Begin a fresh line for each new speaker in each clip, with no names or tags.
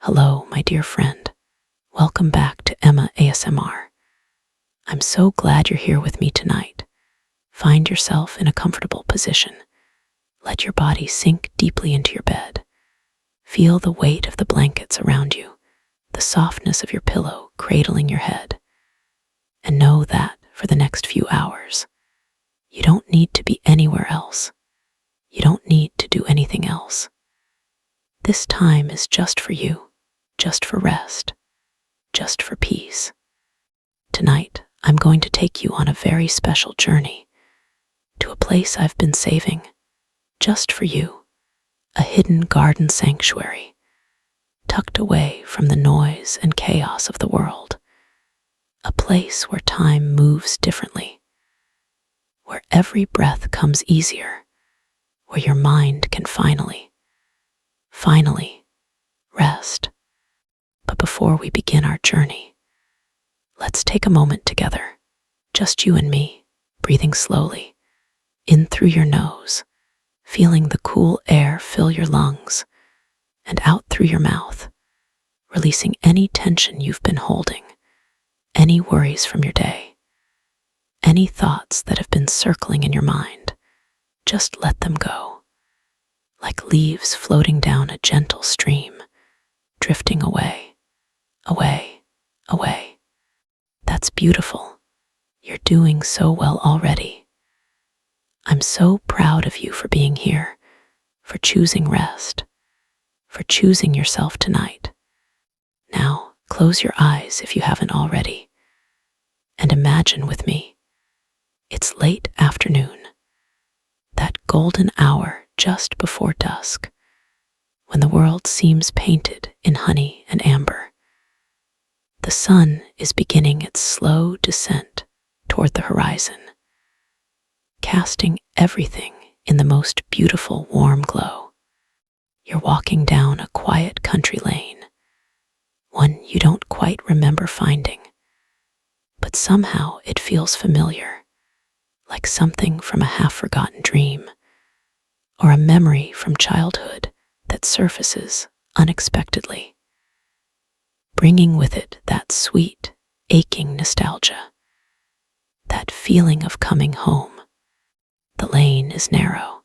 Hello, my dear friend. Welcome back to Emma ASMR. I'm so glad you're here with me tonight. Find yourself in a comfortable position. Let your body sink deeply into your bed. Feel the weight of the blankets around you, the softness of your pillow cradling your head. And know that for the next few hours, you don't need to be anywhere else. You don't need to do anything else. This time is just for you, just for rest, just for peace. Tonight, I'm going to take you on a very special journey to a place I've been saving just for you, a hidden garden sanctuary, tucked away from the noise and chaos of the world, a place where time moves differently, where every breath comes easier, where your mind can finally rest. But before we begin our journey, let's take a moment together, just you and me, breathing slowly, in through your nose, feeling the cool air fill your lungs, and out through your mouth, releasing any tension you've been holding, any worries from your day, any thoughts that have been circling in your mind. Just let them go, like leaves floating down a gentle stream, drifting away, away, away. That's beautiful. You're doing so well already. I'm so proud of you for being here, for choosing rest, for choosing yourself tonight. Now, close your eyes if you haven't already, and imagine with me, it's late afternoon, that golden hour just before dusk, when the world seems painted in honey and amber. The sun is beginning its slow descent toward the horizon, casting everything in the most beautiful warm glow. You're walking down a quiet country lane, one you don't quite remember finding, but somehow it feels familiar, like something from a half-forgotten dream, or a memory from childhood that surfaces unexpectedly, bringing with it that sweet, aching nostalgia, that feeling of coming home. The lane is narrow,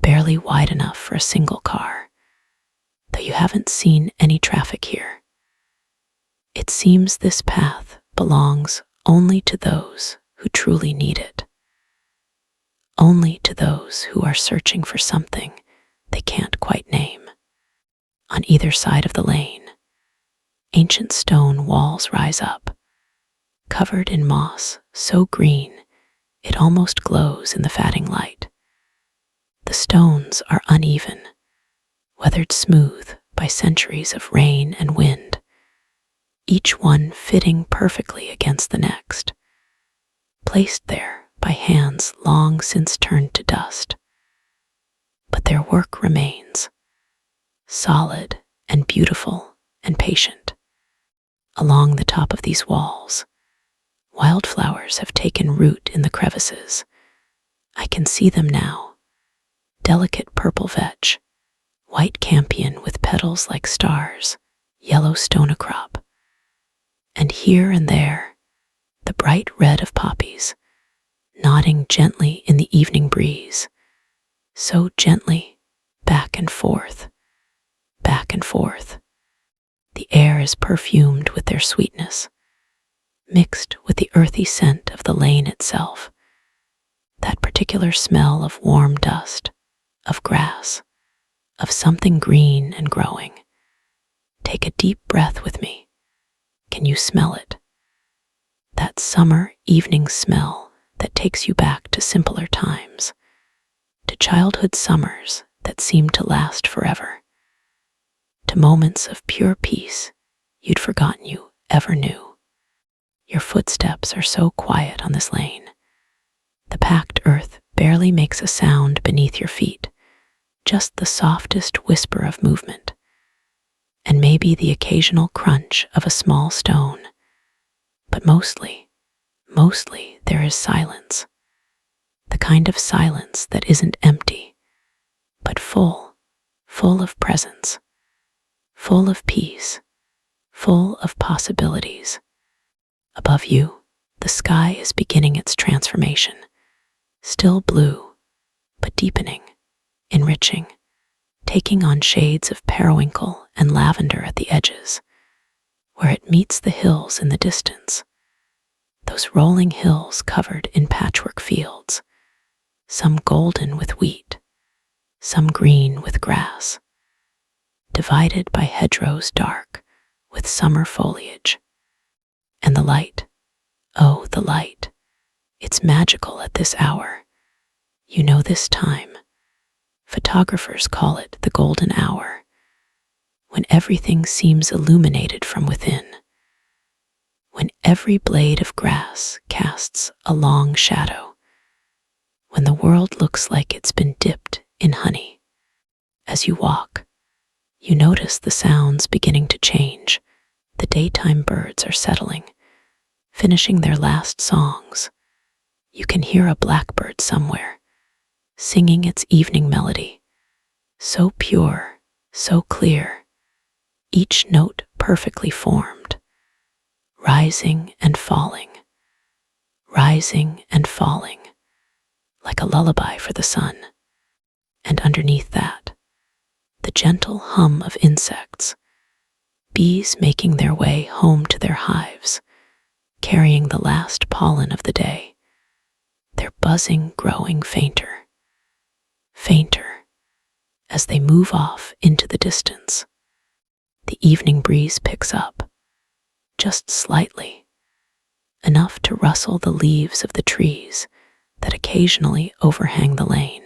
barely wide enough for a single car, though you haven't seen any traffic here. It seems this path belongs only to those who truly need it, only to those who are searching for something they can't quite name. On either side of the lane, ancient stone walls rise up, covered in moss so green it almost glows in the fading light. The stones are uneven, weathered smooth by centuries of rain and wind, each one fitting perfectly against the next, placed there by hands long since turned to dust. But their work remains, solid and beautiful and patient. Along the top of these walls, wildflowers have taken root in the crevices. I can see them now, delicate purple vetch, white campion with petals like stars, yellow stonecrop, and here and there, the bright red of poppies, nodding gently in the evening breeze, so gently, back and forth, back and forth. The air is perfumed with their sweetness, mixed with the earthy scent of the lane itself, that particular smell of warm dust, of grass, of something green and growing. Take a deep breath with me. Can you smell it? That summer evening smell that takes you back to simpler times, to childhood summers that seem to last forever, to moments of pure peace you'd forgotten you ever knew. Your footsteps are so quiet on this lane. The packed earth barely makes a sound beneath your feet, just the softest whisper of movement, and maybe the occasional crunch of a small stone. But mostly there is silence, the kind of silence that isn't empty, but full of presence, full of peace, full of possibilities. Above you, the sky is beginning its transformation, still blue, but deepening, enriching, taking on shades of periwinkle and lavender at the edges, where it meets the hills in the distance, those rolling hills covered in patchwork fields, some golden with wheat, some green with grass, divided by hedgerows dark with summer foliage. And the light, oh, the light, it's magical at this hour. You know this time. Photographers call it the golden hour, when everything seems illuminated from within, when every blade of grass casts a long shadow, when the world looks like it's been dipped in honey. As you walk, you notice the sounds beginning to change. The daytime birds are settling, finishing their last songs. You can hear a blackbird somewhere, singing its evening melody, so pure, so clear, each note perfectly formed, rising and falling, like a lullaby for the sun. And underneath that, the gentle hum of insects, bees making their way home to their hives, carrying the last pollen of the day, their buzzing growing fainter, as they move off into the distance. The evening breeze picks up, just slightly, enough to rustle the leaves of the trees that occasionally overhang the lane,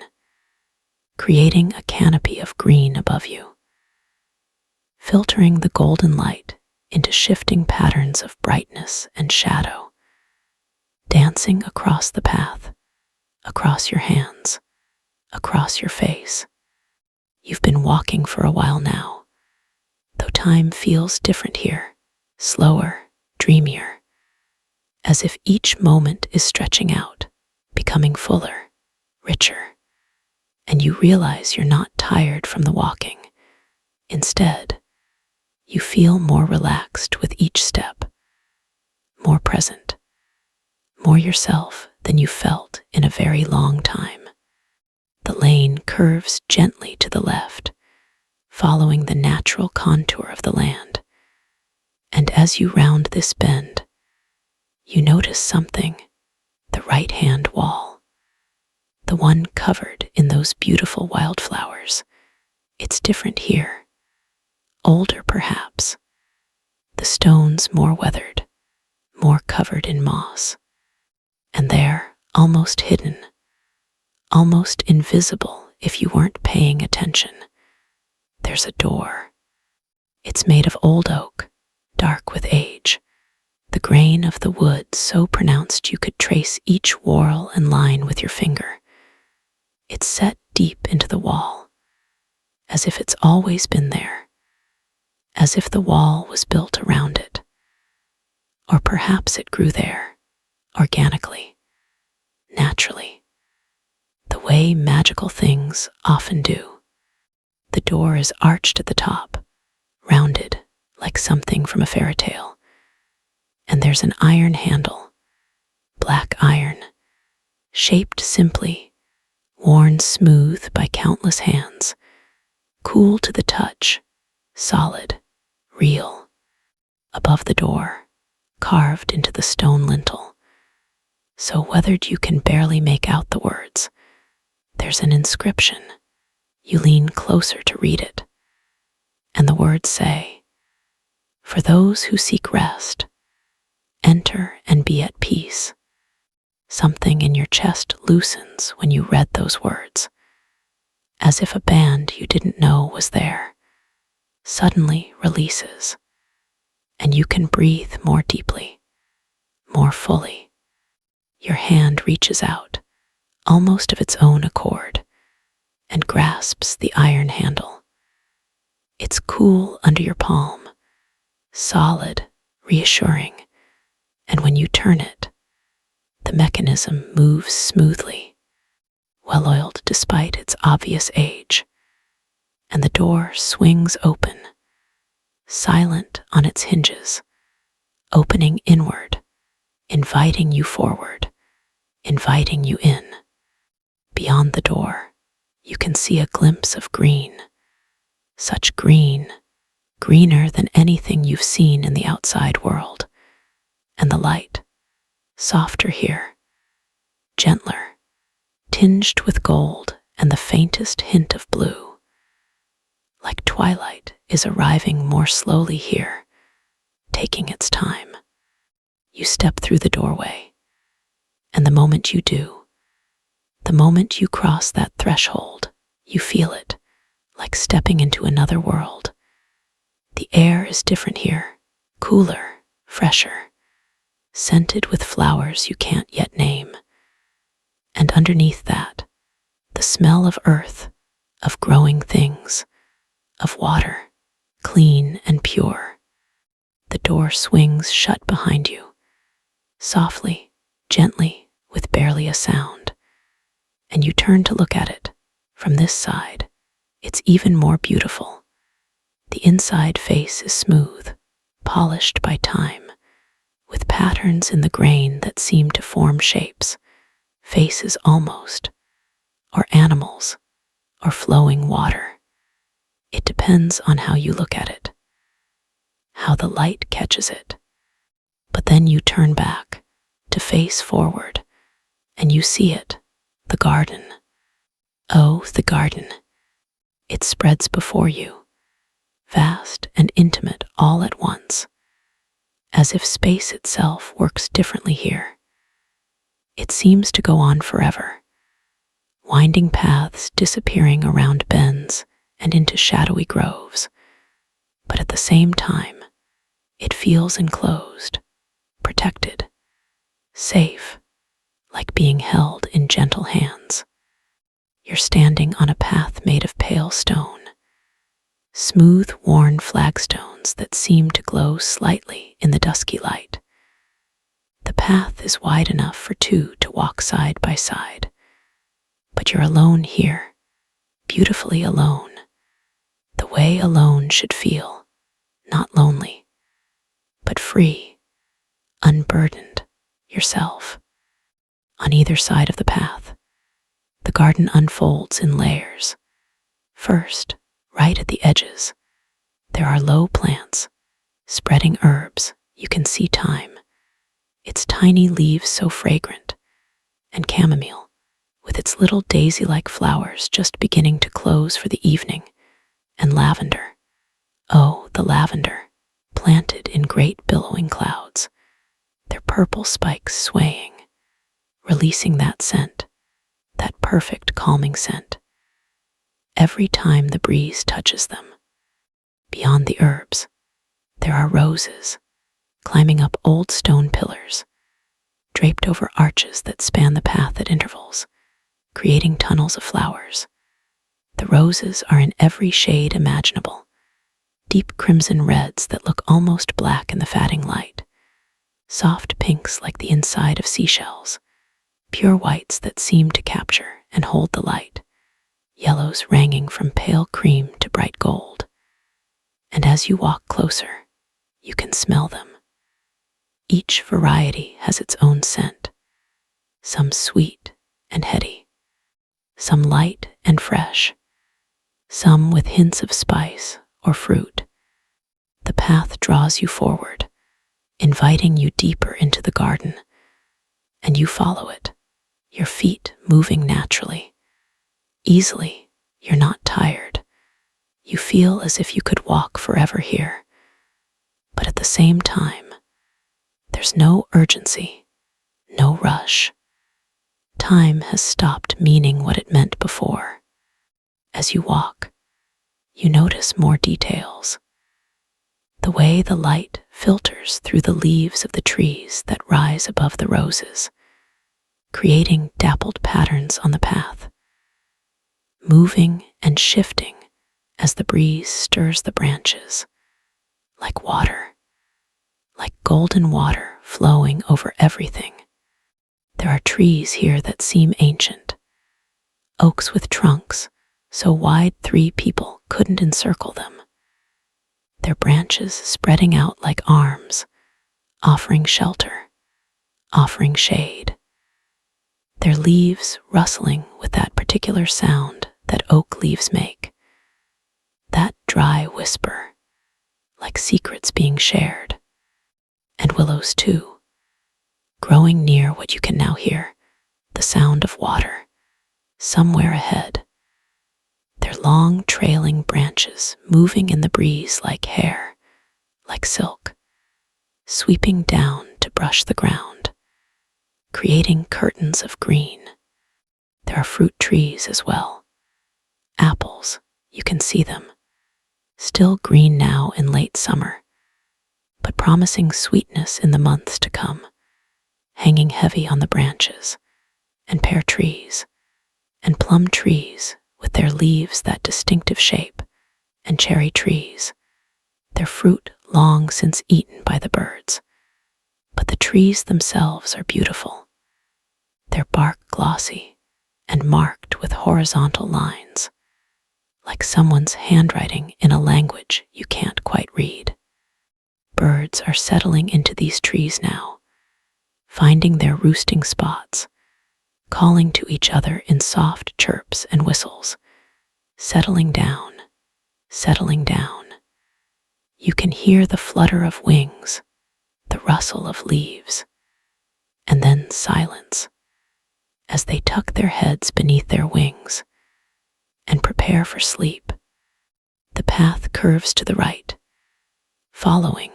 creating a canopy of green above you, filtering the golden light into shifting patterns of brightness and shadow, dancing across the path, across your hands, across your face. You've been walking for a while now, though time feels different here, slower, dreamier, as if each moment is stretching out, becoming fuller, richer, and you realize you're not tired from the walking. Instead, you feel more relaxed with each step, more present, more yourself than you felt in a very long time. The lane curves gently to the left, following the natural contour of the land. And as you round this bend, you notice something, the right-hand wall, the one covered in those beautiful wildflowers. It's different here, older perhaps, the stones more weathered, more covered in moss. And there, almost hidden, almost invisible if you weren't paying attention, there's a door. It's made of old oak, dark with age, the grain of the wood so pronounced you could trace each whorl and line with your finger. It's set deep into the wall, as if it's always been there, as if the wall was built around it. Or perhaps it grew there, organically, naturally, the way magical things often do. The door is arched at the top, rounded like something from a fairy tale, and there's an iron handle, black iron, shaped simply, worn smooth by countless hands, cool to the touch, solid, real. Above the door, carved into the stone lintel, so weathered you can barely make out the words, there's an inscription. You lean closer to read it, and the words say, "For those who seek rest, enter and be at peace." Something in your chest loosens when you read those words, as if a band you didn't know was there suddenly releases, and you can breathe more deeply, more fully. Your hand reaches out, almost of its own accord, and grasps the iron handle. It's cool under your palm, solid, reassuring, and when you turn it, the mechanism moves smoothly, well-oiled despite its obvious age, and the door swings open, silent on its hinges, opening inward, inviting you forward, inviting you in. Beyond the door, you can see a glimpse of green, such green, greener than anything you've seen in the outside world. And the light, softer here, gentler, tinged with gold and the faintest hint of blue. Like twilight is arriving more slowly here, taking its time. You step through the doorway, and the moment you do, the moment you cross that threshold, you feel it, like stepping into another world. The air is different here, cooler, fresher, scented with flowers you can't yet name. And underneath that, the smell of earth, of growing things, of water, clean and pure. The door swings shut behind you, softly, gently, with barely a sound. And you turn to look at it. From this side, it's even more beautiful. The inside face is smooth, polished by time, with patterns in the grain that seem to form shapes, faces almost, or animals, or flowing water. It depends on how you look at it, how the light catches it. But then you turn back, to face forward, and you see it, the garden. Oh, the garden. It spreads before you, vast and intimate all at once, as if space itself works differently here. It seems to go on forever, winding paths disappearing around bends and into shadowy groves. But at the same time, it feels enclosed, protected, safe, like being held in gentle hands. You're standing on a path made of pale stone, smooth, worn flagstones that seem to glow slightly in the dusky light. The path is wide enough for two to walk side by side, but you're alone here, beautifully alone, the way alone should feel, not lonely, but free, unburdened, yourself. On either side of the path, the garden unfolds in layers. First, right at the edges, there are low plants, spreading herbs. You can see thyme, its tiny leaves so fragrant, and chamomile, with its little daisy-like flowers just beginning to close for the evening, and lavender. Oh, the lavender, planted in great billowing clouds, their purple spikes swaying, releasing that scent, that perfect calming scent, every time the breeze touches them. Beyond the herbs, there are roses, climbing up old stone pillars, draped over arches that span the path at intervals, creating tunnels of flowers. The roses are in every shade imaginable, deep crimson reds that look almost black in the fading light, soft pinks like the inside of seashells, pure whites that seem to capture and hold the light, yellows ranging from pale cream to bright gold. And as you walk closer, you can smell them. Each variety has its own scent, some sweet and heady, some light and fresh, some with hints of spice or fruit. The path draws you forward, inviting you deeper into the garden, and you follow it, your feet moving naturally, easily. You're not tired. You feel as if you could walk forever here. But at the same time, there's no urgency, no rush. Time has stopped meaning what it meant before. As you walk, you notice more details. The way the light filters through the leaves of the trees that rise above the roses, creating dappled patterns on the path, moving and shifting as the breeze stirs the branches, like water, like golden water flowing over everything. There are trees here that seem ancient, oaks with trunks so wide 3 people couldn't encircle them, their branches spreading out like arms, offering shelter, offering shade. Their leaves rustling with that particular sound that oak leaves make, that dry whisper, like secrets being shared. And willows too, growing near what you can now hear, the sound of water, somewhere ahead. Their long trailing branches moving in the breeze like hair, like silk, sweeping down to brush the ground, creating curtains of green. There are fruit trees as well. Apples, you can see them, still green now in late summer, but promising sweetness in the months to come, hanging heavy on the branches, and pear trees, and plum trees with their leaves that distinctive shape, and cherry trees, their fruit long since eaten by the birds. But the trees themselves are beautiful, their bark glossy and marked with horizontal lines, like someone's handwriting in a language you can't quite read. Birds are settling into these trees now, finding their roosting spots, calling to each other in soft chirps and whistles, settling down, settling down. You can hear the flutter of wings, the rustle of leaves, and then silence as they tuck their heads beneath their wings and prepare for sleep. The path curves to the right. Following,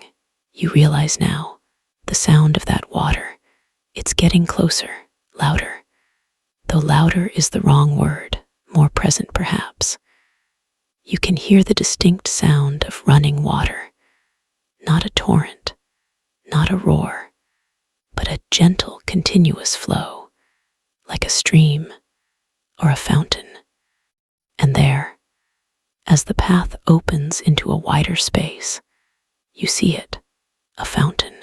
you realize now the sound of that water. It's getting closer, louder. Though louder is the wrong word, more present perhaps. You can hear the distinct sound of running water, not a torrent, not a roar, but a gentle, continuous flow, like a stream or a fountain. And there, as the path opens into a wider space, you see it, a fountain,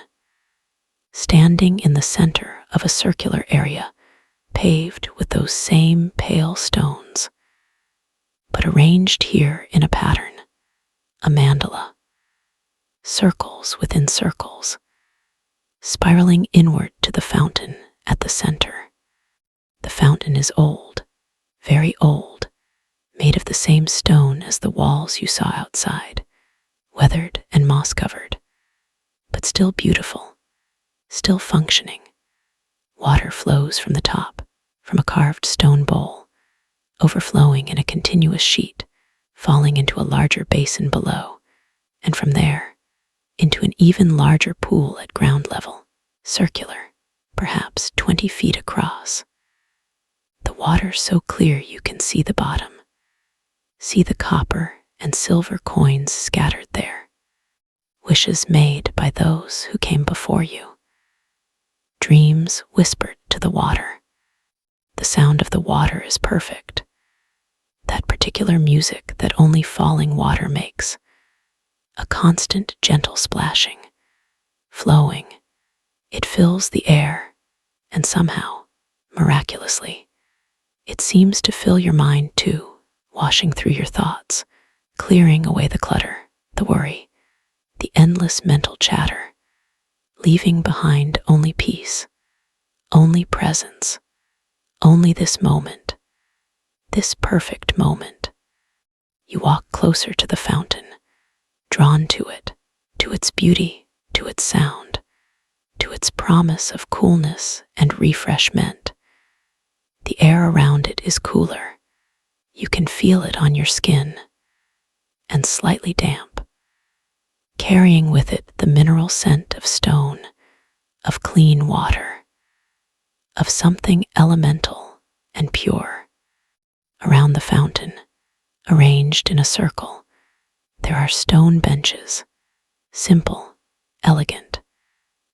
standing in the center of a circular area paved with those same pale stones, but arranged here in a pattern, a mandala, circles within circles, spiraling inward to the fountain at the center. The fountain is old, very old, made of the same stone as the walls you saw outside, weathered and moss-covered, but still beautiful, still functioning. Water flows from the top, from a carved stone bowl, overflowing in a continuous sheet, falling into a larger basin below, and from there, into an even larger pool at ground level, circular, perhaps 20 feet across. The water so clear you can see the bottom, see the copper and silver coins scattered there, wishes made by those who came before you, dreams whispered to the water. The sound of the water is perfect, that particular music that only falling water makes, a constant gentle splashing, flowing. It fills the air, and somehow, miraculously, it seems to fill your mind too, washing through your thoughts, clearing away the clutter, the worry, the endless mental chatter, leaving behind only peace, only presence, only this moment, this perfect moment. You walk closer to the fountain, drawn to it, to its beauty, to its sound, to its promise of coolness and refreshment. The air around it is cooler. You can feel it on your skin, and slightly damp, carrying with it the mineral scent of stone, of clean water, of something elemental and pure. Around the fountain, arranged in a circle, there are stone benches, simple, elegant,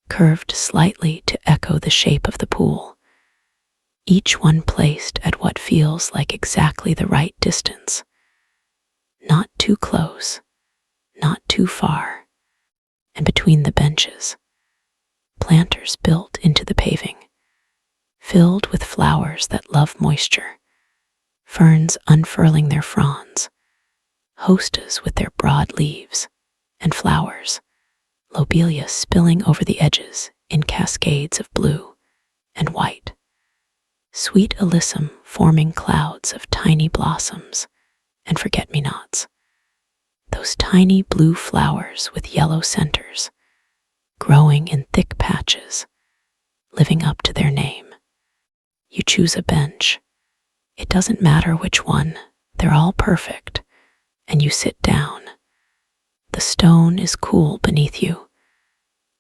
curved slightly to echo the shape of the pool, each one placed at what feels like exactly the right distance, not too close, not too far. And between the benches, planters built into the paving, filled with flowers that love moisture, ferns unfurling their fronds, hostas with their broad leaves, and flowers, lobelia spilling over the edges in cascades of blue and white, sweet alyssum forming clouds of tiny blossoms, and forget-me-nots, those tiny blue flowers with yellow centers, growing in thick patches, living up to their name. You choose a bench. It doesn't matter which one, they're all perfect, and you sit down. The stone is cool beneath you,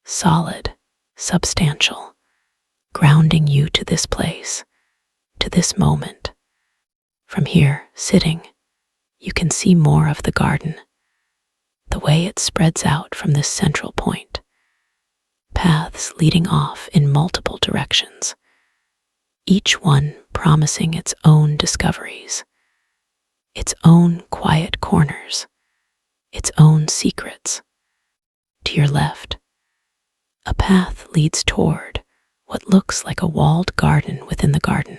solid, substantial, grounding you to this place, to this moment. From here, sitting, you can see more of the garden, the way it spreads out from this central point, paths leading off in multiple directions, each one promising its own discoveries, its own quiet corners, its own secrets. To your left, a path leads toward what looks like a walled garden within the garden.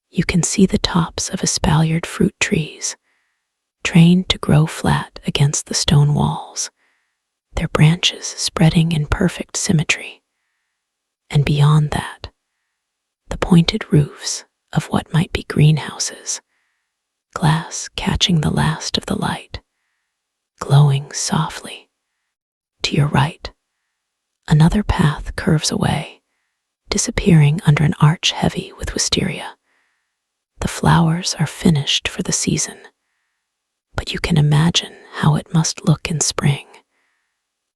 You can see the tops of espaliered fruit trees, trained to grow flat against the stone walls, their branches spreading in perfect symmetry. And beyond that, the pointed roofs of what might be greenhouses, glass catching the last of the light, glowing softly. To your right, another path curves away, disappearing under an arch heavy with wisteria. The flowers are finished for the season, but you can imagine how it must look in spring,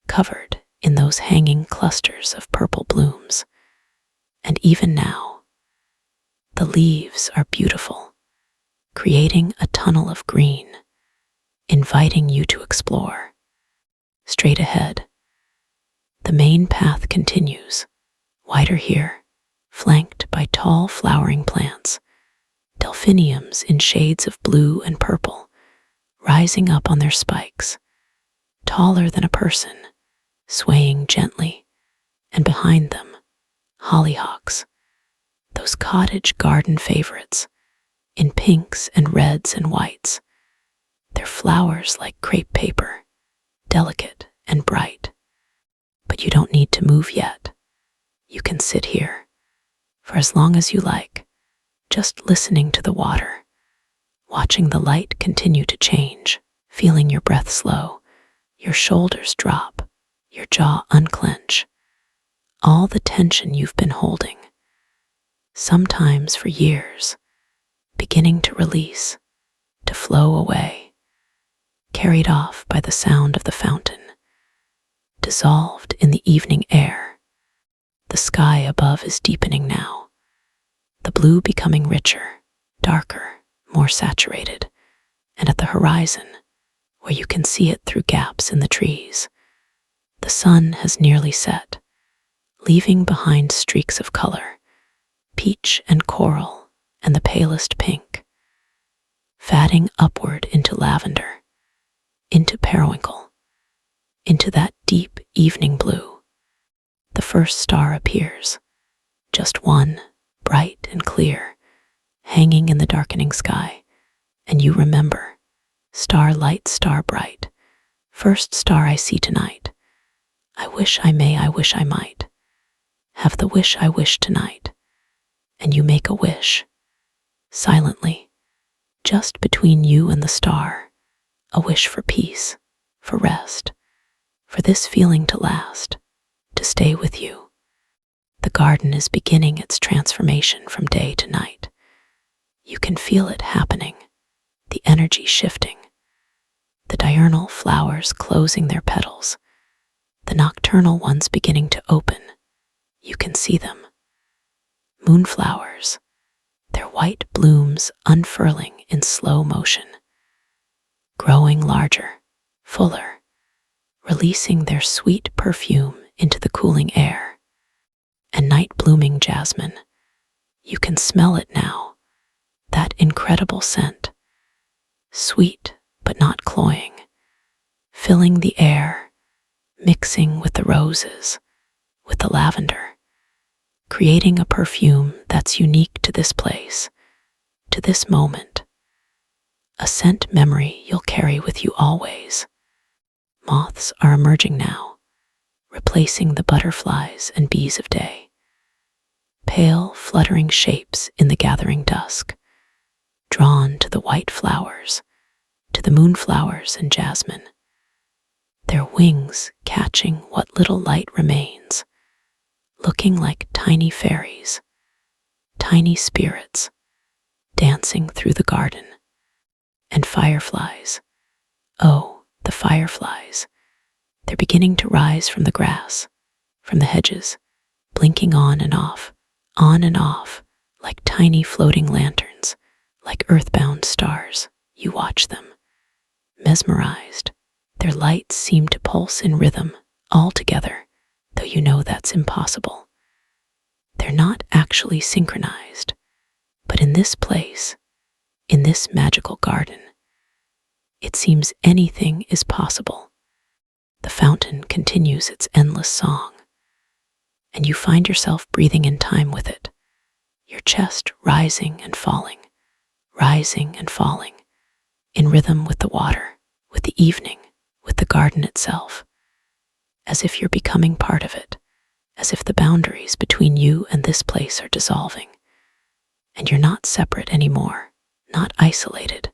covered in those hanging clusters of purple blooms. And even now, the leaves are beautiful, creating a tunnel of green, inviting you to explore. Straight ahead, the main path continues, wider here, flanked by tall flowering plants, delphiniums in shades of blue and purple, rising up on their spikes, taller than a person, swaying gently, and behind them, hollyhocks, those cottage garden favorites, in pinks and reds and whites, their flowers like crepe paper, delicate and bright. But you don't need to move yet. You can sit here, for as long as you like, just listening to the water, watching the light continue to change, feeling your breath slow, your shoulders drop, your jaw unclench, all the tension you've been holding, sometimes for years, beginning to release, to flow away, carried off by the sound of the fountain, dissolved in the evening air. The sky above is deepening now, the blue becoming richer, darker, more saturated, and at the horizon, where you can see it through gaps in the trees, the sun has nearly set, leaving behind streaks of color, peach and coral and the palest pink, fatting upward into lavender, into periwinkle, into that deep evening blue. The first star appears, just one, bright and clear, hanging in the darkening sky, and you remember, star light, star bright, first star I see tonight. I wish I may, I wish I might, have the wish I wish tonight. And you make a wish, silently, just between you and the star, a wish for peace, for rest, for this feeling to last, to stay with you. The garden is beginning its transformation from day to night. You can feel it happening, the energy shifting, the diurnal flowers closing their petals, the nocturnal ones beginning to open. You can see them. Moonflowers, their white blooms unfurling in slow motion, growing larger, fuller, releasing their sweet perfume into the cooling air. And night-blooming jasmine, you can smell it now, that incredible scent, sweet but not cloying, filling the air, mixing with the roses, with the lavender, creating a perfume that's unique to this place, to this moment, a scent memory you'll carry with you always. Moths are emerging now, replacing the butterflies and bees of day. Pale, fluttering shapes in the gathering dusk, drawn to the white flowers, to the moonflowers and jasmine, their wings catching what little light remains, looking like tiny fairies, tiny spirits, dancing through the garden. And fireflies, oh, the fireflies, they're beginning to rise from the grass, from the hedges, blinking on and off, like tiny floating lanterns, like earthbound stars. You watch them, mesmerized. Their lights seem to pulse in rhythm, all together, though you know that's impossible. They're not actually synchronized, but in this place, in this magical garden, it seems anything is possible. The fountain continues its endless song, and you find yourself breathing in time with it, your chest rising and falling, in rhythm with the water, with the evening, with the garden itself, as if you're becoming part of it, as if the boundaries between you and this place are dissolving, and you're not separate anymore, not isolated,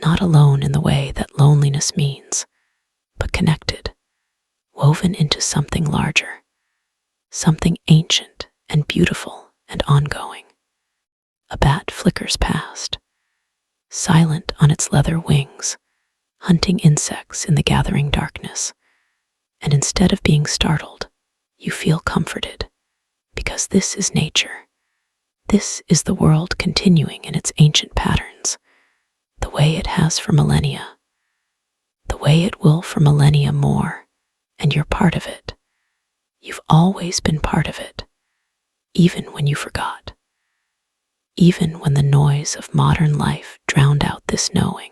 not alone in the way that loneliness means, but connected, woven into something larger, something ancient and beautiful and ongoing. A bat flickers past, silent on its leather wings, hunting insects in the gathering darkness, and instead of being startled, you feel comforted, because this is nature. This is the world continuing in its ancient patterns, the way it has for millennia, the way it will for millennia more, and you're part of it. You've always been part of it, even when you forgot, even when the noise of modern life drowned out this knowing.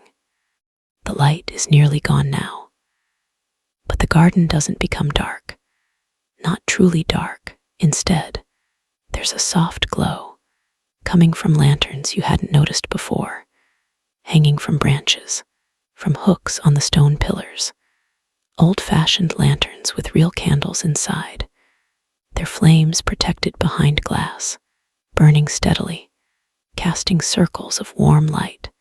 The light is nearly gone now, but the garden doesn't become dark, not truly dark. Instead, there's a soft glow, coming from lanterns you hadn't noticed before, hanging from branches, from hooks on the stone pillars, old-fashioned lanterns with real candles inside, their flames protected behind glass, burning steadily, casting circles of warm light,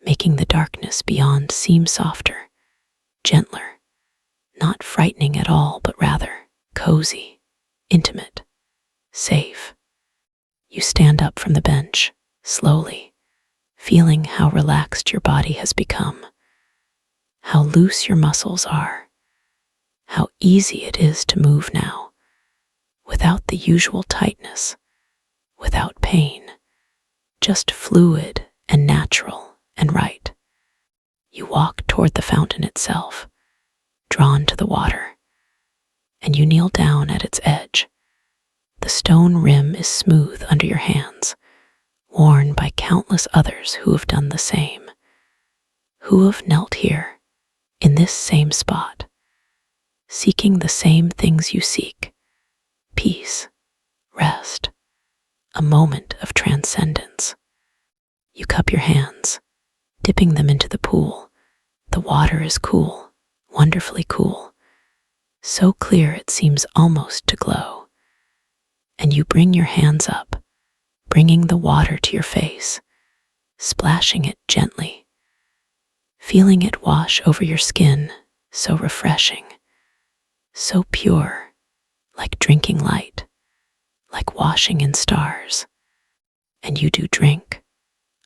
making the darkness beyond seem softer, gentler, not frightening at all, but rather cozy, intimate, safe. You stand up from the bench, slowly, feeling how relaxed your body has become, how loose your muscles are, how easy it is to move now, without the usual tightness, without pain, just fluid and natural and right. You walk toward the fountain itself, drawn to the water, and you kneel down at its edge. The stone rim is smooth under your hands, worn by countless others who have done the same, who have knelt here, in this same spot, seeking the same things you seek: peace, rest, a moment of transcendence. You cup your hands, dipping them into the pool. The water is cool, wonderfully cool, so clear it seems almost to glow. And you bring your hands up, bringing the water to your face, splashing it gently, feeling it wash over your skin, so refreshing, so pure, like drinking light, like washing in stars. And you do drink,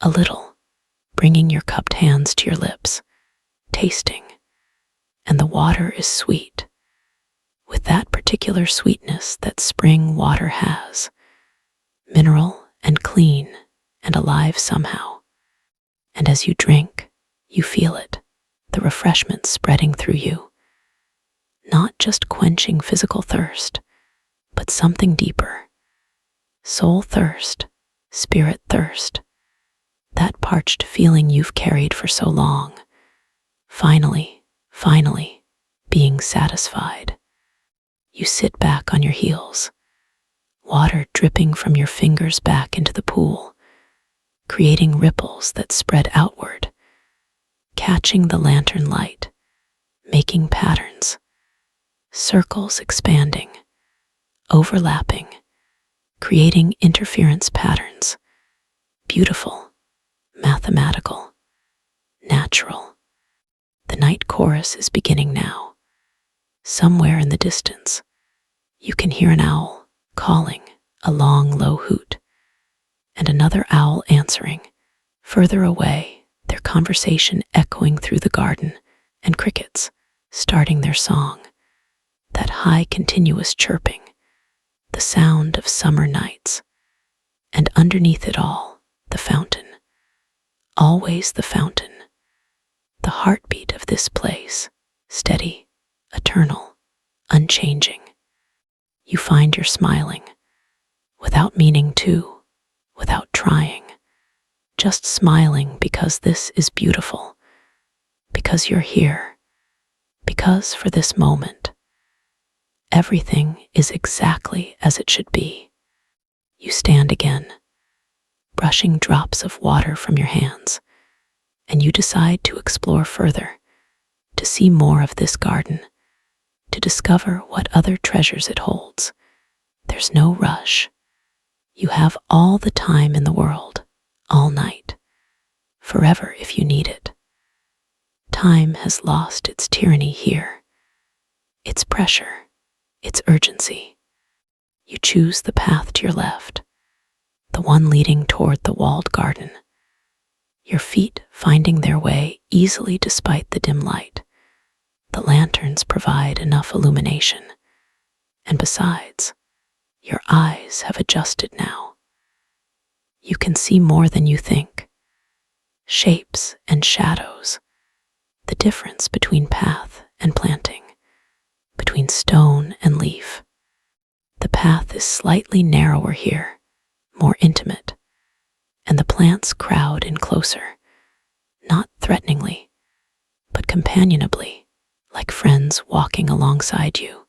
a little, bringing your cupped hands to your lips, tasting, and the water is sweet, with that particular sweetness that spring water has, mineral and clean and alive somehow. And as you drink, you feel it, the refreshment spreading through you, not just quenching physical thirst, but something deeper, soul thirst, spirit thirst, that parched feeling you've carried for so long, finally, being satisfied. You sit back on your heels, water dripping from your fingers back into the pool, creating ripples that spread outward, catching the lantern light, making patterns, circles expanding, overlapping, creating interference patterns. Beautiful, mathematical, natural. The night chorus is beginning now. Somewhere in the distance, you can hear an owl calling, a long, low hoot, and another owl answering. Further away, their conversation echoing through the garden, and crickets starting their song. That high, continuous chirping, the sound of summer nights, and underneath it all, the fountain. Always the fountain, the heartbeat of this place, steady, eternal, unchanging. You find you're smiling, without meaning to, without trying, just smiling because this is beautiful, because you're here, because for this moment, everything is exactly as it should be. You stand again, brushing drops of water from your hands, and you decide to explore further, to see more of this garden, to discover what other treasures it holds. There's no rush. You have all the time in the world, all night, forever if you need it. Time has lost its tyranny here, its pressure, its urgency. You choose the path to your left, the one leading toward the walled garden, your feet finding their way easily despite the dim light. The lanterns provide enough illumination, and besides, your eyes have adjusted now. You can see more than you think. Shapes and shadows, the difference between path and planting, between stone and leaf. The path is slightly narrower here, more intimate, and the plants crowd in closer, not threateningly, but companionably, like friends walking alongside you.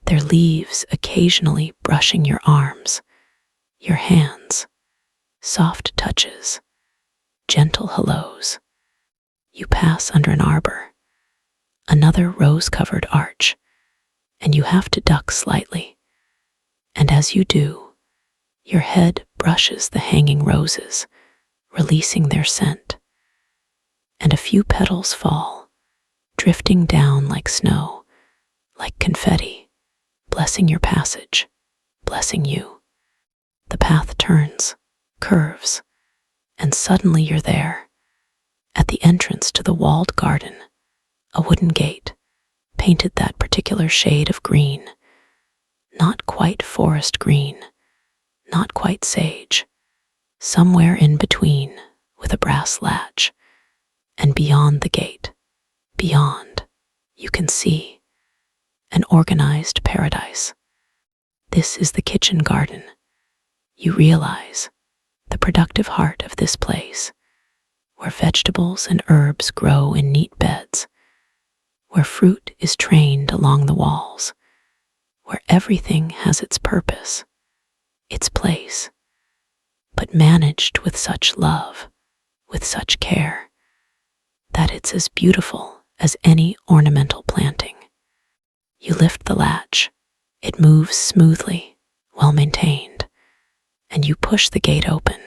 Their leaves occasionally brushing your arms, your hands, soft touches, gentle hellos. You pass under an arbor, another rose-covered arch, and you have to duck slightly. And as you do, your head brushes the hanging roses, releasing their scent, and a few petals fall, drifting down like snow, like confetti, blessing your passage, blessing you. The path turns, curves, and suddenly you're there, at the entrance to the walled garden, a wooden gate, painted that particular shade of green, not quite forest green, not quite sage, somewhere in between, with a brass latch. And beyond the gate, beyond, you can see an organized paradise. This is the kitchen garden. You realize the productive heart of this place, where vegetables and herbs grow in neat beds, where fruit is trained along the walls, where everything has its purpose, its place, but managed with such love, with such care, that it's as beautiful as any ornamental planting. You lift the latch, it moves smoothly, well maintained, and you push the gate open.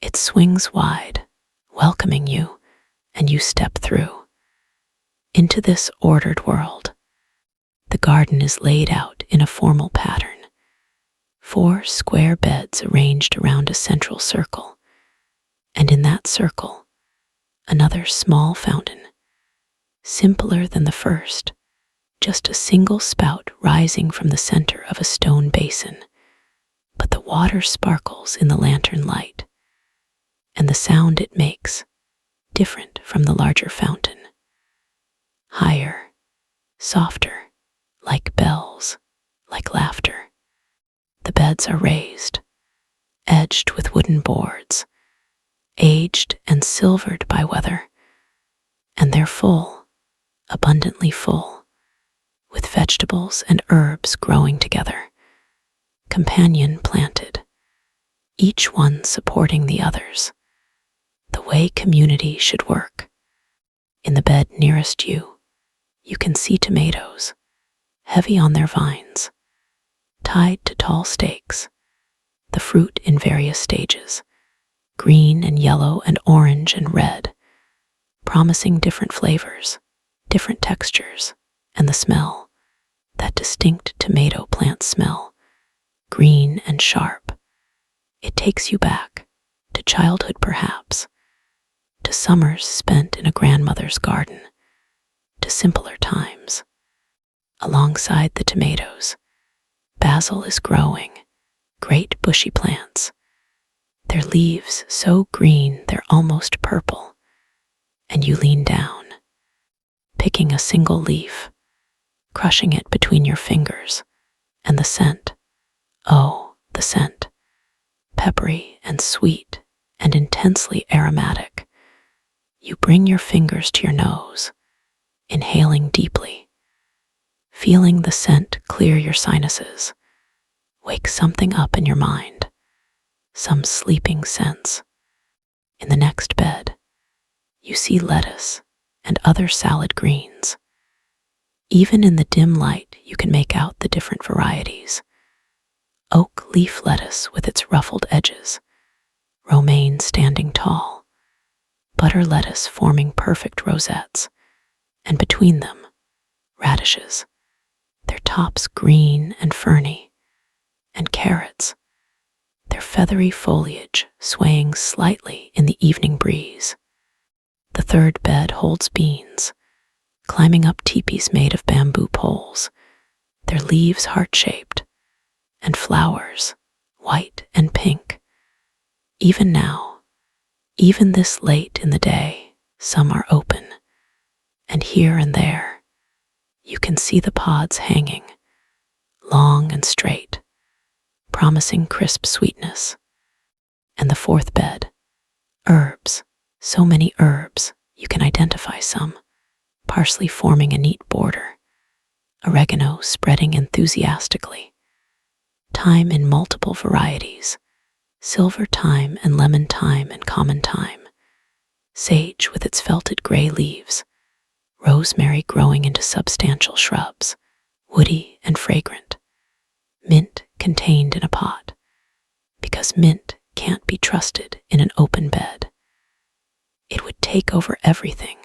It swings wide, welcoming you, and you step through. Into this ordered world, the garden is laid out in a formal pattern. 4 square beds arranged around a central circle, and in that circle, another small fountain, simpler than the first, just a single spout rising from the center of a stone basin, but the water sparkles in the lantern light, and the sound it makes, different from the larger fountain. Higher, softer, like bells, like laughter. The beds are raised, edged with wooden boards, aged and silvered by weather, and they're full, abundantly full, with vegetables and herbs growing together, companion planted, each one supporting the others, the way community should work. In the bed nearest you, you can see tomatoes, heavy on their vines, tied to tall stakes, the fruit in various stages, green and yellow and orange and red, promising different flavors, different textures, and the smell, that distinct tomato plant smell, green and sharp. It takes you back, to childhood perhaps, to summers spent in a grandmother's garden, to simpler times. Alongside the tomatoes, basil is growing, great bushy plants, their leaves so green they're almost purple, and you lean down, picking a single leaf, crushing it between your fingers, and the scent, oh, the scent, peppery and sweet and intensely aromatic. You bring your fingers to your nose, inhaling deeply, feeling the scent clear your sinuses, wake something up in your mind, some sleeping sense. In the next bed, you see lettuce and other salad greens. Even in the dim light, you can make out the different varieties. Oak leaf lettuce with its ruffled edges, romaine standing tall, butter lettuce forming perfect rosettes, and between them, radishes, their tops green and ferny, and carrots, their feathery foliage swaying slightly in the evening breeze. The third bed holds beans, climbing up teepees made of bamboo poles, their leaves heart-shaped, and flowers, white and pink. Even now, even this late in the day, some are open, and here and there, you can see the pods hanging, long and straight, promising crisp sweetness. And the fourth bed, herbs, so many herbs, you can identify some, parsley forming a neat border, oregano spreading enthusiastically, thyme in multiple varieties, silver thyme and lemon thyme and common thyme, sage with its felted gray leaves, rosemary growing into substantial shrubs, woody and fragrant, mint contained in a pot, because mint can't be trusted in an open bed. It would take over everything.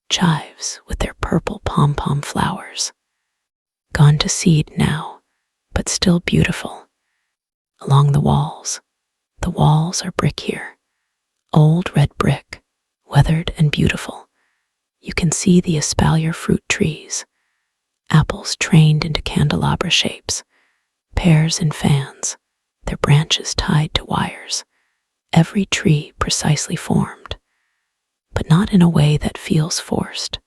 Chives with their purple pom-pom flowers, gone to seed now, but still beautiful. Along the walls are brick here, old red brick, weathered and beautiful. You can see the espalier fruit trees, apples trained into candelabra shapes, pears in fans, their branches tied to wires, every tree precisely formed, but not in a way that feels forced.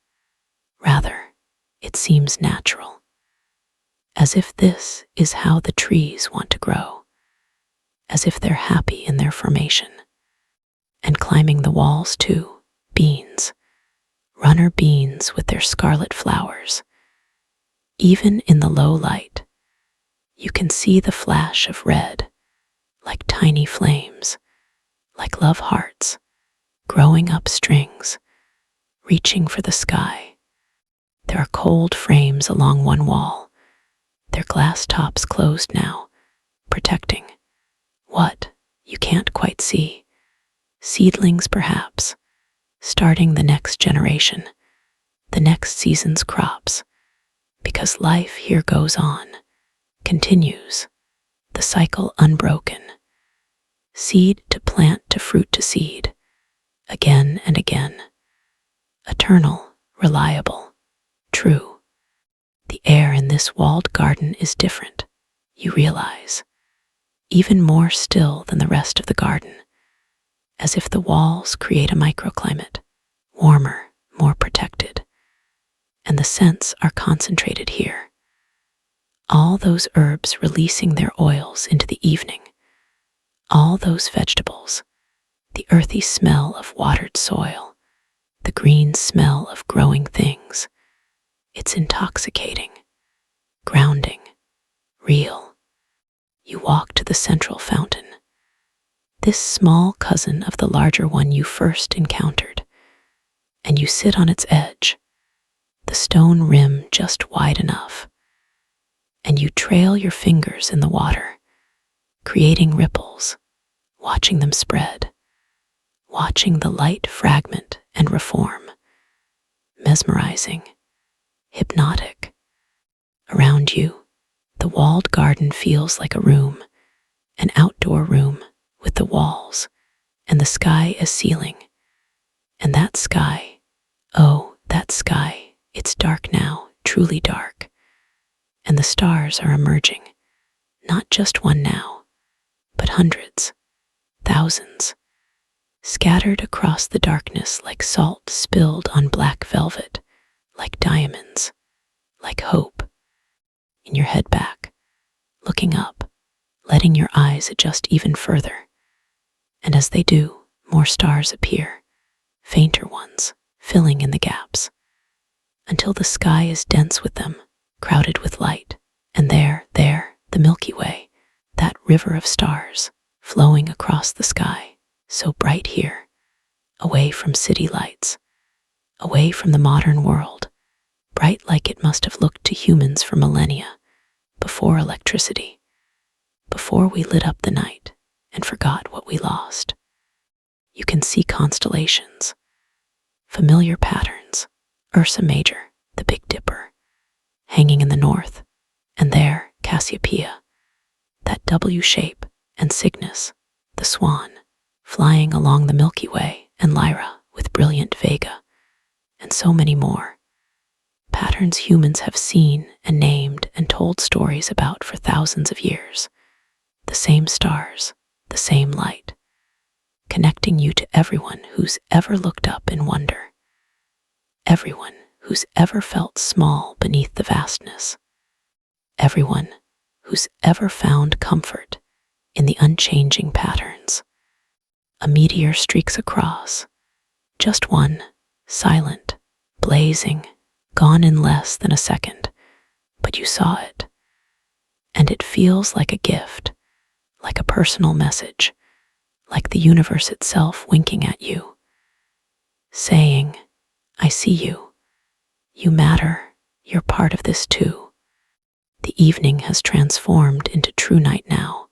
Rather, it seems natural, as if this is how the trees want to grow, as if they're happy in their formation. And climbing the walls too, beans, runner beans with their scarlet flowers. Even in the low light, you can see the flash of red, like tiny flames, like love hearts, growing up strings, reaching for the sky. There are cold frames along one wall, their glass tops closed now, protecting what you can't quite see. Seedlings perhaps, starting the next generation, the next season's crops, because life here goes on, continues, the cycle unbroken, seed to plant to fruit to seed, again and again, eternal, reliable, true. The air in this walled garden is different, you realize, even more still than the rest of the garden, as if the walls create a microclimate, warmer, more protected, and the scents are concentrated here. All those herbs releasing their oils into the evening, all those vegetables, the earthy smell of watered soil, the green smell of growing things. It's intoxicating, grounding, real. You walk to the central fountain, this small cousin of the larger one you first encountered, and you sit on its edge, the stone rim just wide enough, and you trail your fingers in the water, creating ripples, watching them spread, watching the light fragment and reform, mesmerizing, hypnotic. Around you, the walled garden feels like a room, an outdoor room with the walls and the sky as ceiling. And that sky, oh, that sky, it's dark now, truly dark. And the stars are emerging, not just one now, but hundreds, thousands, scattered across the darkness like salt spilled on black velvet, like diamonds, like hope. In your head back, looking up, letting your eyes adjust even further. And as they do, more stars appear, fainter ones, filling in the gaps, until the sky is dense with them, crowded with light. And there, the Milky Way, that river of stars, flowing across the sky, so bright here, away from city lights, away from the modern world, bright like it must have looked to humans for millennia, before electricity, before we lit up the night and forgot what we lost. You can see constellations, familiar patterns, Ursa Major, the Big Dipper, hanging in the north, and there, Cassiopeia, that W shape, and Cygnus, the swan, flying along the Milky Way, and Lyra with brilliant Vega, and so many more. Patterns humans have seen and named and told stories about for thousands of years. The same stars, the same light, connecting you to everyone who's ever looked up in wonder, everyone who's ever felt small beneath the vastness, everyone who's ever found comfort in the unchanging patterns. A meteor streaks across, just one, silent, blazing, gone in less than a second, but you saw it. And it feels like a gift, like a personal message, like the universe itself winking at you, saying, I see you. You matter. You're part of this too. The evening has transformed into true night now,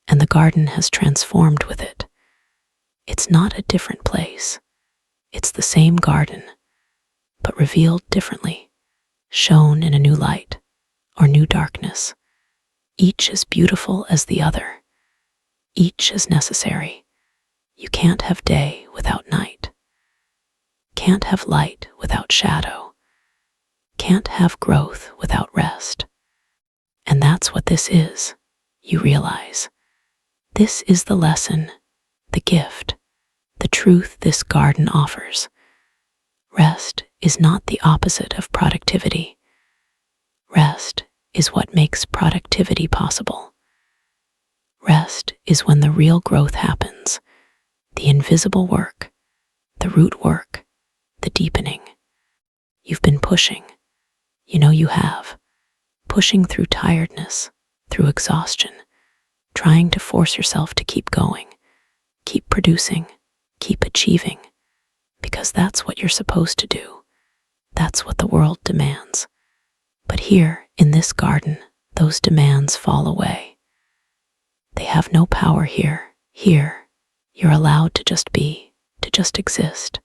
and the garden has transformed with it. It's not a different place. It's the same garden, but revealed differently, shown in a new light or new darkness. Each as beautiful as the other. Each as necessary. You can't have day without night. Can't have light without shadow. Can't have growth without rest. And that's what this is, you realize. This is the lesson, the gift, the truth this garden offers. Rest is not the opposite of productivity. Rest is what makes productivity possible. Rest is when the real growth happens, the invisible work, the root work, the deepening. You've been pushing. You know you have. Pushing through tiredness, through exhaustion, trying to force yourself to keep going, keep producing, keep achieving, because that's what you're supposed to do. That's what the world demands. But here, in this garden, those demands fall away. They have no power here. Here, you're allowed to just be, to just exist,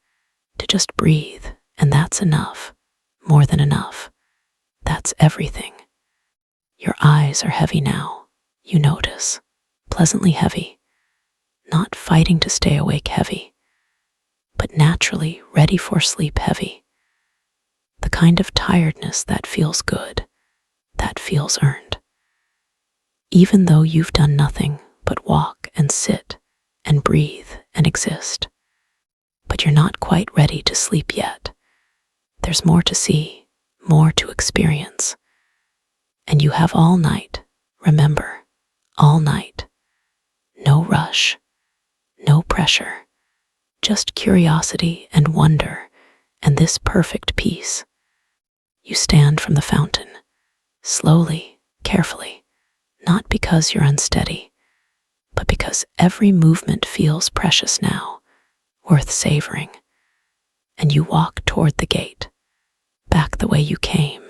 to just breathe, and that's enough, more than enough. That's everything. Your eyes are heavy now, you notice, pleasantly heavy, not fighting to stay awake heavy, but naturally ready for sleep heavy. The kind of tiredness that feels good, that feels earned. Even though you've done nothing but walk and sit and breathe and exist. But you're not quite ready to sleep yet. There's more to see, more to experience. And you have all night, remember, all night. No rush, no pressure, just curiosity and wonder and this perfect peace. You stand from the fountain, slowly, carefully, not because you're unsteady, but because every movement feels precious now, worth savoring. And you walk toward the gate, back the way you came,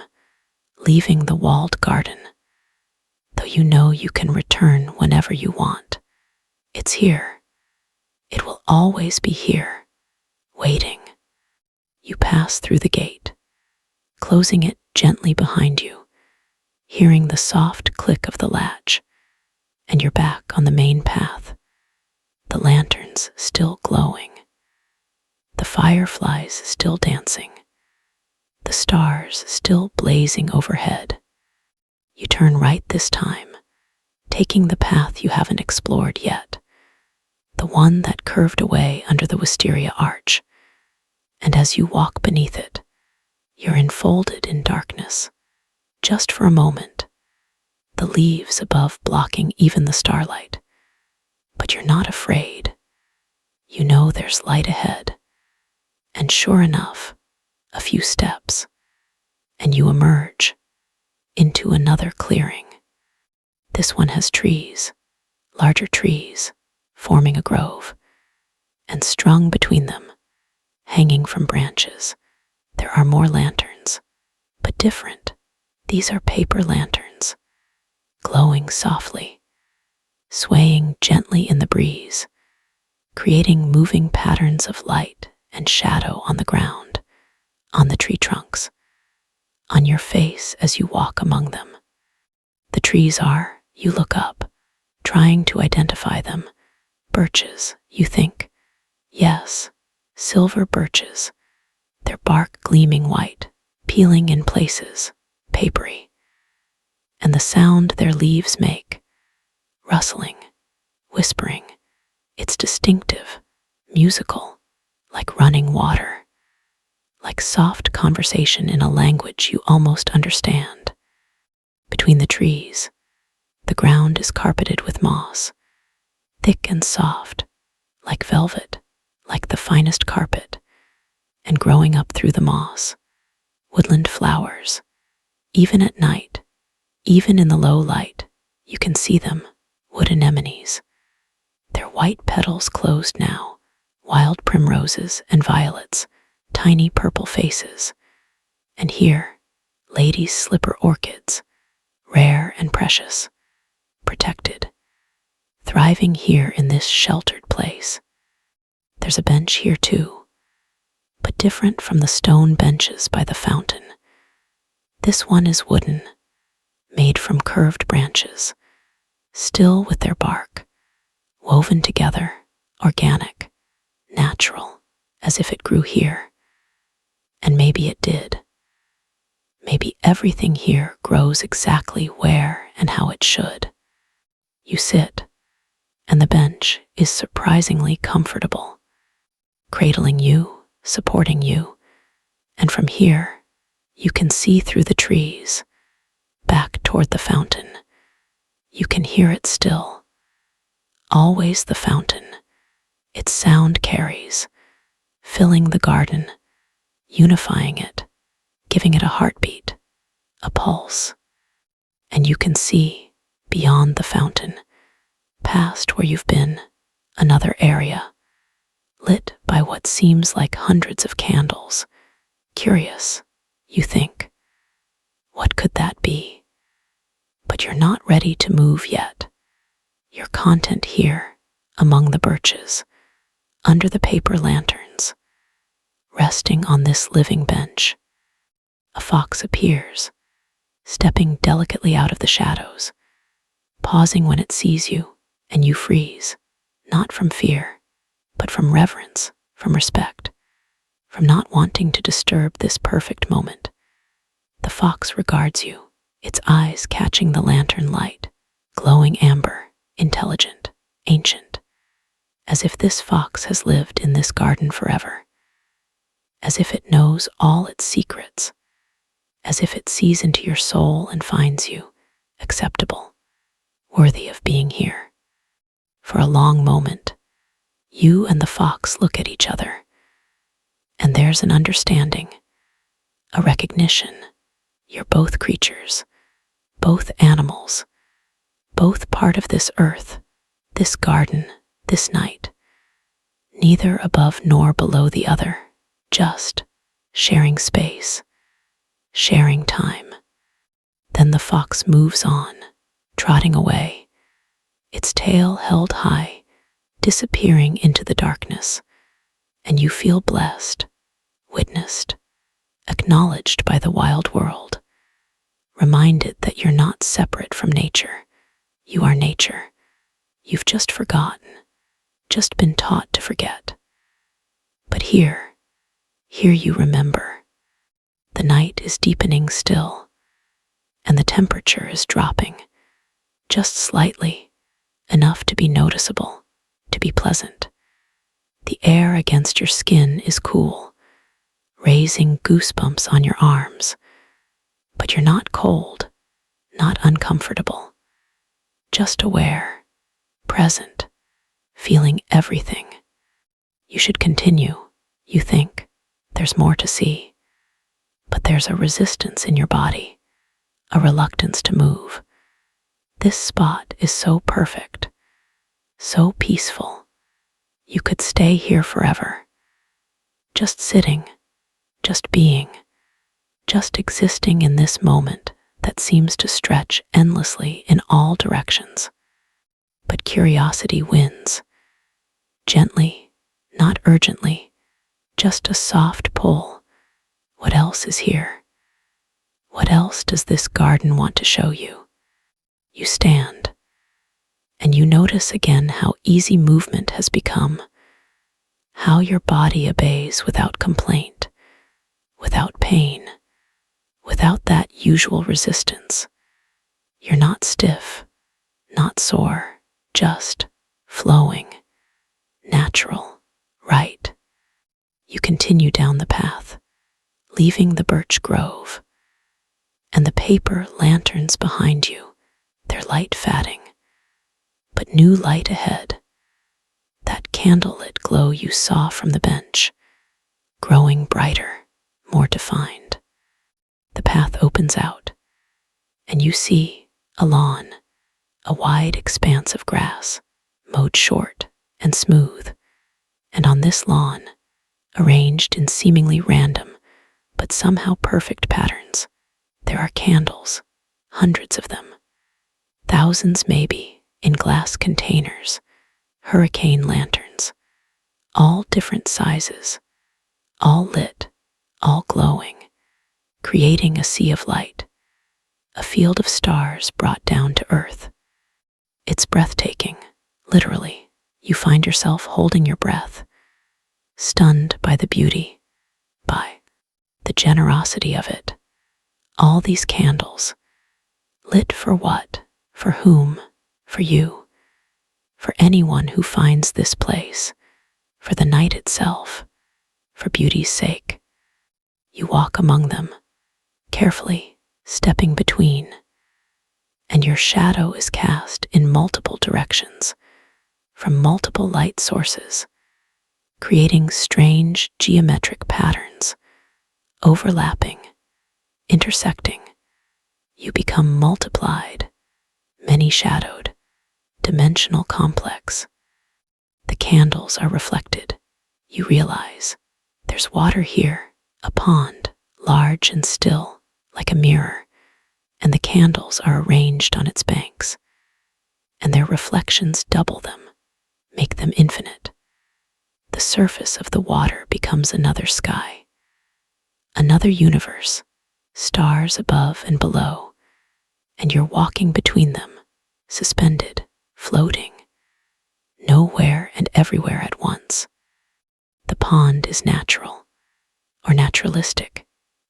leaving the walled garden, though you know you can return whenever you want. It's here. It will always be here, waiting. You pass through the gate, closing it gently behind you, hearing the soft click of the latch, and you're back on the main path, the lanterns still glowing, the fireflies still dancing, the stars still blazing overhead. You turn right this time, taking the path you haven't explored yet, the one that curved away under the wisteria arch, and as you walk beneath it, you're enfolded in darkness, just for a moment, the leaves above blocking even the starlight. But you're not afraid. You know there's light ahead. And sure enough, a few steps, and you emerge into another clearing. This one has trees, larger trees, forming a grove, and strung between them, hanging from branches, there are more lanterns, but different. These are paper lanterns, glowing softly, swaying gently in the breeze, creating moving patterns of light and shadow on the ground, on the tree trunks, on your face as you walk among them. The trees are, you look up, trying to identify them, birches, you think. Yes, silver birches, their bark gleaming white, peeling in places, papery. And the sound their leaves make, rustling, whispering, it's distinctive, musical, like running water, like soft conversation in a language you almost understand. Between the trees, the ground is carpeted with moss, thick and soft, like velvet, like the finest carpet, and growing up through the moss, woodland flowers. Even at night, even in the low light, you can see them, wood anemones. Their white petals closed now, wild primroses and violets, tiny purple faces. And here, ladies' slipper orchids, rare and precious, protected, thriving here in this sheltered place. There's a bench here too, but different from the stone benches by the fountain. This one is wooden, made from curved branches, still with their bark, woven together, organic, natural, as if it grew here. And maybe it did. Maybe everything here grows exactly where and how it should. You sit, and the bench is surprisingly comfortable, cradling you, supporting you, and from here, you can see through the trees, back toward the fountain. You can hear it still. Always the fountain. Its sound carries, filling the garden, unifying it, giving it a heartbeat, a pulse. And you can see, beyond the fountain, past where you've been, another area, lit by what seems like hundreds of candles. Curious, you think, what could that be? But you're not ready to move yet. You're content here, among the birches, under the paper lanterns, resting on this living bench. A fox appears, stepping delicately out of the shadows, pausing when it sees you, and you freeze, not from fear, but from reverence, from respect, from not wanting to disturb this perfect moment. The fox regards you, its eyes catching the lantern light, glowing amber, intelligent, ancient, as if this fox has lived in this garden forever, as if it knows all its secrets, as if it sees into your soul and finds you acceptable, worthy of being here. For a long moment, you and the fox look at each other, and there's an understanding, a recognition. You're both creatures, both animals, both part of this earth, this garden, this night, neither above nor below the other, just sharing space, sharing time. Then the fox moves on, trotting away, its tail held high, disappearing into the darkness, and you feel blessed, witnessed, acknowledged by the wild world, reminded that you're not separate from nature. You are nature. You've just forgotten, just been taught to forget. But here you remember. The night is deepening still, and the temperature is dropping, just slightly, enough to be noticeable, to be pleasant. The air against your skin is cool, raising goosebumps on your arms, but you're not cold, not uncomfortable, just aware, present, feeling everything. You should continue, you think. There's more to see. But there's a resistance in your body, a reluctance to move. This spot is so perfect, so peaceful. You could stay here forever. Just sitting, just being, just existing in this moment that seems to stretch endlessly in all directions. But curiosity wins. Gently, not urgently, just a soft pull. What else is here? What else does this garden want to show you? You stand, and you notice again how easy movement has become, how your body obeys without complaint, without pain, without that usual resistance. You're not stiff, not sore, just flowing, natural, right. You continue down the path, leaving the birch grove, and the paper lanterns behind you, their light fading, but new light ahead. That candlelit glow you saw from the bench, growing brighter, more defined. The path opens out, and you see a lawn, a wide expanse of grass, mowed short and smooth, and on this lawn, arranged in seemingly random but somehow perfect patterns, there are candles, hundreds of them, thousands maybe, in glass containers, hurricane lanterns, all different sizes, all lit, all glowing, creating a sea of light, a field of stars brought down to earth. It's breathtaking, literally. You find yourself holding your breath, stunned by the beauty, by the generosity of it. All these candles, lit for what? For whom? For you. For anyone who finds this place, for the night itself, for beauty's sake. You walk among them, carefully, stepping between, and your shadow is cast in multiple directions, from multiple light sources, creating strange geometric patterns, overlapping, intersecting. You become multiplied, many-shadowed, dimensional complex. The candles are reflected. You realize there's water here, a pond, large and still, like a mirror, and the candles are arranged on its banks, and their reflections double them, make them infinite. The surface of the water becomes another sky, another universe, stars above and below, and you're walking between them, suspended, floating, nowhere and everywhere at once. The pond is natural, or naturalistic,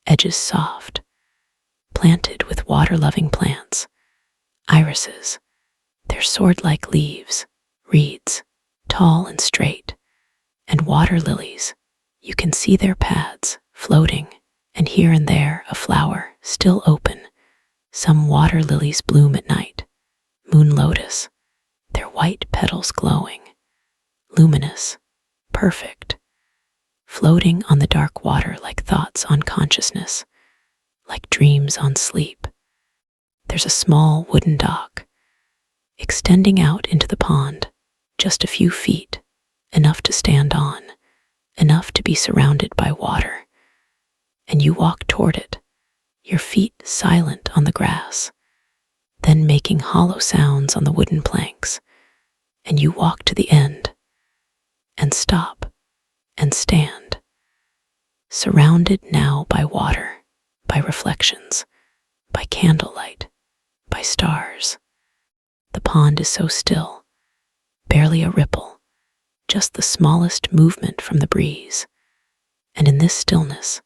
edges soft, planted with water-loving plants, irises, their sword-like leaves, reeds, tall and straight, and water lilies. You can see their pads, floating, and here and there a flower, still open. Some water lilies bloom at night, moon lotus, their white petals glowing, luminous, perfect, floating on the dark water like thoughts on consciousness, like dreams on sleep. There's a small wooden dock, extending out into the pond, just a few feet, enough to stand on, enough to be surrounded by water. And you walk toward it, your feet silent on the grass, then making hollow sounds on the wooden planks, and you walk to the end and stop and stand, surrounded now by water, by reflections, by candlelight, by stars. The pond is so still, barely a ripple, just the smallest movement from the breeze. And in this stillness,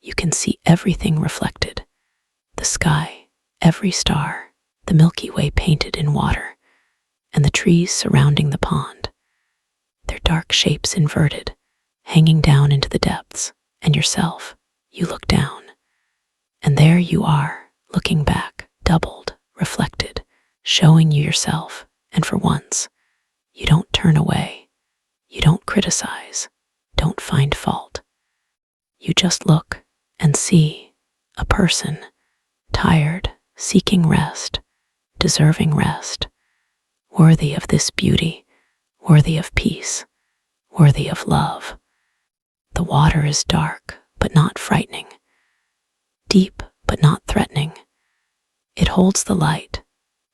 you can see everything reflected: the sky, every star, the Milky Way painted in water, and the trees surrounding the pond, their dark shapes inverted, hanging down into the depths. And yourself, you look down, and there you are, looking back, doubled, reflected, showing you yourself. And for once, you don't turn away, you don't criticize, don't find fault. You just look and see a person, tired, seeking rest, deserving rest, worthy of this beauty, worthy of peace, worthy of love. The water is dark, but not frightening, deep, but not threatening. It holds the light,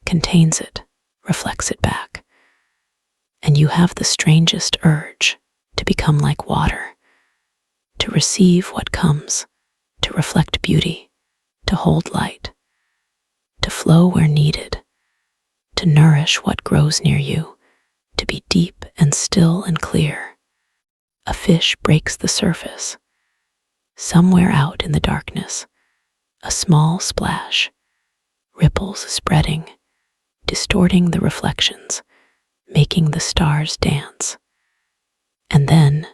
contains it, reflects it back. And you have the strangest urge to become like water, to receive what comes, to reflect beauty, to hold light, to flow where needed, to nourish what grows near you, to be deep and still and clear. A fish breaks the surface. Somewhere out in the darkness, a small splash, ripples spreading, distorting the reflections, making the stars dance. And then,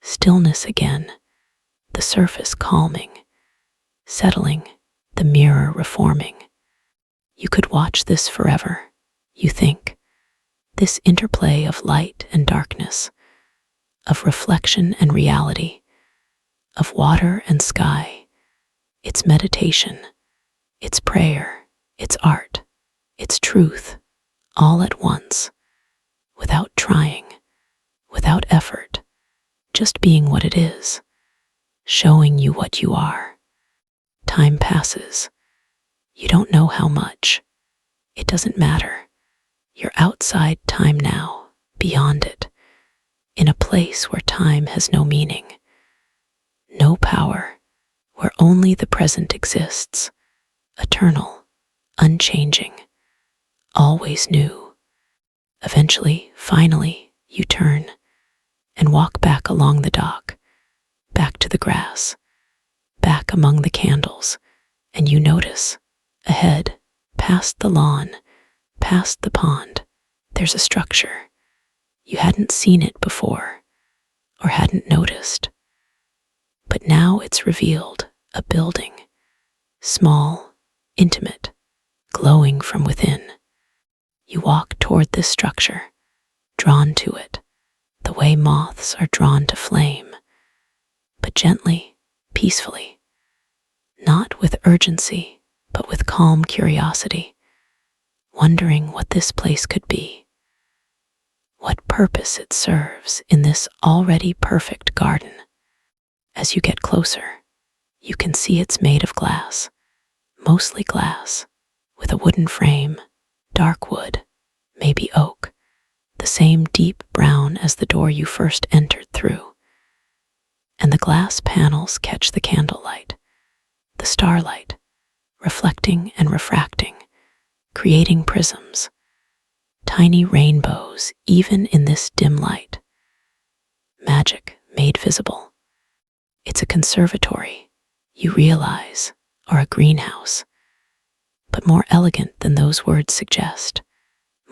stillness again, the surface calming, settling, the mirror reforming. You could watch this forever, you think, this interplay of light and darkness, of reflection and reality, of water and sky. It's meditation, it's prayer, it's art, it's truth, all at once, without trying, without effort, just being what it is, showing you what you are. Time passes. You don't know how much. It doesn't matter. You're outside time now, beyond it, in a place where time has no meaning, no power, where only the present exists, eternal, unchanging, always new. Eventually, finally, you turn and walk back along the dock, back to the grass, back among the candles, and you notice, ahead, past the lawn, past the pond, there's a structure. You hadn't seen it before, or hadn't noticed. But now it's revealed, a building, small, intimate, glowing from within. You walk toward this structure, drawn to it, the way moths are drawn to flame, but gently, peacefully, not with urgency, but with calm curiosity, wondering what this place could be, what purpose it serves in this already perfect garden. As you get closer, you can see it's made of glass, mostly glass, with a wooden frame, dark wood, maybe oak, the same deep brown as the door you first entered through. And the glass panels catch the candlelight, the starlight, reflecting and refracting, creating prisms, tiny rainbows even in this dim light. Magic made visible. It's a conservatory, you realize, or a greenhouse, but more elegant than those words suggest,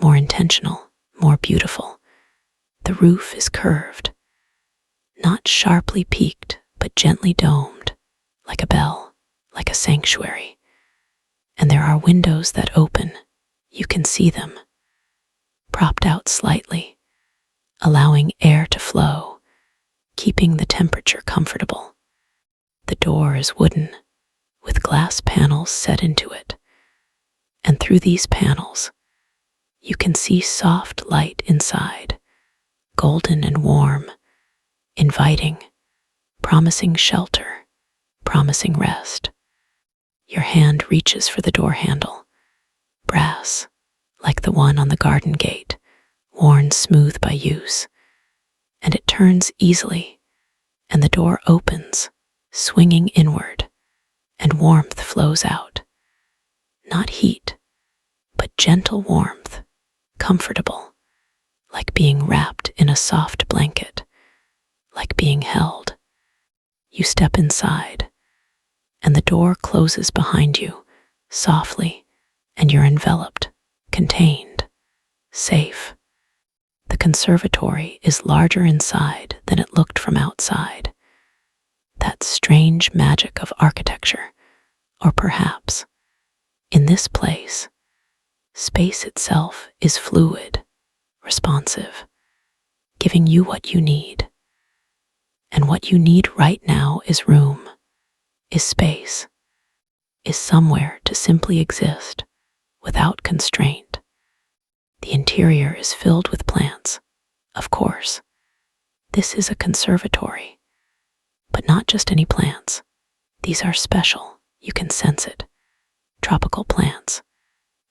more intentional, more beautiful. The roof is curved, not sharply peaked, but gently domed, like a bell, like a sanctuary. And there are windows that open, you can see them, propped out slightly, allowing air to flow, keeping the temperature comfortable. The door is wooden, with glass panels set into it, and through these panels, you can see soft light inside, golden and warm, inviting, promising shelter, promising rest. Your hand reaches for the door handle, brass, like the one on the garden gate, worn smooth by use, and it turns easily, and the door opens, swinging inward, and warmth flows out. Not heat, but gentle warmth, comfortable, like being wrapped in a soft blanket, like being held. You step inside, and the door closes behind you, softly, and you're enveloped, contained, safe. The conservatory is larger inside than it looked from outside. That strange magic of architecture, or perhaps, in this place, space itself is fluid, responsive, giving you what you need. And what you need right now is room, is space, is somewhere to simply exist without constraint. The interior is filled with plants, of course. This is a conservatory, but not just any plants. These are special, you can sense it. Tropical plants,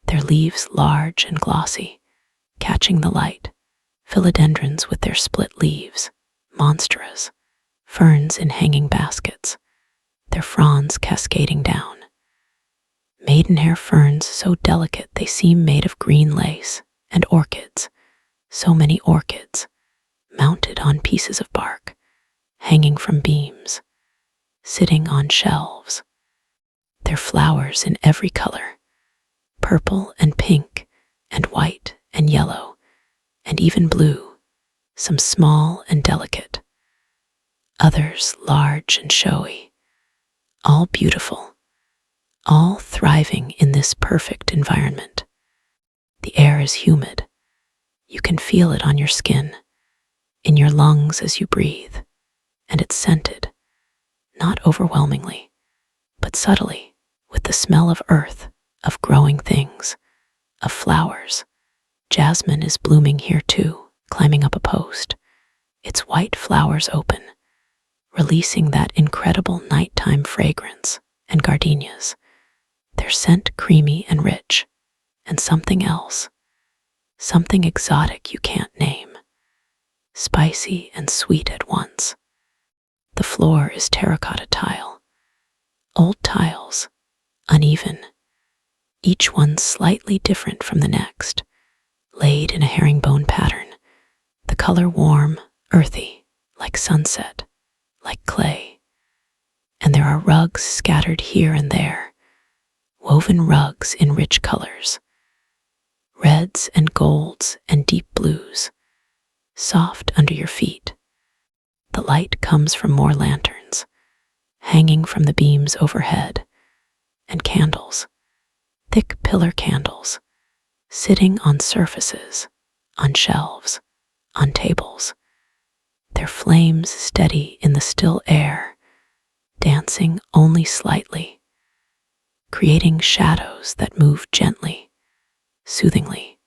their leaves large and glossy, catching the light. Philodendrons with their split leaves, monsteras, ferns in hanging baskets, their fronds cascading down. Maidenhair ferns so delicate they seem made of green lace, and orchids, so many orchids, mounted on pieces of bark, hanging from beams, sitting on shelves. Their flowers in every color, purple and pink and white and yellow, and even blue, some small and delicate, others large and showy, all beautiful, all thriving in this perfect environment. The air is humid. You can feel it on your skin, in your lungs as you breathe, and it's scented, not overwhelmingly, but subtly, with the smell of earth, of growing things, of flowers. Jasmine is blooming here too, climbing up a post, its white flowers open, releasing that incredible nighttime fragrance, and gardenias, their scent creamy and rich, and something else, something exotic you can't name, spicy and sweet at once. The floor is terracotta tile, old tiles, uneven, each one slightly different from the next, laid in a herringbone pattern, the color warm, earthy, like sunset, like clay. And there are rugs scattered here and there, woven rugs in rich colors, reds and golds and deep blues, soft under your feet. The light comes from more lanterns, hanging from the beams overhead, and candles, thick pillar candles, sitting on surfaces, on shelves, on tables, their flames steady in the still air, dancing only slightly, creating shadows that move gently, soothingly.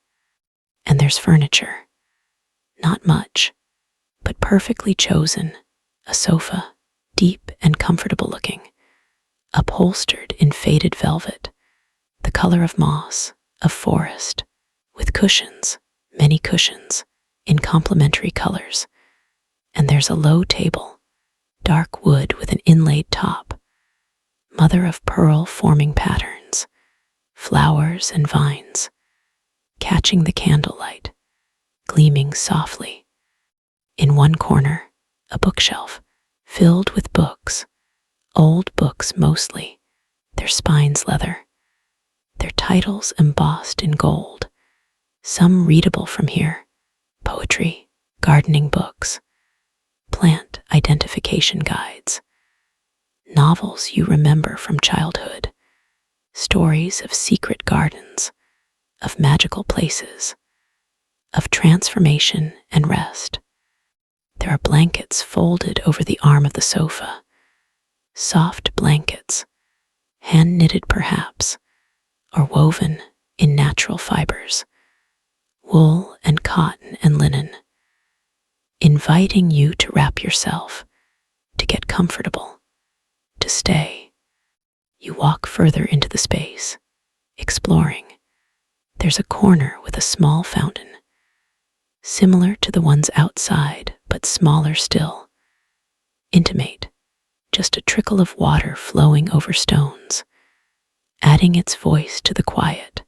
And there's furniture, not much, but perfectly chosen, a sofa, deep and comfortable looking, upholstered in faded velvet, the color of moss, of forest, with cushions, many cushions, in complementary colors. And there's a low table, dark wood with an inlaid top, mother of pearl forming patterns, flowers and vines, catching the candlelight, gleaming softly. In one corner, a bookshelf filled with books, old books mostly, their spines leather, their titles embossed in gold, some readable from here, poetry, gardening books, plant identification guides, novels you remember from childhood, stories of secret gardens, of magical places, of transformation and rest. There are blankets folded over the arm of the sofa, soft blankets, hand-knitted perhaps, or woven in natural fibers, wool and cotton and linen, inviting you to wrap yourself, to get comfortable, to stay. You walk further into the space, exploring. There's a corner with a small fountain, similar to the ones outside, but smaller still. Intimate, just a trickle of water flowing over stones, adding its voice to the quiet,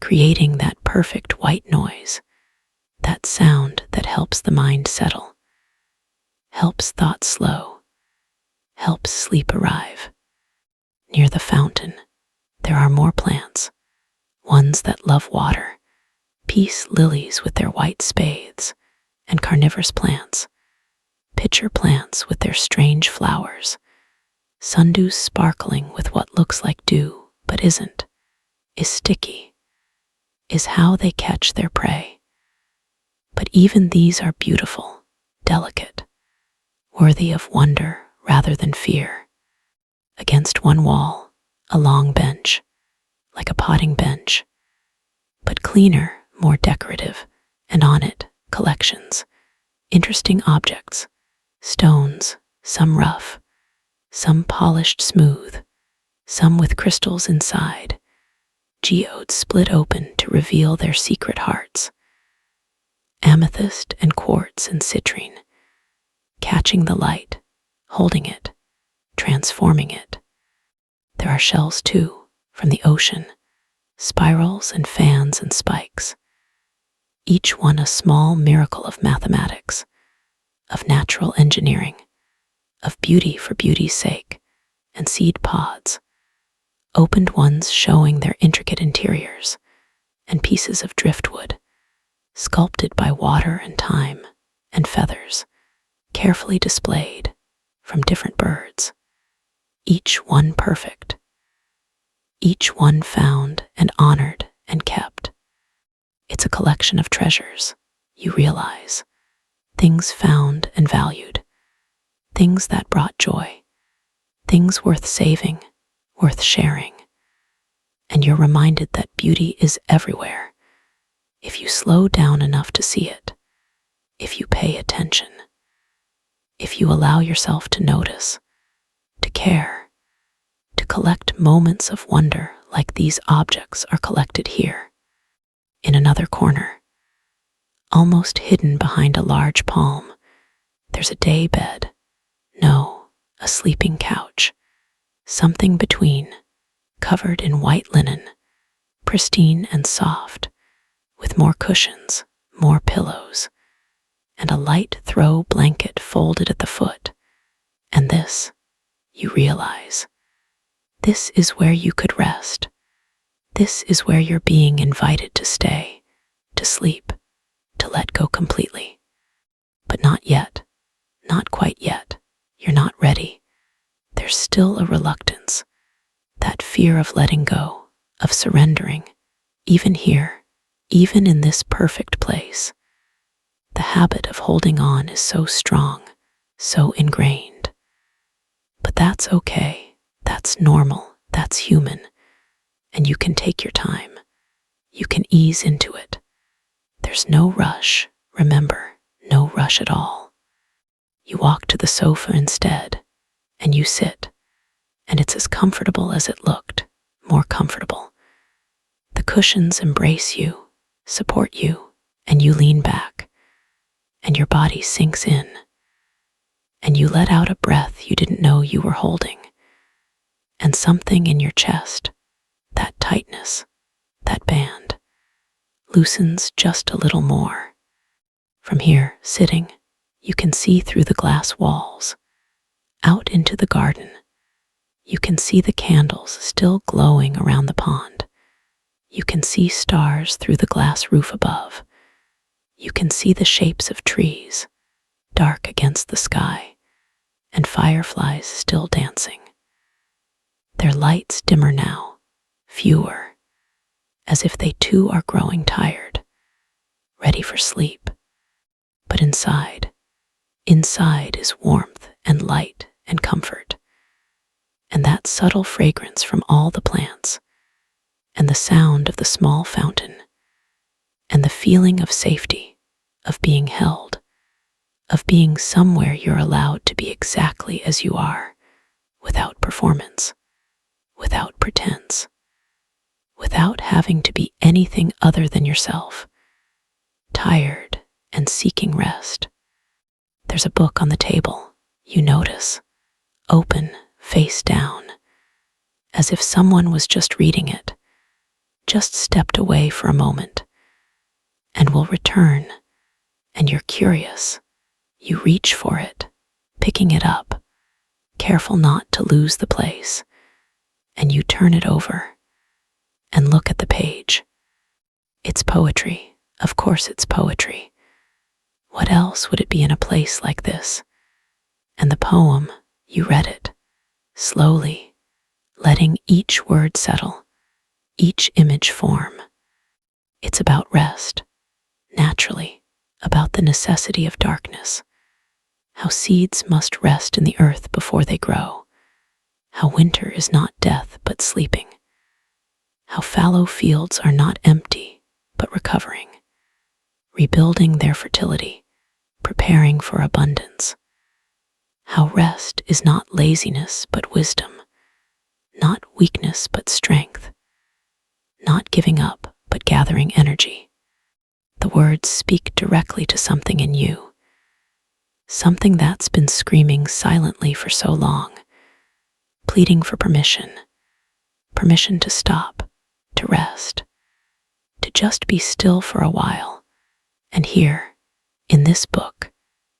creating that perfect white noise, that sound that helps the mind settle, helps thoughts slow, helps sleep arrive. Near the fountain, there are more plants, ones that love water, peace lilies with their white spathes, and carnivorous plants, pitcher plants with their strange flowers, sundews sparkling with what looks like dew but isn't, is sticky, is how they catch their prey. But even these are beautiful, delicate, worthy of wonder rather than fear. Against one wall, a long bench, like a potting bench, but cleaner, more decorative, and on it, collections, interesting objects, stones, some rough, some polished smooth, some with crystals inside, geodes split open to reveal their secret hearts, amethyst and quartz and citrine, catching the light, holding it, transforming it. There are shells too, from the ocean, spirals and fans and spikes, each one a small miracle of mathematics, of natural engineering, of beauty for beauty's sake, and seed pods, opened ones showing their intricate interiors, and pieces of driftwood, sculpted by water and time, and feathers, carefully displayed from different birds, each one perfect, each one found and honored and kept. It's a collection of treasures, you realize, things found and valued, things that brought joy, things worth saving, worth sharing. And you're reminded that beauty is everywhere, if you slow down enough to see it, if you pay attention, if you allow yourself to notice, to care, to collect moments of wonder like these objects are collected here. In another corner, almost hidden behind a large palm, there's a day bed. No, a sleeping couch. Something between, covered in white linen, pristine and soft, with more cushions, more pillows, and a light throw blanket folded at the foot. And this, you realize, this is where you could rest. This is where you're being invited to stay, to sleep, to let go completely. But not yet, not quite yet. You're not ready. There's still a reluctance, that fear of letting go, of surrendering, even here, even in this perfect place. The habit of holding on is so strong, so ingrained. But that's okay, that's normal, that's human. And you can take your time. You can ease into it. There's no rush, remember, no rush at all. You walk to the sofa instead, and you sit, and it's as comfortable as it looked, more comfortable. The cushions embrace you, support you, and you lean back, and your body sinks in, and you let out a breath you didn't know you were holding, and something in your chest, that tightness, that band, loosens just a little more. From here, sitting, you can see through the glass walls, out into the garden. You can see the candles still glowing around the pond. You can see stars through the glass roof above. You can see the shapes of trees, dark against the sky, and fireflies still dancing. Their lights dimmer now, fewer, as if they too are growing tired, ready for sleep. But inside is warmth and light and comfort, and that subtle fragrance from all the plants, and the sound of the small fountain, and the feeling of safety, of being held, of being somewhere you're allowed to be exactly as you are, without performance, without pretense, without having to be anything other than yourself, tired and seeking rest. There's a book on the table, you notice, open, face down, as if someone was just reading it, just stepped away for a moment, and will return, and you're curious. You reach for it, picking it up, careful not to lose the place, and you turn it over and look at the page. It's poetry. Of course it's poetry. What else would it be in a place like this? And the poem, you read it, slowly, letting each word settle, each image form. It's about rest, naturally, about the necessity of darkness, how seeds must rest in the earth before they grow, how winter is not death but sleeping, how fallow fields are not empty but recovering, rebuilding their fertility, preparing for abundance, how rest is not laziness but wisdom, not weakness but strength, not giving up but gathering energy. The words speak directly to something in you, something that's been screaming silently for so long, pleading for permission to stop, to rest, to just be still for a while. And here, in this book,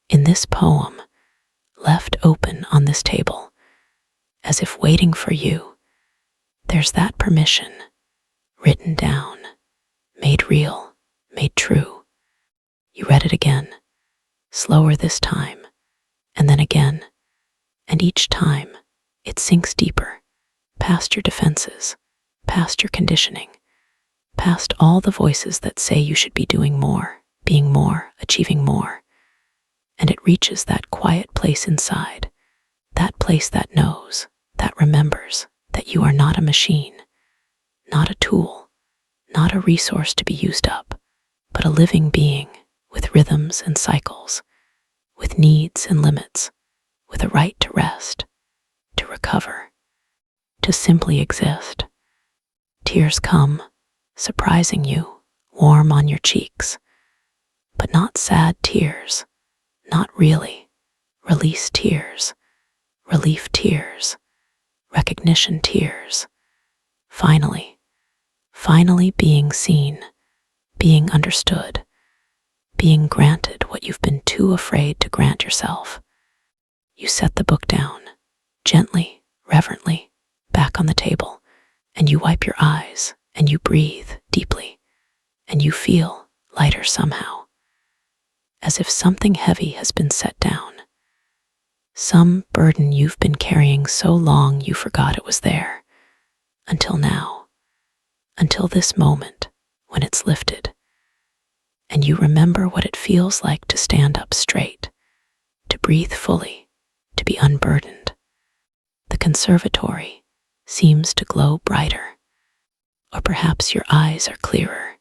in this poem, left open on this table, as if waiting for you, there's that permission, written down, made real, made true. You read it again, slower this time, and then again, and each time it sinks deeper, past your defenses, past your conditioning, past all the voices that say you should be doing more, being more, achieving more, and it reaches that quiet place inside, that place that knows, that remembers that you are not a machine, not a tool, not a resource to be used up, but a living being with rhythms and cycles, with needs and limits, with a right to rest, to recover, to simply exist. Tears come, surprising you, warm on your cheeks, but not sad tears, not really. Release tears, relief tears, recognition tears. Finally being seen, being understood, being granted what you've been too afraid to grant yourself. You set the book down, gently, reverently, back on the table, and you wipe your eyes, and you breathe deeply, and you feel lighter somehow, as if something heavy has been set down. Some burden you've been carrying so long you forgot it was there, until now, until this moment when it's lifted, and you remember what it feels like to stand up straight, to breathe fully, to be unburdened. The conservatory seems to glow brighter, or perhaps your eyes are clearer.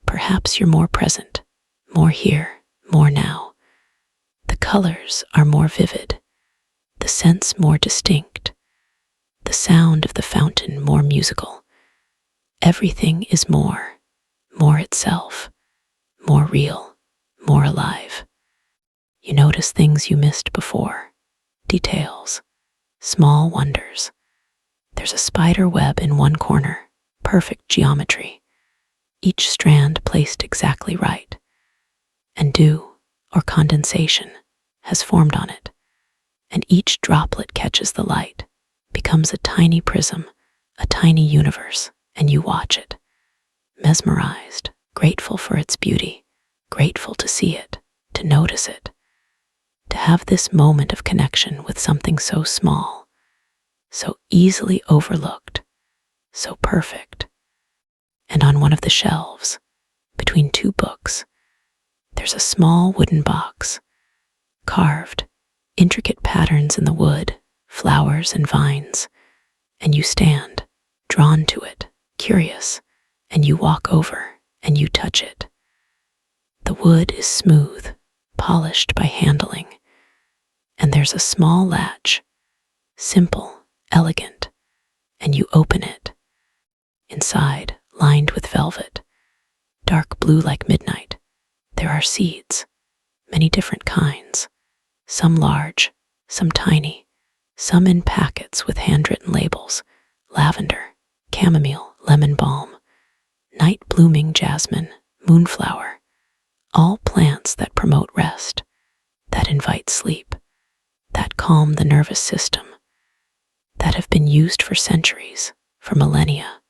Perhaps you're more present, more here, more now. The colors are more vivid, the scents more distinct, the sound of the fountain more musical. Everything is more itself, more real, more alive. You notice things you missed before, details, small wonders. There's a spider web in one corner, perfect geometry, each strand placed exactly right, and dew or condensation has formed on it, and each droplet catches the light, becomes a tiny prism, a tiny universe, and you watch it, mesmerized, grateful for its beauty, grateful to see it, to notice it, to have this moment of connection with something so small, so easily overlooked, so perfect. And on one of the shelves, between two books, there's a small wooden box, carved, intricate patterns in the wood, flowers and vines, and you stand, drawn to it, curious, and you walk over and you touch it. The wood is smooth, polished by handling, and there's a small latch, simple, elegant, and you open it. Inside, lined with velvet, dark blue like midnight, there are seeds, many different kinds, some large, some tiny, some in packets with handwritten labels: lavender, chamomile, lemon balm, night blooming jasmine, moonflower, all plants that promote rest, that invite sleep, that calm the nervous system, that have been used for centuries, for millennia,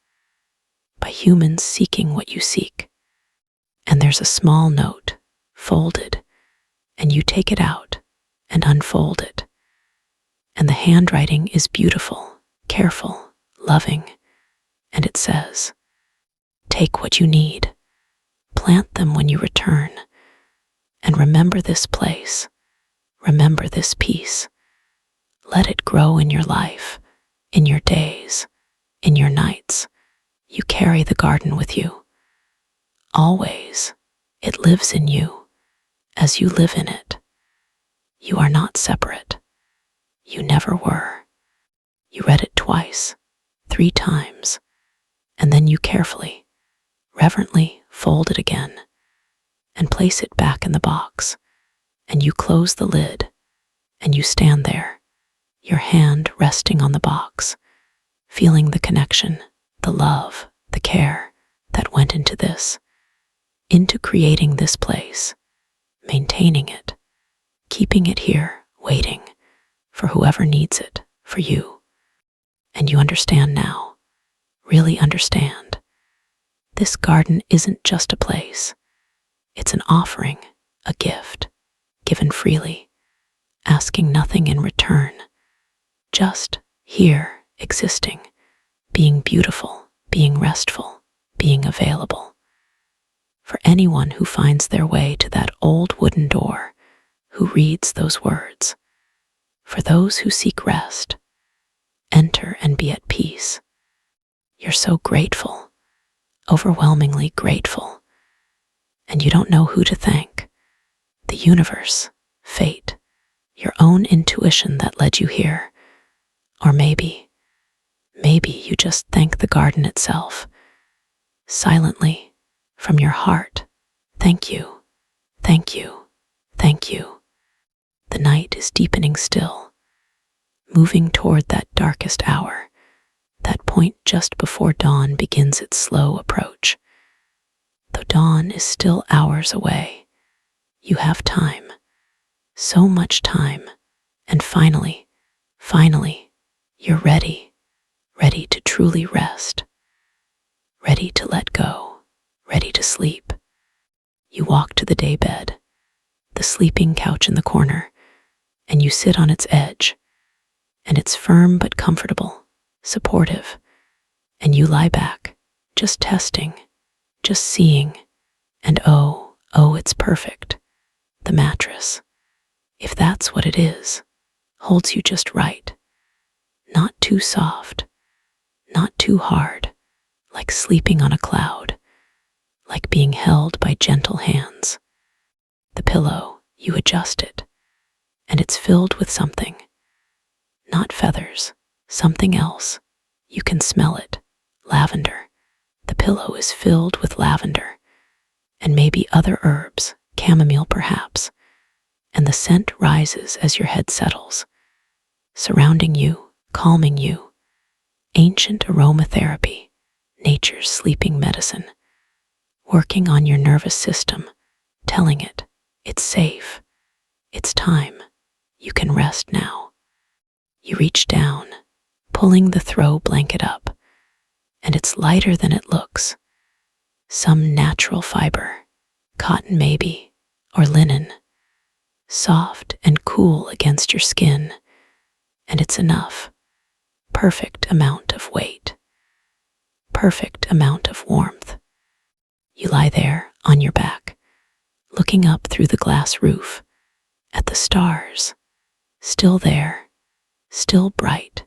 by humans seeking what you seek. And there's a small note, folded, and you take it out and unfold it. And the handwriting is beautiful, careful, loving, and it says, "Take what you need, plant them when you return, and remember this place, remember this peace. Let it grow in your life, in your days, in your nights. You carry the garden with you. Always, it lives in you, as you live in it. You are not separate. You never were." You read it twice, 3 times, and then you carefully, reverently fold it again and place it back in the box, and you close the lid, and you stand there, your hand resting on the box, feeling the connection, the love, the care that went into this, into creating this place, maintaining it, keeping it here, waiting for whoever needs it, for you. And you understand now, really understand. This garden isn't just a place. It's an offering, a gift, given freely, asking nothing in return, just here, existing, being beautiful, being restful, being available. For anyone who finds their way to that old wooden door, who reads those words, for those who seek rest, enter and be at peace. You're so grateful, overwhelmingly grateful, and you don't know who to thank. The universe, fate, your own intuition that led you here. Or maybe you just thank the garden itself, silently, from your heart. Thank you, thank you, thank you. The night is deepening still, moving toward that darkest hour, that point just before dawn begins its slow approach. Though dawn is still hours away, you have time, so much time, and finally, you're ready to truly rest, ready to let go, ready to sleep. You walk to the daybed, the sleeping couch in the corner, and you sit on its edge, and it's firm but comfortable, supportive, and you lie back, just testing, just seeing, and oh, it's perfect. The mattress, if that's what it is, holds you just right. Not too soft, not too hard, like sleeping on a cloud, like being held by gentle hands. The pillow, you adjust it, and it's filled with something. Not feathers, something else. You can smell it. Lavender. The pillow is filled with lavender, and maybe other herbs, chamomile perhaps, and the scent rises as your head settles, surrounding you, calming you. Ancient aromatherapy, nature's sleeping medicine, working on your nervous system, telling it, it's safe, it's time, you can rest now. You reach down, pulling the throw blanket up, and it's lighter than it looks. Some natural fiber, cotton maybe, or linen, soft and cool against your skin, and it's enough. Perfect amount of weight, perfect amount of warmth. You lie there on your back, looking up through the glass roof at the stars, still there, still bright,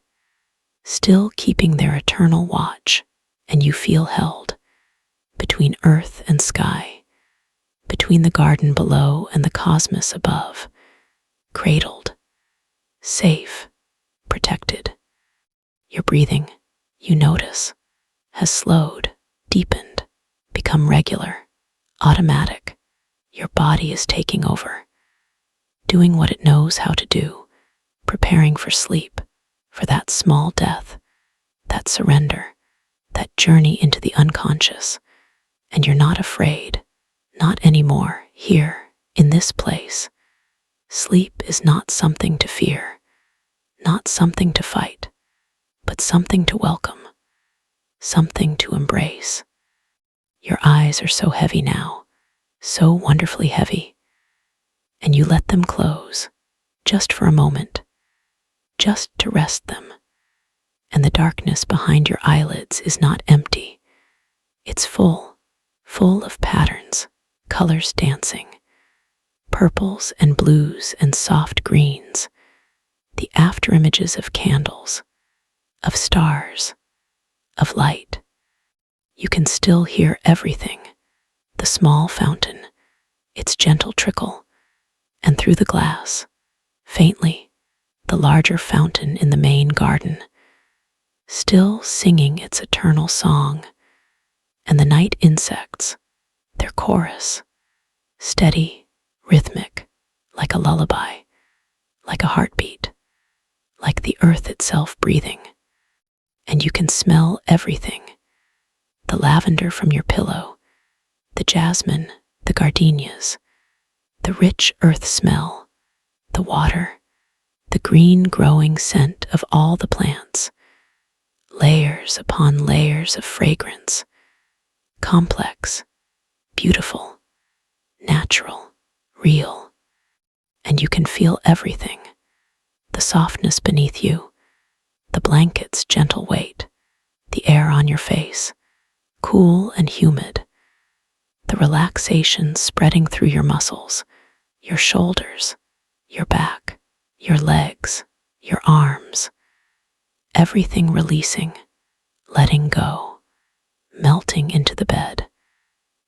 still keeping their eternal watch, and you feel held between earth and sky, between the garden below and the cosmos above, cradled, safe, protected. You're breathing, you notice, has slowed, deepened, become regular, automatic. Your body is taking over, doing what it knows how to do, preparing for sleep, for that small death, that surrender, that journey into the unconscious. And you're not afraid, not anymore, here, in this place. Sleep is not something to fear, not something to fight, but something to welcome, something to embrace. Your eyes are so heavy now, so wonderfully heavy, and you let them close, just for a moment, just to rest them. And the darkness behind your eyelids is not empty. It's full of patterns, colors dancing, purples and blues and soft greens, the afterimages of candles, of stars, of light. You can still hear everything, the small fountain, its gentle trickle, and through the glass, faintly, the larger fountain in the main garden, still singing its eternal song, and the night insects, their chorus, steady, rhythmic, like a lullaby, like a heartbeat, like the earth itself breathing. And you can smell everything, the lavender from your pillow, the jasmine, the gardenias, the rich earth smell, the water, the green growing scent of all the plants, layers upon layers of fragrance, complex, beautiful, natural, real. And you can feel everything, the softness beneath you, the blanket's gentle weight, the air on your face, cool and humid, the relaxation spreading through your muscles, your shoulders, your back, your legs, your arms, everything releasing, letting go, melting into the bed,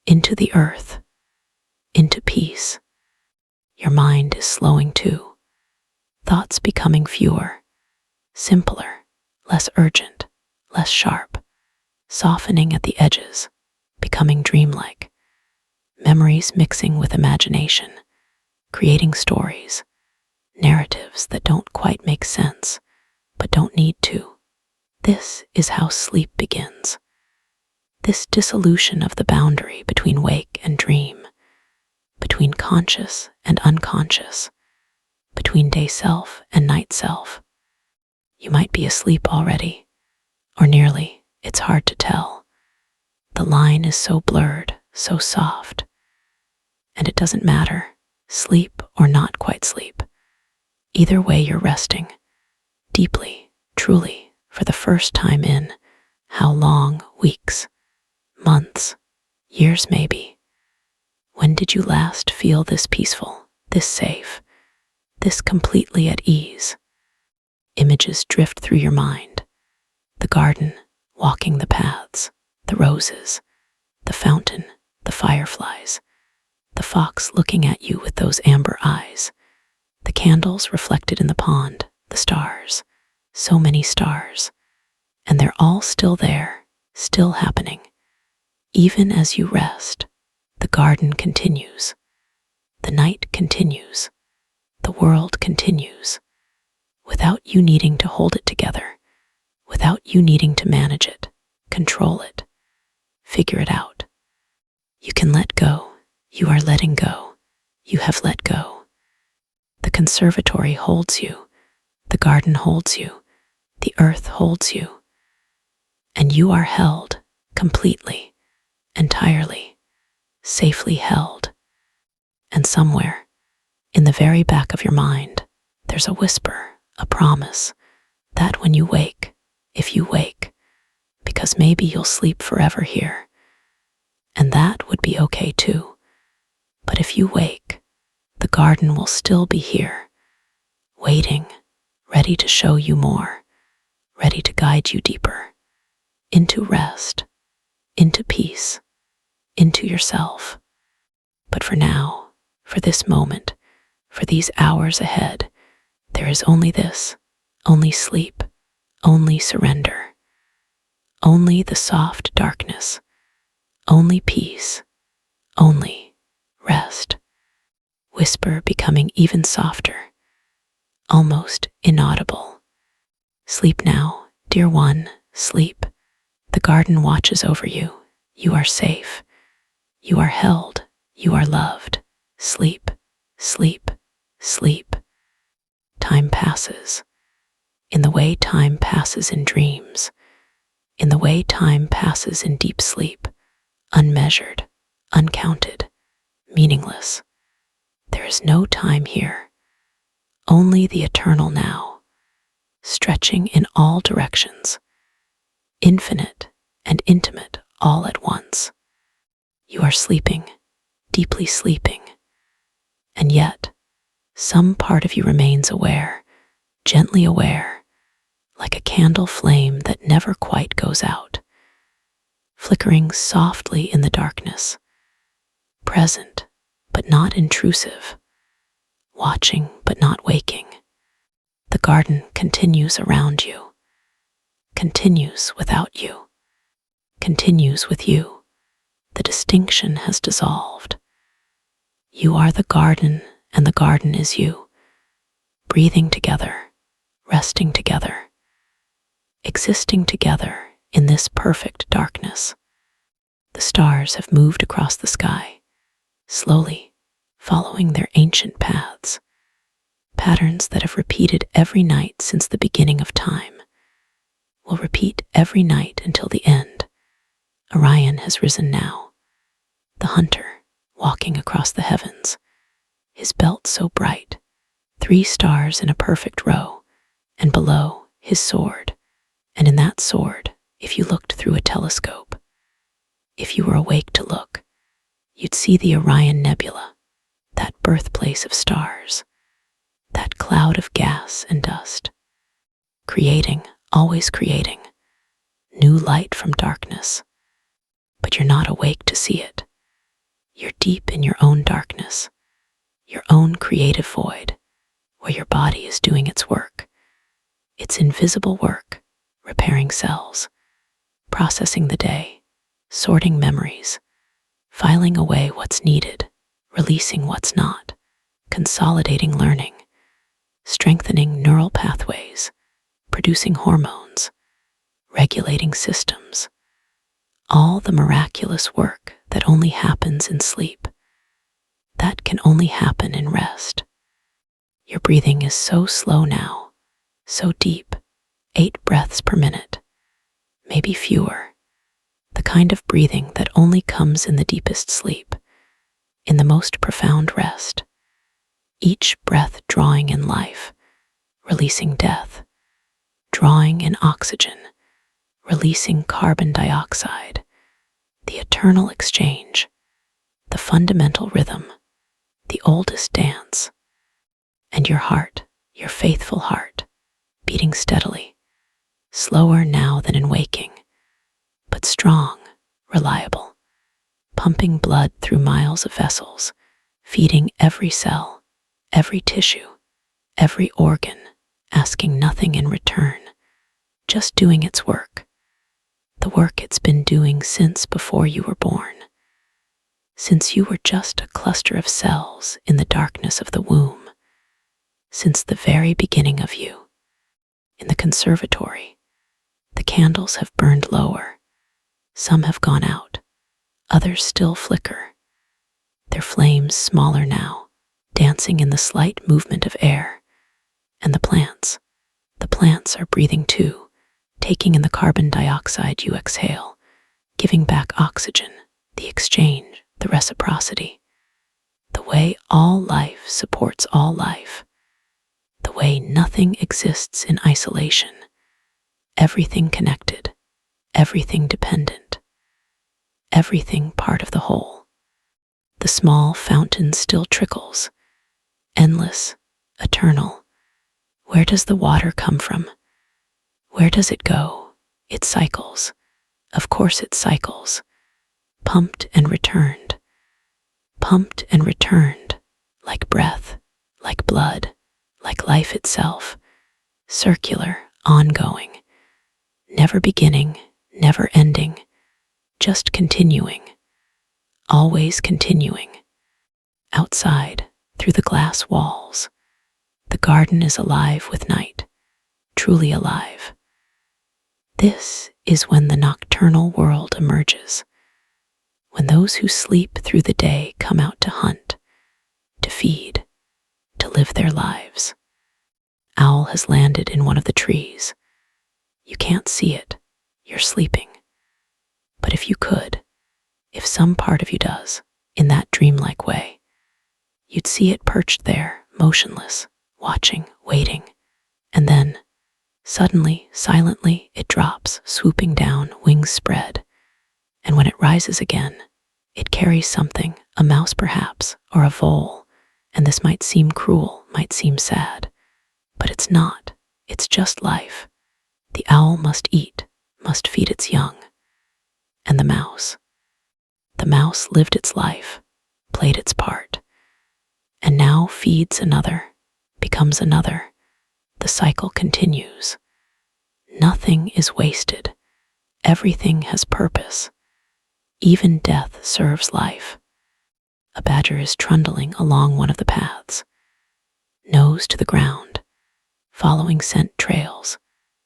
into the earth, into peace. Your mind is slowing too, thoughts becoming fewer, simpler, less urgent, less sharp, softening at the edges, becoming dreamlike, memories mixing with imagination, creating stories, narratives that don't quite make sense, but don't need to. This is how sleep begins. This dissolution of the boundary between wake and dream, between conscious and unconscious, between day self and night self. You might be asleep already, or nearly, it's hard to tell. The line is so blurred, so soft. And it doesn't matter, sleep or not quite sleep. Either way, you're resting, deeply, truly, for the first time in, how long, weeks, months, years maybe. When did you last feel this peaceful, this safe, this completely at ease? Images drift through your mind. The garden, walking the paths, the roses, the fountain, the fireflies, the fox looking at you with those amber eyes, the candles reflected in the pond, the stars, so many stars, and they're all still there, still happening. Even as you rest, the garden continues, the night continues, the world continues, without you needing to hold it together, without you needing to manage it, control it, figure it out. You can let go. You are letting go. You have let go. The conservatory holds you. The garden holds you. The earth holds you. And you are held completely, entirely, safely held. And somewhere, in the very back of your mind, there's a whisper, a promise, that when you wake, if you wake, because maybe you'll sleep forever here, and that would be okay too. But if you wake, the garden will still be here, waiting, ready to show you more, ready to guide you deeper, into rest, into peace, into yourself. But for now, for this moment, for these hours ahead, there is only this, only sleep, only surrender. Only the soft darkness, only peace, only rest. Whisper becoming even softer, almost inaudible. Sleep now, dear one, sleep. The garden watches over you. You are safe. You are held. You are loved. Sleep, sleep, sleep. Time passes. In the way time passes in dreams, in the way time passes in deep sleep, unmeasured, uncounted, meaningless. There is no time here, only the eternal now, stretching in all directions, infinite and intimate all at once. You are sleeping, deeply sleeping, and yet some part of you remains aware, gently aware, like a candle flame that never quite goes out, flickering softly in the darkness, present but not intrusive, watching but not waking. The garden continues around you, continues without you, continues with you. The distinction has dissolved. You are the garden and the garden is you, breathing together, resting together, existing together in this perfect darkness. The stars have moved across the sky, slowly, following their ancient paths, patterns that have repeated every night since the beginning of time, will repeat every night until the end. Orion has risen now, the hunter, walking across the heavens, his belt so bright, 3 stars in a perfect row, and below, his sword. And in that sword, if you looked through a telescope, if you were awake to look, you'd see the Orion Nebula, that birthplace of stars, that cloud of gas and dust, creating, always creating, new light from darkness. But you're not awake to see it. You're deep in your own darkness, your own creative void, where your body is doing its work, its invisible work, repairing cells, processing the day, sorting memories, filing away what's needed, releasing what's not, consolidating learning, strengthening neural pathways, producing hormones, regulating systems, all the miraculous work that only happens in sleep, that can only happen in rest. Your breathing is so slow now, so deep, 8 breaths per minute, maybe fewer, the kind of breathing that only comes in the deepest sleep, in the most profound rest, each breath drawing in life, releasing death, drawing in oxygen, releasing carbon dioxide, the eternal exchange, the fundamental rhythm, the oldest dance, and your heart, your faithful heart, beating steadily, slower now than in waking, but strong, reliable, pumping blood through miles of vessels, feeding every cell, every tissue, every organ, asking nothing in return, just doing its work, the work it's been doing since before you were born, since you were just a cluster of cells in the darkness of the womb, since the very beginning of you. In the conservatory, the candles have burned lower, some have gone out, others still flicker, their flames smaller now, dancing in the slight movement of air. And the plants are breathing too, taking in the carbon dioxide you exhale, giving back oxygen, the exchange, the reciprocity, the way all life supports all life, the way nothing exists in isolation, everything connected, everything dependent, everything part of the whole. The small fountain still trickles, endless, eternal. Where does the water come from? Where does it go? It cycles. Of course it cycles. Pumped and returned, like breath, like blood, like life itself, circular, ongoing, never beginning, never ending, just continuing, always continuing. Outside, through the glass walls, the garden is alive with night, truly alive. This is when the nocturnal world emerges, when those who sleep through the day come out to hunt, to feed, to live their lives. Owl has landed in one of the trees. You can't see it, you're sleeping. But if you could, if some part of you does, in that dreamlike way, you'd see it perched there, motionless, watching, waiting, and then, suddenly, silently, it drops, swooping down, wings spread, and when it rises again, it carries something, a mouse perhaps, or a vole, and this might seem cruel, might seem sad, but it's not, it's just life. The owl must eat, must feed its young. And the mouse lived its life, played its part, and now feeds another, becomes another. The cycle continues. Nothing is wasted. Everything has purpose. Even death serves life. A badger is trundling along one of the paths, nose to the ground, following scent trails,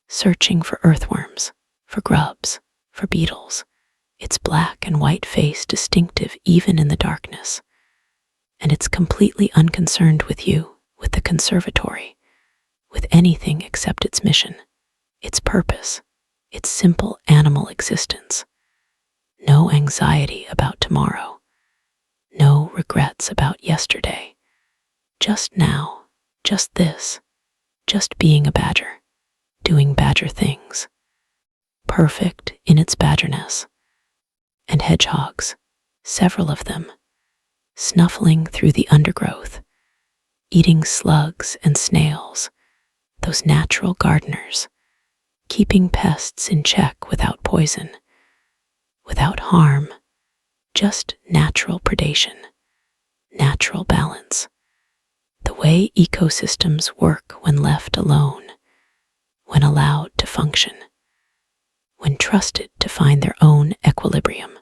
searching for earthworms, for grubs, for beetles, its black and white face distinctive even in the darkness. And it's completely unconcerned with you, with the conservatory, with anything except its mission, its purpose, its simple animal existence. No anxiety about tomorrow, no regrets about yesterday. Just now, just this, just being a badger, doing badger things, perfect in its badgerness. And hedgehogs, several of them, snuffling through the undergrowth, eating slugs and snails, those natural gardeners, keeping pests in check without poison, without harm, just natural predation, natural balance. The way ecosystems work when left alone, when allowed to function, when trusted to find their own equilibrium.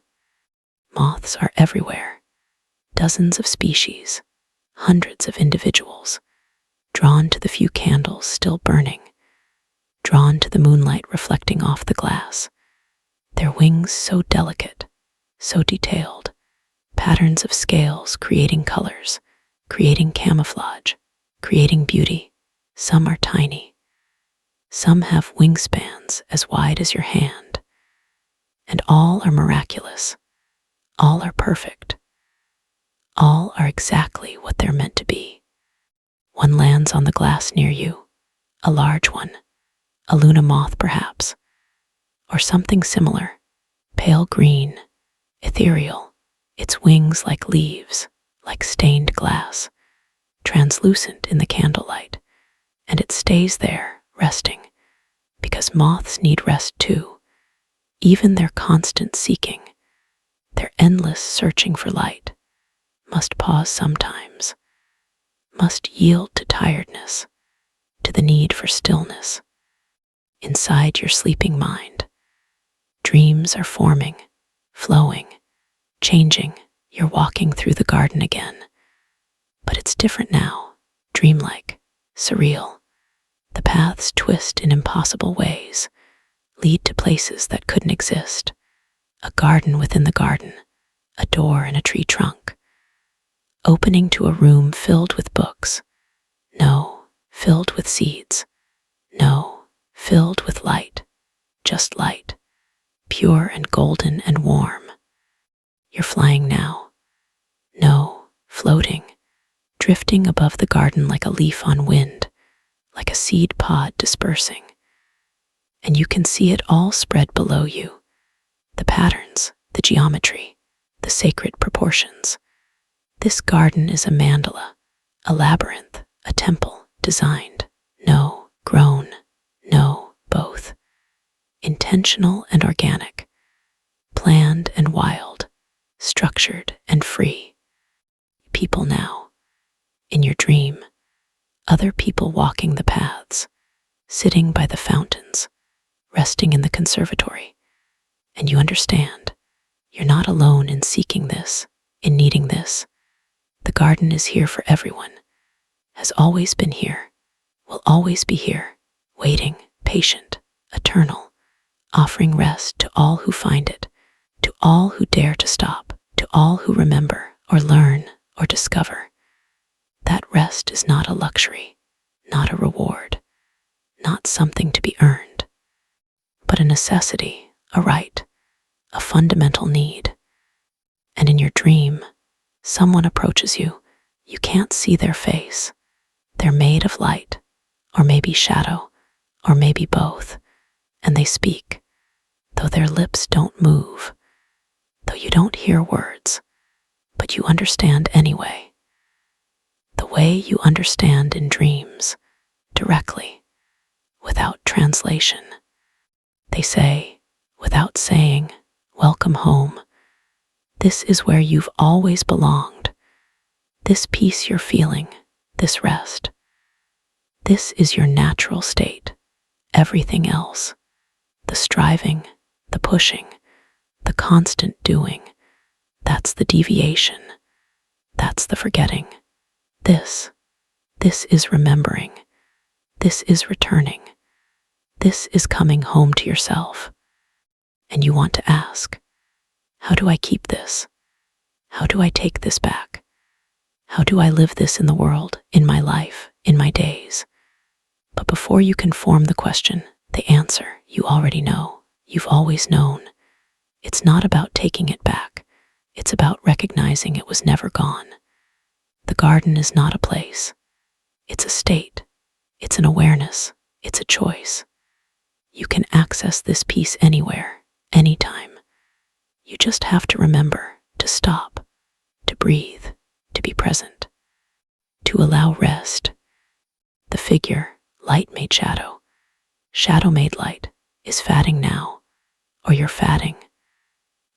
Moths are everywhere, dozens of species, hundreds of individuals, drawn to the few candles still burning, drawn to the moonlight reflecting off the glass. Their wings so delicate, so detailed, patterns of scales creating colors, creating camouflage, creating beauty. Some are tiny. Some have wingspans as wide as your hand. And all are miraculous. All are perfect. All are exactly what they're meant to be. One lands on the glass near you, a large one, a Luna moth perhaps, or something similar, pale green, ethereal, its wings like leaves, like stained glass, translucent in the candlelight, and it stays there, resting, because moths need rest too. Even their constant seeking, their endless searching for light, must pause sometimes, must yield to tiredness, to the need for stillness. Inside your sleeping mind, dreams are forming, flowing, changing. You're walking through the garden again. But it's different now, dreamlike, surreal. The paths twist in impossible ways, lead to places that couldn't exist. A garden within the garden, a door in a tree trunk, opening to a room filled with books. No, filled with seeds. No, filled with light, just light, pure and golden and warm. You're flying now. No, floating, drifting above the garden like a leaf on wind, like a seed pod dispersing. And you can see it all spread below you, the patterns, the geometry, the sacred proportions. This garden is a mandala, a labyrinth, a temple designed, no, grown, no, both, intentional and organic, planned and wild, structured and free. People now, in your dream, other people walking the paths, sitting by the fountains, resting in the conservatory, And you understand, you're not alone in seeking this, in needing this. The garden is here for everyone, has always been here, will always be here, waiting, patient, eternal, offering rest to all who find it, to all who dare to stop, to all who remember or learn or discover. That rest is not a luxury, not a reward, not something to be earned, but a necessity, a right, a fundamental need. And in your dream, someone approaches you. You can't see their face. They're made of light, or maybe shadow, or maybe both, and they speak, though their lips don't move, though you don't hear words, but you understand anyway. The way you understand in dreams, directly, without translation. They say, without saying, "Welcome home. This is where you've always belonged. This peace you're feeling, this rest. This is your natural state. Everything else, the striving, the pushing, the constant doing, that's the deviation. That's the forgetting. This is remembering. This is returning. This is coming home to yourself." And you want to ask, how do I keep this? How do I take this back? How do I live this in the world, in my life, in my days? But before you can form the question, the answer you already know, you've always known. It's not about taking it back. It's about recognizing it was never gone. The garden is not a place. It's a state. It's an awareness. It's a choice. You can access this peace anywhere, anytime. You just have to remember to stop, to breathe, to be present, to allow rest. The figure, light made shadow, shadow made light, is fading now, or you're fading,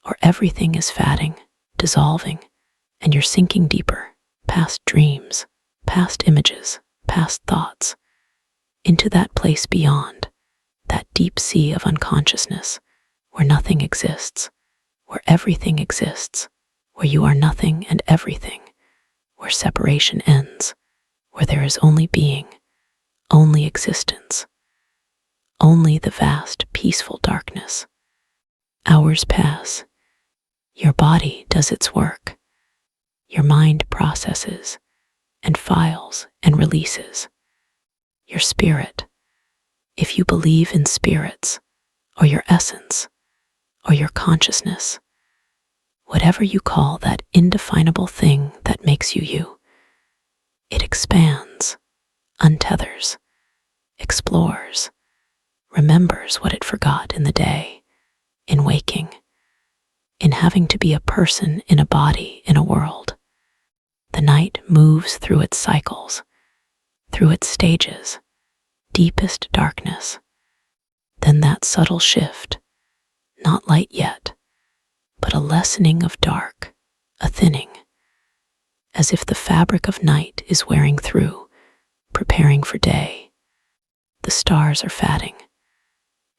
or everything is fading, dissolving, and you're sinking deeper, past dreams, past images, past thoughts, into that place beyond, that deep sea of unconsciousness, where nothing exists, where everything exists, where you are nothing and everything, where separation ends, where there is only being, only existence, only the vast, peaceful darkness. Hours pass. Your body does its work. Your mind processes and files and releases. Your spirit, if you believe in spirits, or your essence, or your consciousness, whatever you call that indefinable thing that makes you you, it expands, untethers, explores, remembers what it forgot in the day, in waking, in having to be a person in a body in a world. The night moves through its cycles, through its stages, deepest darkness, then that subtle shift, not light yet, but a lessening of dark, a thinning, as if the fabric of night is wearing through, preparing for day. The stars are fading,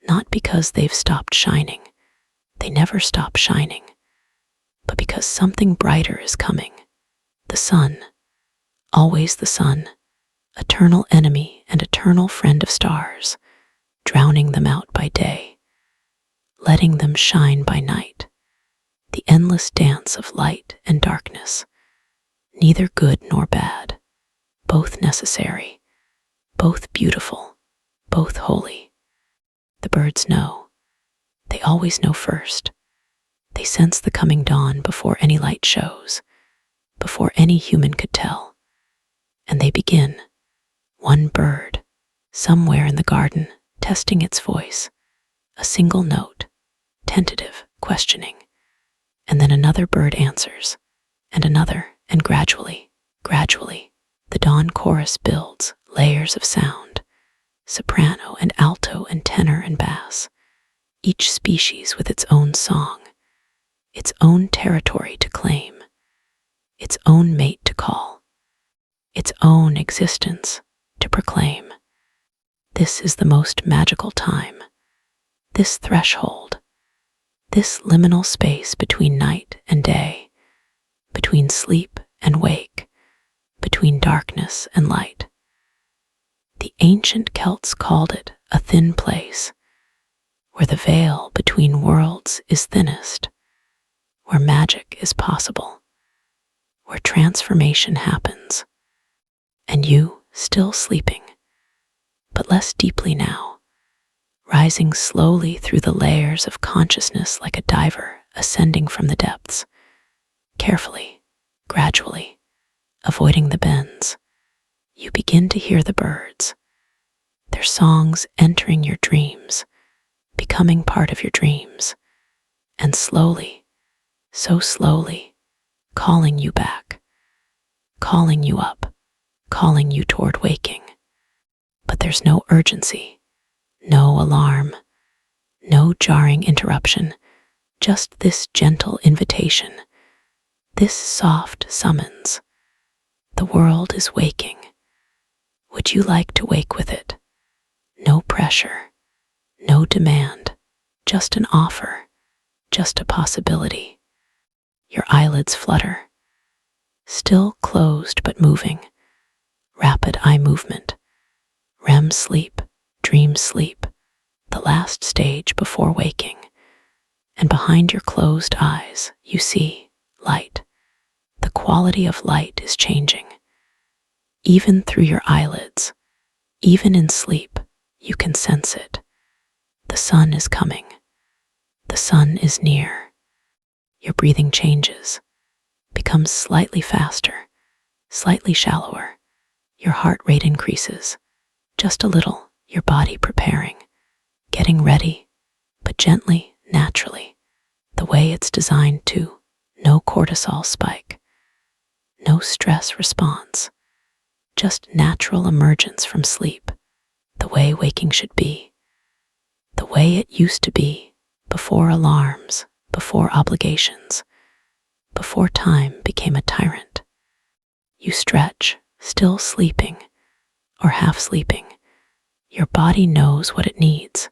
not because they've stopped shining, they never stop shining, but because something brighter is coming. The sun, always the sun, eternal enemy and eternal friend of stars, drowning them out by day, letting them shine by night. The endless dance of light and darkness, neither good nor bad, both necessary, both beautiful, both holy. The birds know. They always know first. They sense the coming dawn before any light shows, before any human could tell. And they begin, one bird, somewhere in the garden, testing its voice, a single note, tentative, questioning. And then another bird answers, and another, and gradually, the dawn chorus builds layers of sound, soprano and alto and tenor and bass, each species with its own song, its own territory to claim, its own mate to call, its own existence to proclaim. This is the most magical time, this threshold, This liminal space between night and day, between sleep and wake, between darkness and light. The ancient Celts called it a thin place, where the veil between worlds is thinnest, where magic is possible, where transformation happens, and you, still sleeping, but less deeply now, rising slowly through the layers of consciousness like a diver ascending from the depths, carefully, gradually, avoiding the bends. You begin to hear the birds, their songs entering your dreams, becoming part of your dreams, and slowly, so slowly, calling you back, calling you up, calling you toward waking. But there's no urgency, no alarm, no jarring interruption, just this gentle invitation, this soft summons. The world is waking. Would you like to wake with it? No pressure, no demand, just an offer, just a possibility. Your eyelids flutter, still closed but moving, rapid eye movement, REM sleep, dream sleep, the last stage before waking. And behind your closed eyes, you see light. The quality of light is changing. Even through your eyelids, even in sleep, you can sense it. The sun is coming. The sun is near. Your breathing changes, becomes slightly faster, slightly shallower. Your heart rate increases, just a little, your body preparing, getting ready, but gently, naturally, the way it's designed to. No cortisol spike, no stress response, just natural emergence from sleep, the way waking should be, the way it used to be, before alarms, before obligations, before time became a tyrant. You stretch, still sleeping, or half sleeping. Your body knows what it needs,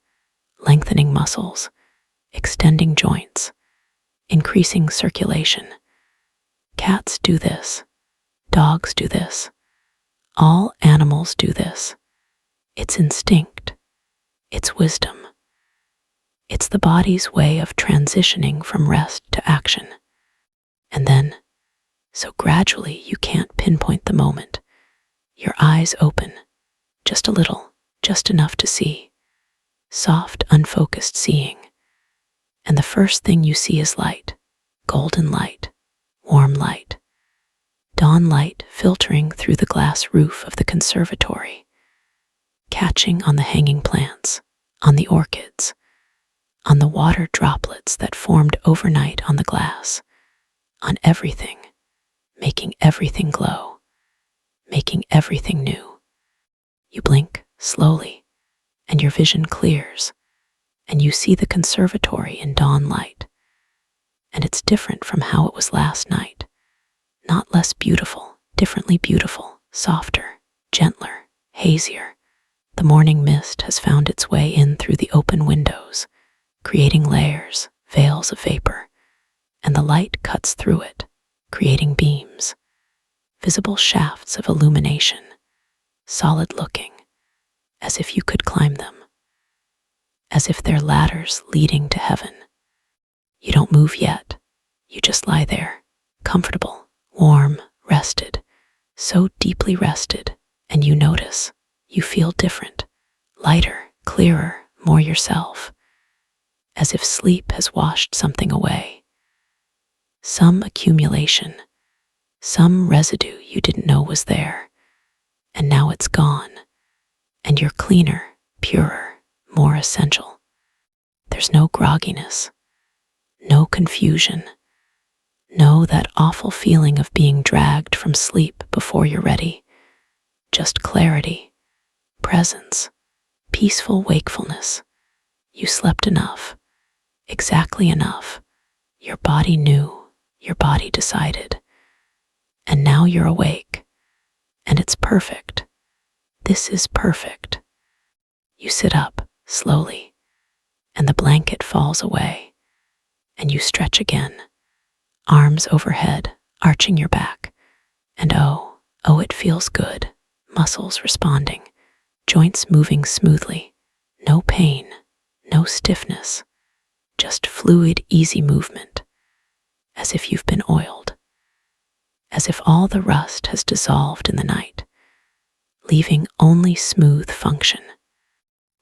lengthening muscles, extending joints, increasing circulation. Cats do this, dogs do this, all animals do this. It's instinct, it's wisdom. It's the body's way of transitioning from rest to action. And then, so gradually you can't pinpoint the moment, your eyes open, just a little, just enough to see, soft, unfocused seeing. And the first thing you see is light, golden light, warm light, dawn light filtering through the glass roof of the conservatory, catching on the hanging plants, on the orchids, on the water droplets that formed overnight on the glass, on everything, making everything glow, making everything new. You blink slowly, and your vision clears, and you see the conservatory in dawn light. And it's different from how it was last night. Not less beautiful, differently beautiful, softer, gentler, hazier. The morning mist has found its way in through the open windows, creating layers, veils of vapor, and the light cuts through it, creating beams, visible shafts of illumination, solid-looking, as if you could climb them, as if they're ladders leading to heaven. You don't move yet, you just lie there, comfortable, warm, rested, so deeply rested, and you notice, you feel different, lighter, clearer, more yourself, as if sleep has washed something away. Some accumulation, some residue you didn't know was there, and now it's gone, and you're cleaner, purer, more essential. There's no grogginess, no confusion, no that awful feeling of being dragged from sleep before you're ready, just clarity, presence, peaceful wakefulness. You slept enough, exactly enough. Your body knew, your body decided. And now you're awake, and it's perfect. This is perfect. You sit up, slowly, and the blanket falls away. and you stretch again, arms overhead, arching your back. And oh, it feels good. Muscles responding, joints moving smoothly. No pain, no stiffness, just fluid, easy movement, as if you've been oiled, as if all the rust has dissolved in the night, leaving only smooth function.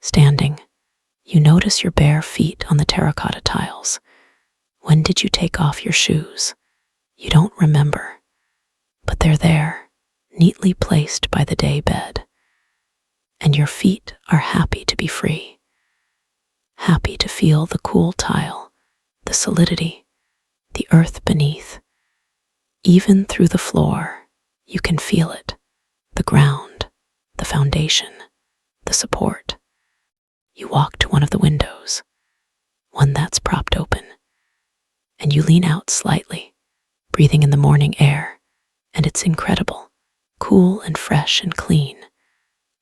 Standing, you notice your bare feet on the terracotta tiles. When did you take off your shoes? You don't remember, but they're there, neatly placed by the day bed. And your feet are happy to be free, happy to feel the cool tile, the solidity, the earth beneath. Even through the floor, you can feel it, the ground, the foundation, the support. You walk to one of the windows, one that's propped open, and you lean out slightly, breathing in the morning air, and it's incredible, cool and fresh and clean,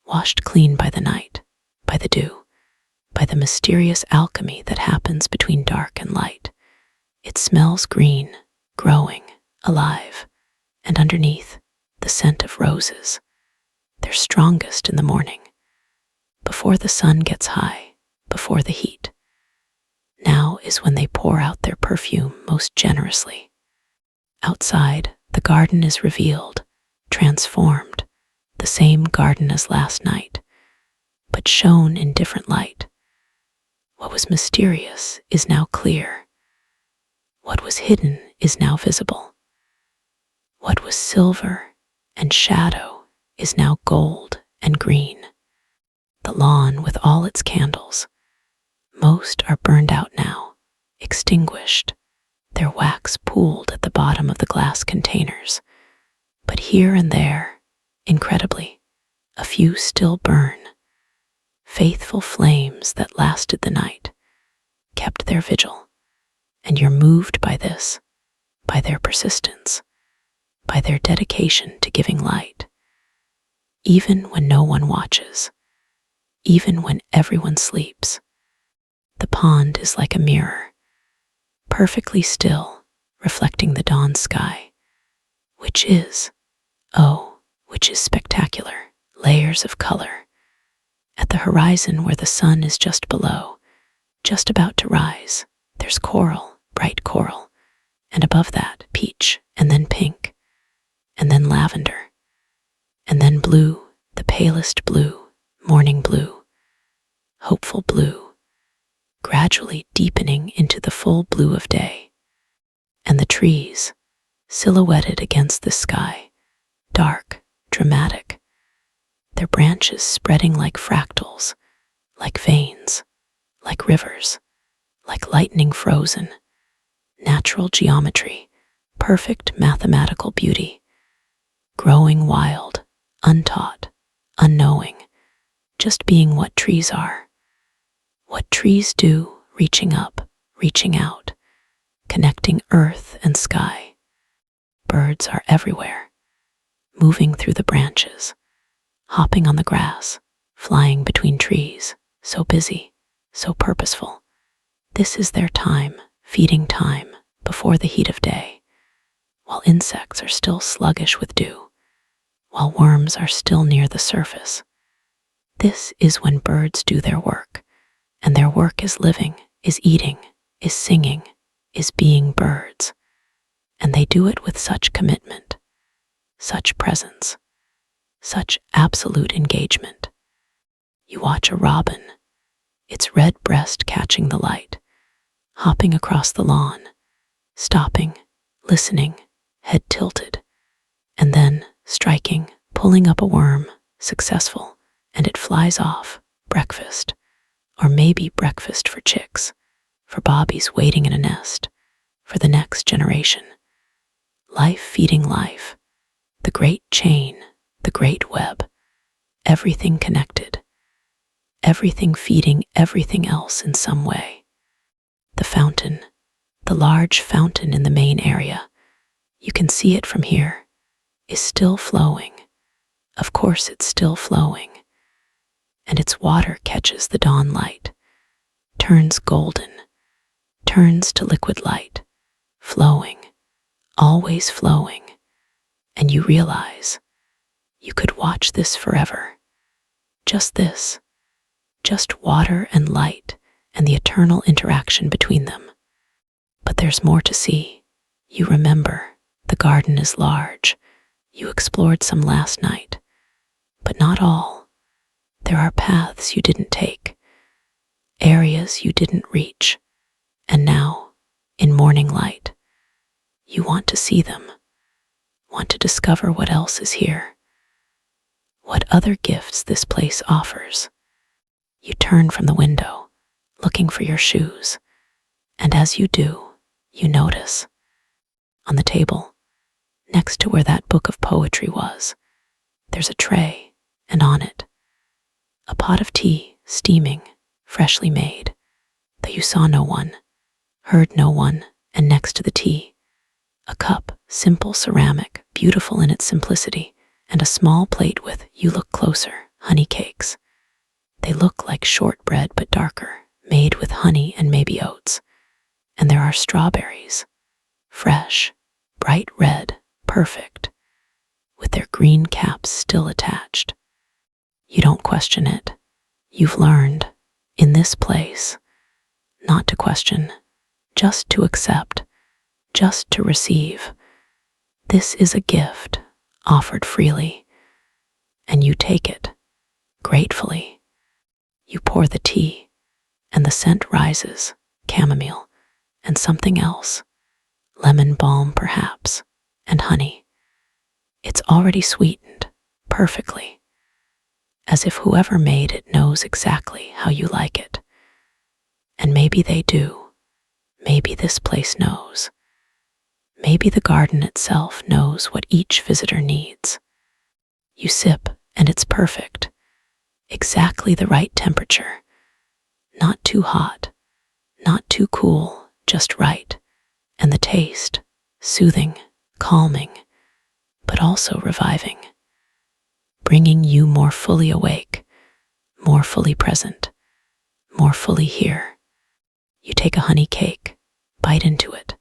washed clean by the night, by the dew, by the mysterious alchemy that happens between dark and light. It smells green, growing, alive, and underneath, the scent of roses. They're strongest in the morning, before the sun gets high, before the heat. Now is when they pour out their perfume most generously. Outside, the garden is revealed, transformed, the same garden as last night, but shown in different light. What was mysterious is now clear. What was hidden is now visible. What was silver and shadow is now gold and green. The lawn with all its candles, most are burned out now, extinguished, their wax pooled at the bottom of the glass containers. But here and there, incredibly, a few still burn, faithful flames that lasted the night, kept their vigil, and you're moved by this, by their persistence, by their dedication to giving light. Even when no one watches, even when everyone sleeps, the pond is like a mirror, perfectly still, reflecting the dawn sky, which is spectacular, layers of color. At the horizon where the sun is just below, just about to rise, there's coral, bright coral, and above that, peach, and then pink, and then lavender, and then blue, the palest blue, morning blue, hopeful blue, gradually deepening into the full blue of day. And the trees, silhouetted against the sky, dark, dramatic, their branches spreading like fractals, like veins, like rivers, like lightning frozen, natural geometry, perfect mathematical beauty, growing wild, untaught, unknowing, just being what trees are, what trees do, reaching up, reaching out, connecting earth and sky. Birds are everywhere, moving through the branches, hopping on the grass, flying between trees, so busy, so purposeful. This is their time, feeding time, before the heat of day, while insects are still sluggish with dew, while worms are still near the surface. This is when birds do their work, and their work is living, is eating, is singing, is being birds. And they do it with such commitment, such presence, such absolute engagement. You watch a robin, its red breast catching the light, hopping across the lawn, stopping, listening, head tilted, and then striking, pulling up a worm, successful, and it flies off, breakfast, or maybe breakfast for chicks, for bobbies waiting in a nest, for the next generation. Life feeding life, the great chain, the great web, everything connected, everything feeding everything else in some way. The fountain, the large fountain in the main area, you can see it from here, is still flowing. Of course it's still flowing. And its water catches the dawn light, turns golden, turns to liquid light, flowing, always flowing, and you realize you could watch this forever. Just this, just water and light and the eternal interaction between them. But there's more to see. You remember, the garden is large. You explored some last night, but not all. There are paths you didn't take, areas you didn't reach, and now, in morning light, you want to see them, want to discover what else is here, what other gifts this place offers. You turn from the window, looking for your shoes, and as you do, you notice, on the table, next to where that book of poetry was, there's a tray, and on it, a pot of tea, steaming, freshly made, though you saw no one, heard no one, and next to the tea, a cup, simple ceramic, beautiful in its simplicity, and a small plate with, you look closer, honey cakes. They look like shortbread but darker, made with honey and maybe oats. And there are strawberries, fresh, bright red, perfect, with their green caps still attached. You don't question it. You've learned, in this place, not to question, just to accept, just to receive. This is a gift, offered freely, and you take it, gratefully. You pour the tea, and the scent rises, chamomile, and something else, lemon balm perhaps, and honey. It's already sweetened, perfectly, as if whoever made it knows exactly how you like it. And maybe they do. Maybe this place knows. Maybe the garden itself knows what each visitor needs. You sip, and it's perfect. Exactly the right temperature. Not too hot, not too cool, just right. And the taste, soothing, calming, but also reviving. Bringing you more fully awake, more fully present, more fully here. You take a honey cake, bite into it,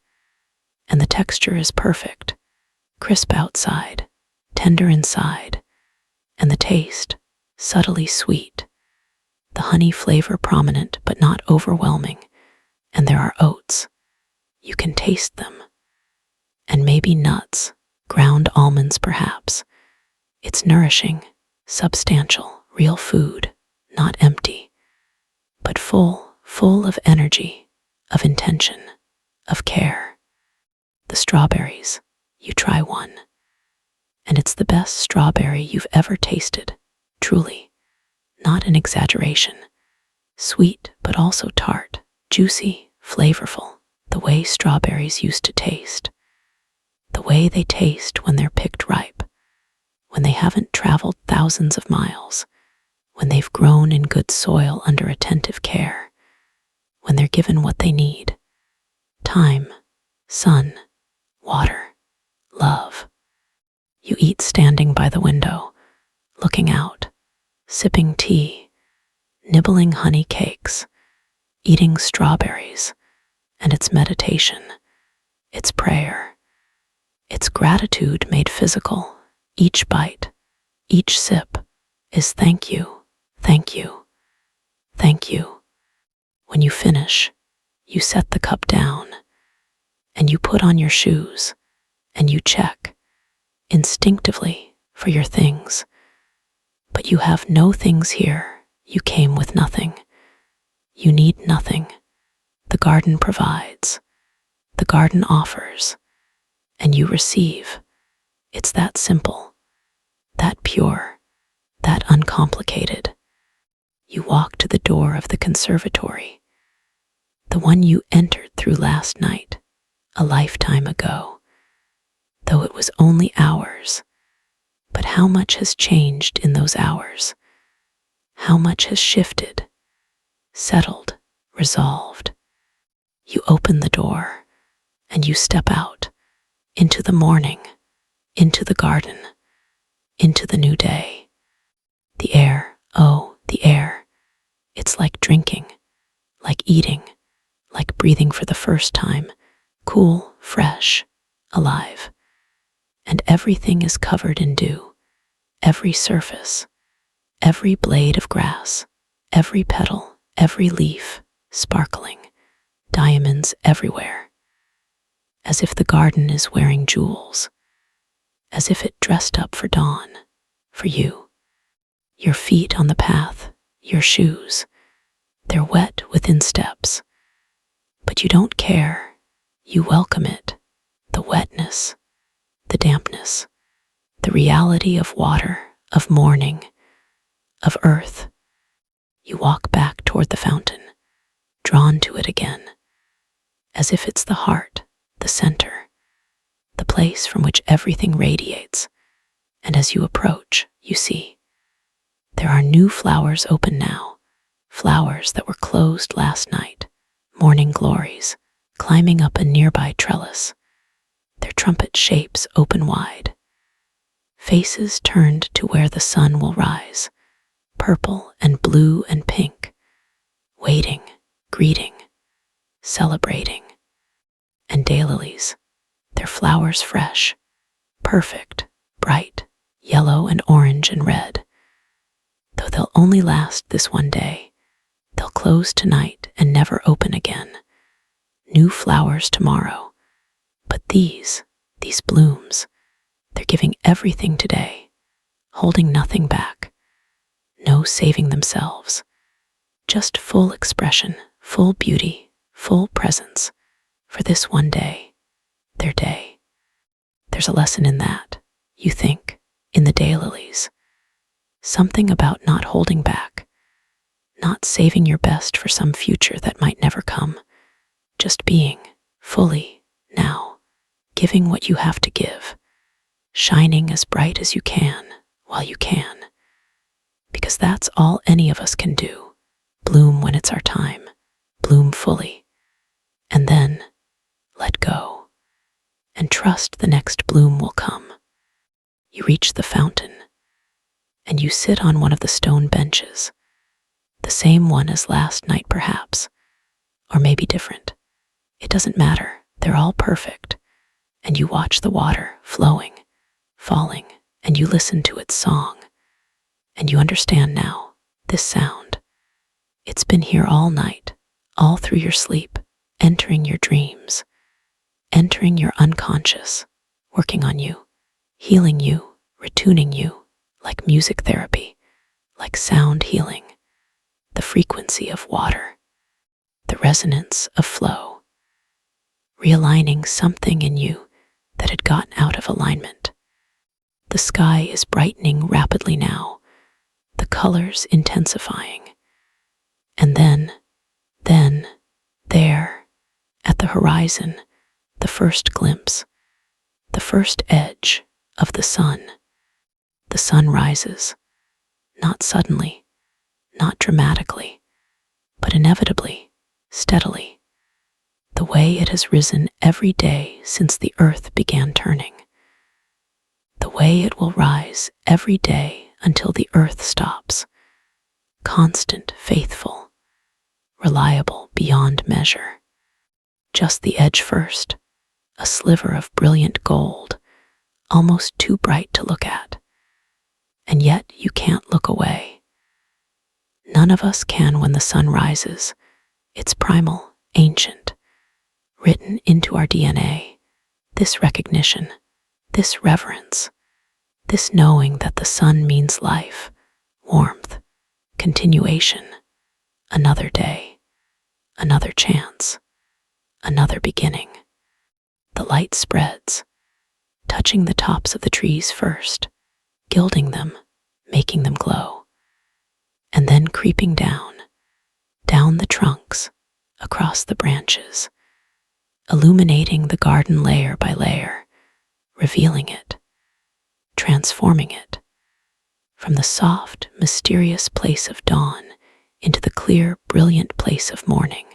and the texture is perfect, crisp outside, tender inside, and the taste, subtly sweet, the honey flavor prominent but not overwhelming, and there are oats. You can taste them, and maybe nuts, ground almonds perhaps. It's nourishing, substantial, real food, not empty, but full of energy, of intention, of care. The strawberries, you try one, and it's the best strawberry you've ever tasted, truly, not an exaggeration. Sweet, but also tart, juicy, flavorful, the way strawberries used to taste. The way they taste when they're picked ripe, when they haven't traveled thousands of miles, when they've grown in good soil under attentive care, when they're given what they need: time, sun, water, love. You eat standing by the window, looking out, sipping tea, nibbling honey cakes, eating strawberries, and it's meditation, it's prayer, it's gratitude made physical. Each bite, each sip is thank you, thank you, thank you. When you finish, you set the cup down, and you put on your shoes, and you check, instinctively, for your things. But you have no things here. You came with nothing. You need nothing. The garden provides. The garden offers. And you receive. It's that simple, that pure, that uncomplicated. You walk to the door of the conservatory, the one you entered through last night, a lifetime ago, though it was only hours. But how much has changed in those hours? How much has shifted, settled, resolved? You open the door, and you step out, into the morning, into the garden, into the new day. The air, oh, the air. It's like drinking, like eating, like breathing for the first time, cool, fresh, alive. And everything is covered in dew, every surface, every blade of grass, every petal, every leaf, sparkling, diamonds everywhere, as if the garden is wearing jewels, as if it dressed up for dawn, for you. Your feet on the path, your shoes, they're wet within steps, but you don't care. You welcome it, the wetness, the dampness, the reality of water, of morning, of earth. You walk back toward the fountain, drawn to it again, as if it's the heart, the center, the place from which everything radiates. And as you approach, you see, there are new flowers open now, flowers that were closed last night, morning glories, climbing up a nearby trellis, their trumpet shapes open wide, faces turned to where the sun will rise, purple and blue and pink, waiting, greeting, celebrating. And daylilies, their flowers fresh, perfect, bright, yellow and orange and red. Though they'll only last this one day, they'll close tonight and never open again. New flowers tomorrow. But these blooms, they're giving everything today, holding nothing back, no saving themselves, just full expression, full beauty, full presence for this one day, their day. There's a lesson in that, you think, in the daylilies. Something about not holding back, not saving your best for some future that might never come, just being fully now, giving what you have to give, shining as bright as you can while you can, because that's all any of us can do. Bloom when it's our time, bloom fully, and then let go, and trust the next bloom will come. You reach the fountain, and you sit on one of the stone benches, the same one as last night perhaps, or maybe different. It doesn't matter, they're all perfect, and you watch the water flowing, falling, and you listen to its song, and you understand now, this sound. It's been here all night, all through your sleep, entering your dreams, entering your unconscious, working on you, healing you, retuning you, like music therapy, like sound healing, the frequency of water, the resonance of flow, realigning something in you that had gotten out of alignment. The sky is brightening rapidly now, the colors intensifying. And then, there, at the horizon, the first glimpse, the first edge of the sun. The sun rises, not suddenly, not dramatically, but inevitably, steadily, the way it has risen every day since the earth began turning, the way it will rise every day until the earth stops, constant, faithful, reliable beyond measure. Just the edge first, a sliver of brilliant gold, almost too bright to look at. And yet you can't look away. None of us can when the sun rises. It's primal, ancient, written into our DNA. This recognition, this reverence, this knowing that the sun means life, warmth, continuation, another day, another chance, another beginning. The light spreads, touching the tops of the trees first, gilding them, making them glow, and then creeping down the trunks, across the branches, illuminating the garden layer by layer, revealing it, transforming it, from the soft, mysterious place of dawn into the clear, brilliant place of morning.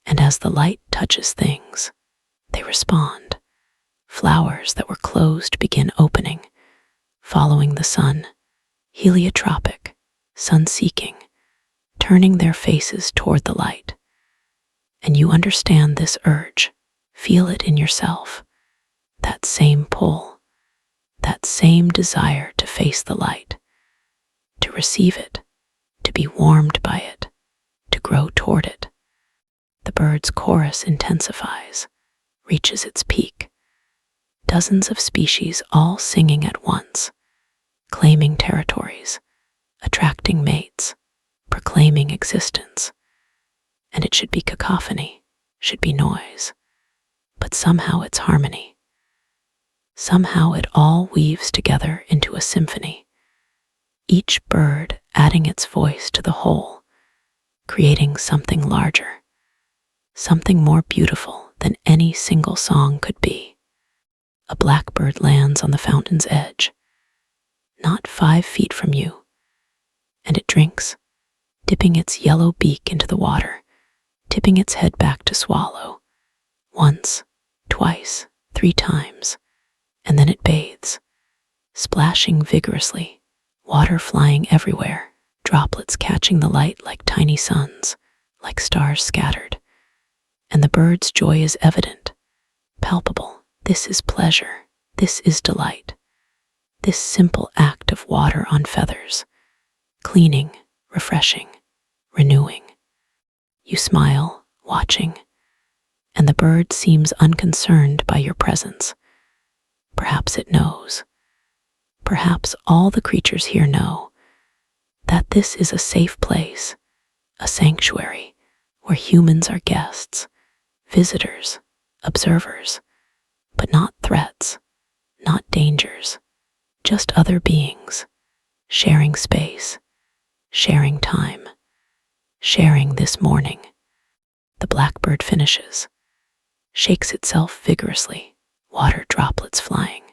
And as the light touches things, they respond. Flowers that were closed begin opening, following the sun, heliotropic, sun-seeking, turning their faces toward the light. And you understand this urge. Feel it in yourself. That same pull, that same desire to face the light, to receive it, to be warmed by it, to grow toward it. The bird's chorus intensifies, reaches its peak. Dozens of species all singing at once, claiming territories, attracting mates, proclaiming existence. And it should be cacophony, should be noise. But somehow it's harmony. Somehow it all weaves together into a symphony, each bird adding its voice to the whole, creating something larger, something more beautiful than any single song could be. A blackbird lands on the fountain's edge, not 5 feet from you, and it drinks, dipping its yellow beak into the water, tipping its head back to swallow. Once, twice, 3 times, and then it bathes, splashing vigorously, water flying everywhere, droplets catching the light like tiny suns, like stars scattered. And the bird's joy is evident, palpable. This is pleasure, this is delight. This simple act of water on feathers, cleaning, refreshing, renewing. You smile, watching, and the bird seems unconcerned by your presence. Perhaps it knows. Perhaps all the creatures here know that this is a safe place, a sanctuary where humans are guests, visitors, observers, but not threats, not dangers, just other beings, sharing space, sharing time, sharing this morning. The blackbird finishes, shakes itself vigorously, water droplets flying,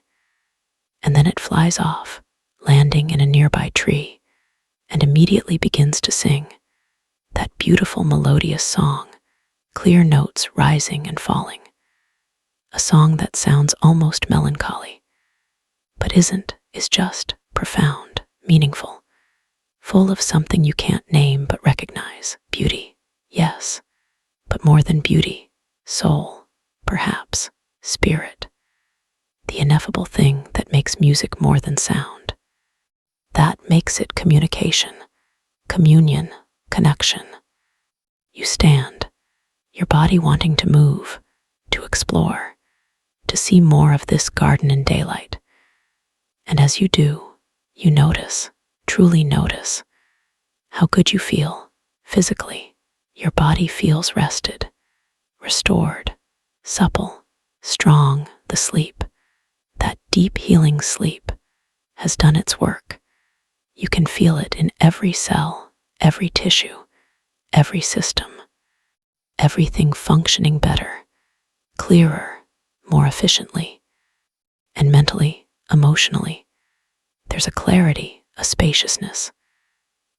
and then it flies off, landing in a nearby tree, and immediately begins to sing that beautiful melodious song, clear notes rising and falling. A song that sounds almost melancholy, but isn't, is just profound, meaningful, full of something you can't name but recognize. Beauty, yes, but more than beauty, soul, perhaps, spirit. The ineffable thing that makes music more than sound. That makes it communication, communion, connection. You stand, your body wanting to move, to explore, to see more of this garden in daylight. And as you do, you notice, truly notice, how good you feel physically. Your body feels rested, restored, supple, strong. The sleep, that deep healing sleep, has done its work. You can feel it in every cell, every tissue, every system, everything functioning better, clearer, more efficiently. And mentally, emotionally, there's a clarity, a spaciousness,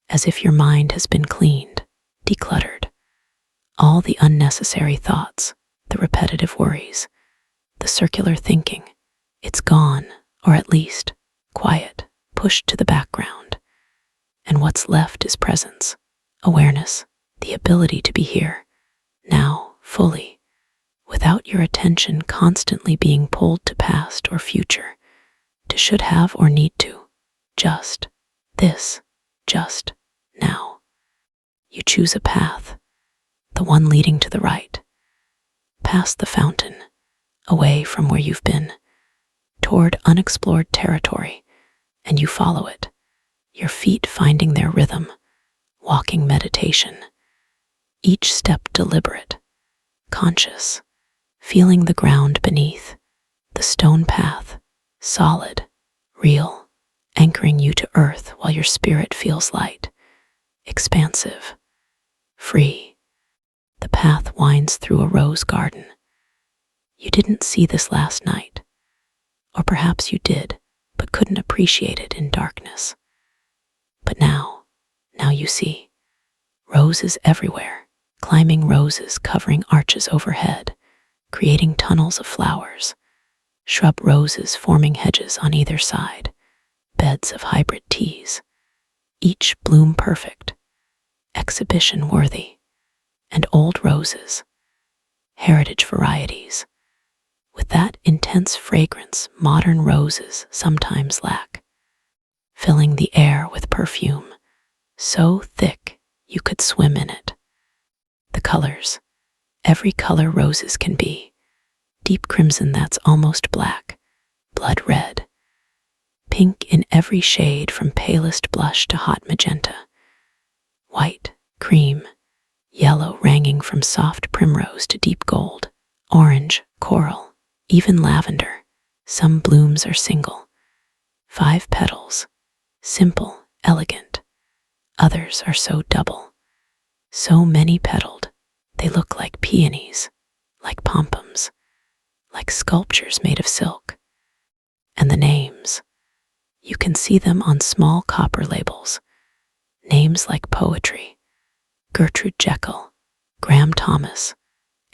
as if your mind has been cleaned, decluttered. All the unnecessary thoughts, the repetitive worries, the circular thinking, it's gone, or at least quiet, pushed to the background. And what's left is presence, awareness, the ability to be here, now, fully, without your attention constantly being pulled to past or future, to should have or need to. Just this, just now. You choose a path, the one leading to the right, past the fountain, away from where you've been, toward unexplored territory, and you follow it, your feet finding their rhythm, walking meditation, each step deliberate, conscious, feeling the ground beneath, the stone path, solid, real, anchoring you to earth while your spirit feels light, expansive, free. The path winds through a rose garden. You didn't see this last night, or perhaps you did, but couldn't appreciate it in darkness. But now you see. Roses everywhere, climbing roses covering arches overhead, creating tunnels of flowers, shrub roses forming hedges on either side, beds of hybrid teas, each bloom perfect, exhibition worthy, and old roses, heritage varieties, with that intense fragrance modern roses sometimes lack, filling the air with perfume so thick you could swim in it. The colors, every color roses can be, deep crimson that's almost black, blood red, pink in every shade from palest blush to hot magenta, white, cream, yellow ranging from soft primrose to deep gold, orange, coral, even lavender. Some blooms are single, 5 petals, simple, elegant. Others are so double, so many petaled, they look like peonies, like pompons, like sculptures made of silk. And the names, you can see them on small copper labels, names like poetry: Gertrude Jekyll, Graham Thomas,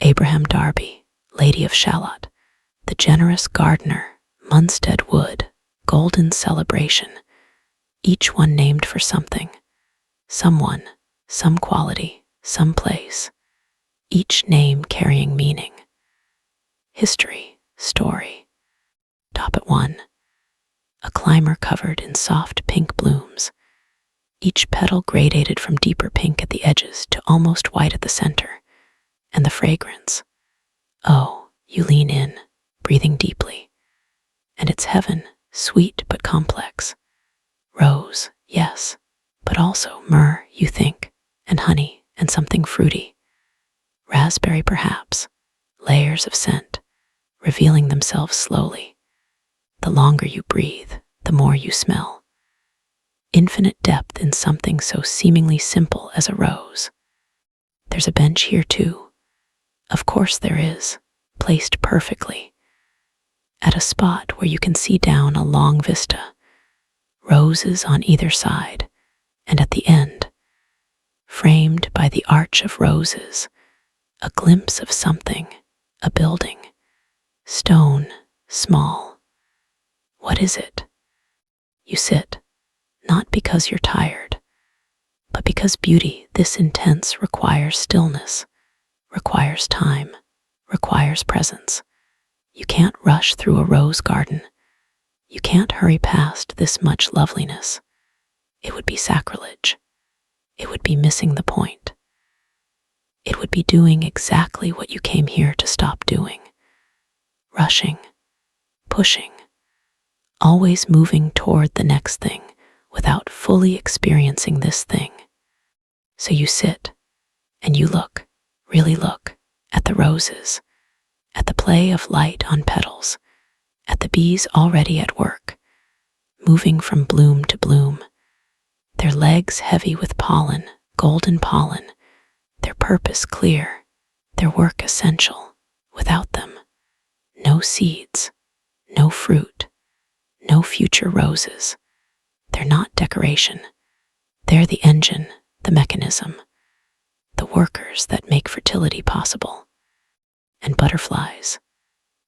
Abraham Darby, Lady of Shalott, the generous gardener, Munstead Wood, Golden Celebration, each one named for something, someone, some quality, some place, each name carrying meaning. History, story. Top at 1. A climber covered in soft pink blooms, each petal gradated from deeper pink at the edges to almost white at the center. And the fragrance. Oh, you lean in, breathing deeply. And it's heaven, sweet but complex. Rose, yes, but also myrrh, you think, and honey, and something fruity. Raspberry, perhaps, layers of scent, revealing themselves slowly. The longer you breathe, the more you smell. Infinite depth in something so seemingly simple as a rose. There's a bench here too. Of course there is, placed perfectly, at a spot where you can see down a long vista, roses on either side, and at the end, framed by the arch of roses, a glimpse of something, a building, stone, small. What is it? You sit, not because you're tired, but because beauty this intense requires stillness, requires time, requires presence. You can't rush through a rose garden. You can't hurry past this much loveliness. It would be sacrilege. It would be missing the point. It would be doing exactly what you came here to stop doing. Rushing, pushing, always moving toward the next thing without fully experiencing this thing. So you sit and you look, really look, at the roses, at the play of light on petals, at the bees already at work, moving from bloom to bloom, their legs heavy with pollen, golden pollen, their purpose clear, their work essential. Without them, no seeds, no fruit, no future roses. They're not decoration. They're the engine, the mechanism, the workers that make fertility possible. And butterflies,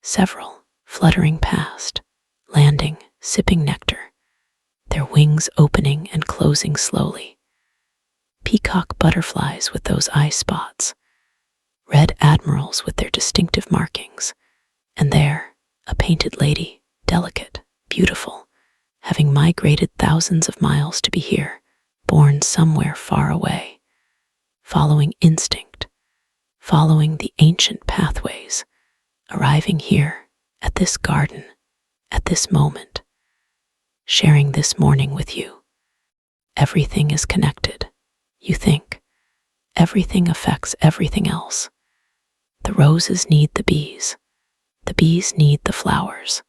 several, fluttering past, landing, sipping nectar, their wings opening and closing slowly. Peacock butterflies with those eye spots, red admirals with their distinctive markings, and there, a painted lady, delicate, beautiful, having migrated thousands of miles to be here, born somewhere far away, following instinct, following the ancient pathways, arriving here, at this garden, at this moment, sharing this morning with you. Everything is connected, you think. Everything affects everything else. The roses need the bees need the flowers.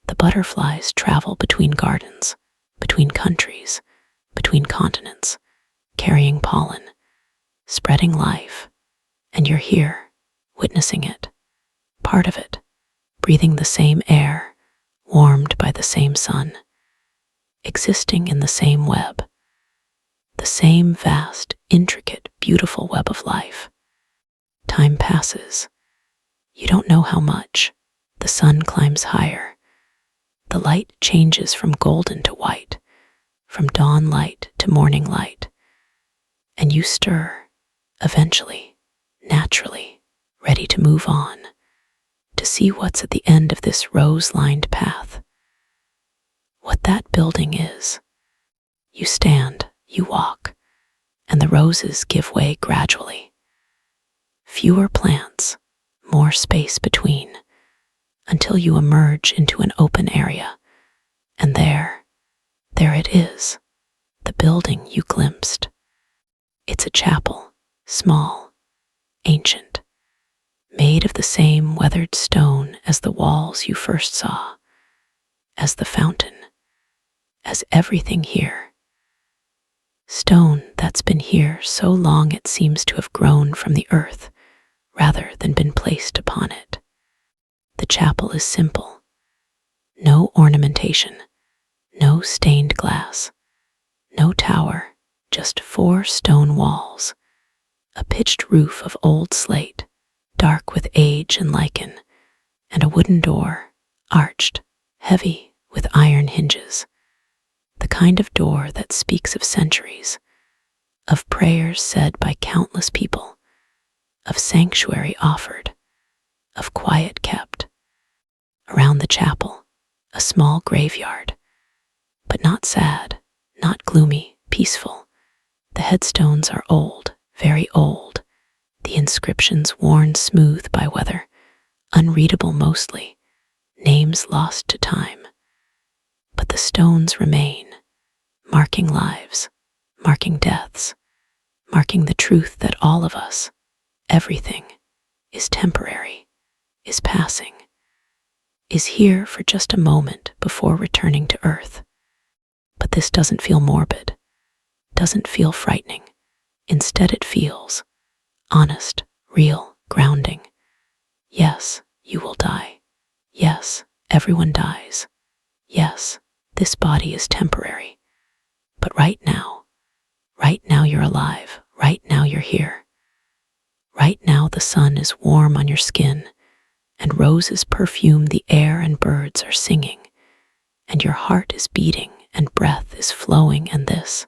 The butterflies travel between gardens, between countries, between continents, carrying pollen, spreading life, and you're here, witnessing it, part of it, breathing the same air, warmed by the same sun, existing in the same web, the same vast, intricate, beautiful web of life. Time passes. You don't know how much. The sun climbs higher. The light changes from golden to white, from dawn light to morning light. And you stir, eventually, naturally, ready to move on, to see what's at the end of this rose-lined path. What that building is. You stand, you walk, and the roses give way gradually. Fewer plants, more space between, until you emerge into an open area. And there it is, the building you glimpsed. It's a chapel, small, ancient, made of the same weathered stone as the walls you first saw, as the fountain, as everything here. Stone that's been here so long it seems to have grown from the earth rather than been placed upon it. The chapel is simple. No ornamentation, no stained glass, no tower, just 4 stone walls, a pitched roof of old slate, dark with age and lichen, and a wooden door, arched, heavy with iron hinges. The kind of door that speaks of centuries, of prayers said by countless people, of sanctuary offered, of quiet kept. Around the chapel, a small graveyard, but not sad, not gloomy, peaceful. The headstones are old, very old, the inscriptions worn smooth by weather, unreadable mostly, names lost to time. But the stones remain, marking lives, marking deaths, marking the truth that all of us, everything, is temporary, is passing, is here for just a moment before returning to earth. But this doesn't feel morbid, doesn't feel frightening. Instead it feels honest, real, grounding. Yes, you will die. Yes, everyone dies. Yes, this body is temporary. But right now you're alive. Right now you're here. Right now the sun is warm on your skin, and roses perfume the air and birds are singing, and your heart is beating and breath is flowing, and this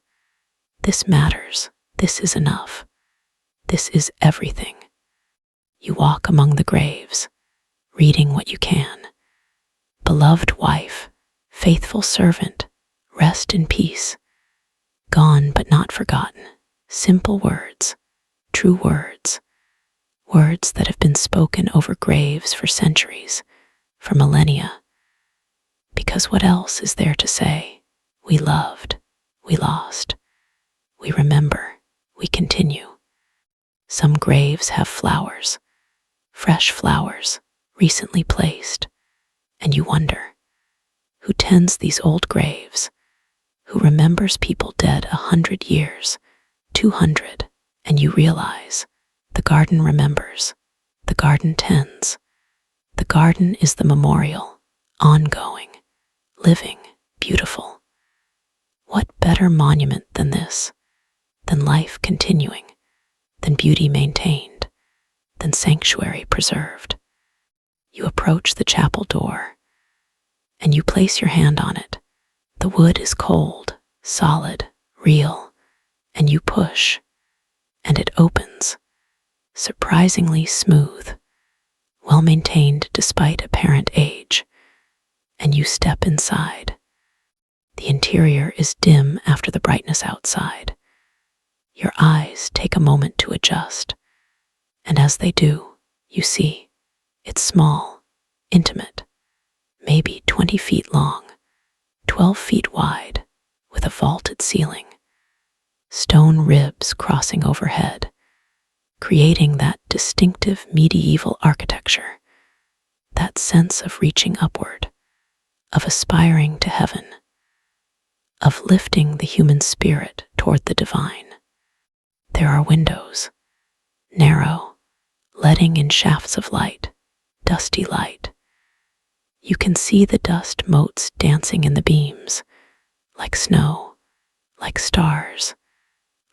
matters. This is enough. This is everything. You walk among the graves, reading what you can. Beloved wife, faithful servant, rest in peace. Gone but not forgotten. Simple words, true words, words that have been spoken over graves for centuries, for millennia. Because what else is there to say? We loved, we lost, we remember, we continue. Some graves have flowers, fresh flowers, recently placed, and you wonder, who tends these old graves? Who remembers people dead 100 years, 200, and you realize the garden remembers, the garden tends. The garden is the memorial, ongoing, living, beautiful. What better monument than this, than life continuing, than beauty maintained, than sanctuary preserved? You approach the chapel door, and you place your hand on it. The wood is cold, solid, real, and you push, and it opens, surprisingly smooth, well maintained despite apparent age, and you step inside. The interior is dim after the brightness outside. Your eyes take a moment to adjust, and as they do, you see, it's small, intimate, maybe 20 feet long, 12 feet wide, with a vaulted ceiling, stone ribs crossing overhead, creating that distinctive medieval architecture, that sense of reaching upward, of aspiring to heaven, of lifting the human spirit toward the divine. There are windows, narrow, letting in shafts of light, dusty light. You can see the dust motes dancing in the beams, like snow, like stars,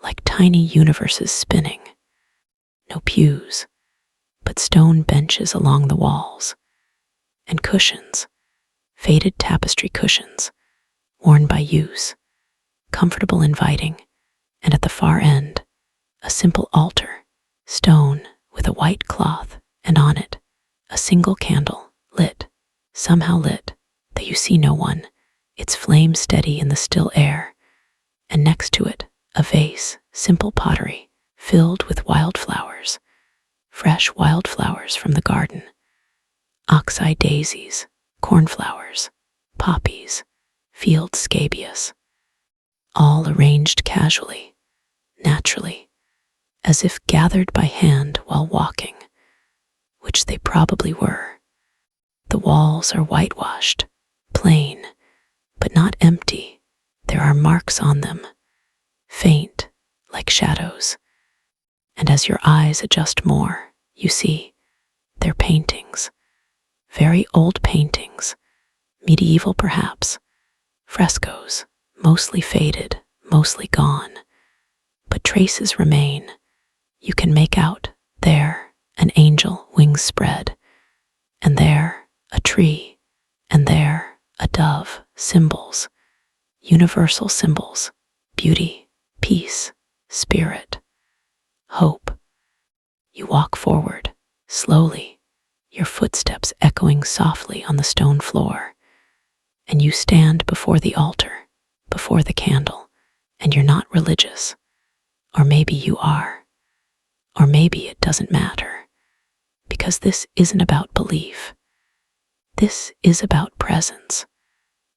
like tiny universes spinning. No pews, but stone benches along the walls, and cushions, faded tapestry cushions, worn by use, comfortable, inviting, and at the far end, a simple altar, stone with a white cloth and on it, a single candle, lit, somehow lit, that you see no one, its flame steady in the still air, and next to it, a vase, simple pottery, filled with wildflowers, fresh wildflowers from the garden, oxeye daisies, cornflowers, poppies, field scabious, all arranged casually, naturally, as if gathered by hand while walking, which they probably were. The walls are whitewashed, plain, but not empty. There are marks on them, faint, like shadows. And as your eyes adjust more, you see they're paintings, very old paintings, medieval perhaps, frescoes, mostly faded, mostly gone, but traces remain. You can make out there an angel, wings spread, and there a tree, and there a dove, symbols, universal symbols, beauty, peace, spirit, hope. You walk forward, slowly, your footsteps echoing softly on the stone floor, and you stand before the altar, before the candle, and you're not religious. Or maybe you are. Or maybe it doesn't matter, because this isn't about belief. This is about presence,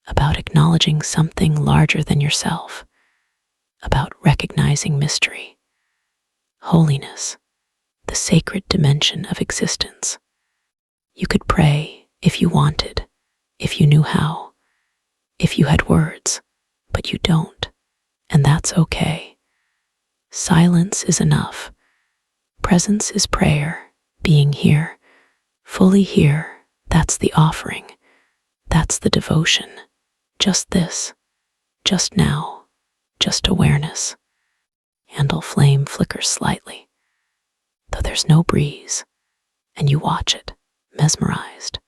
about acknowledging something larger than yourself, about recognizing mystery, holiness, the sacred dimension of existence. You could pray if you wanted, if you knew how, if you had words, but you don't, and that's okay. Silence is enough. Presence is prayer, being here, fully here. That's the offering. That's the devotion. Just this, just now, just awareness. Candle flame flickers slightly, though there's no breeze, and you watch it, mesmerized,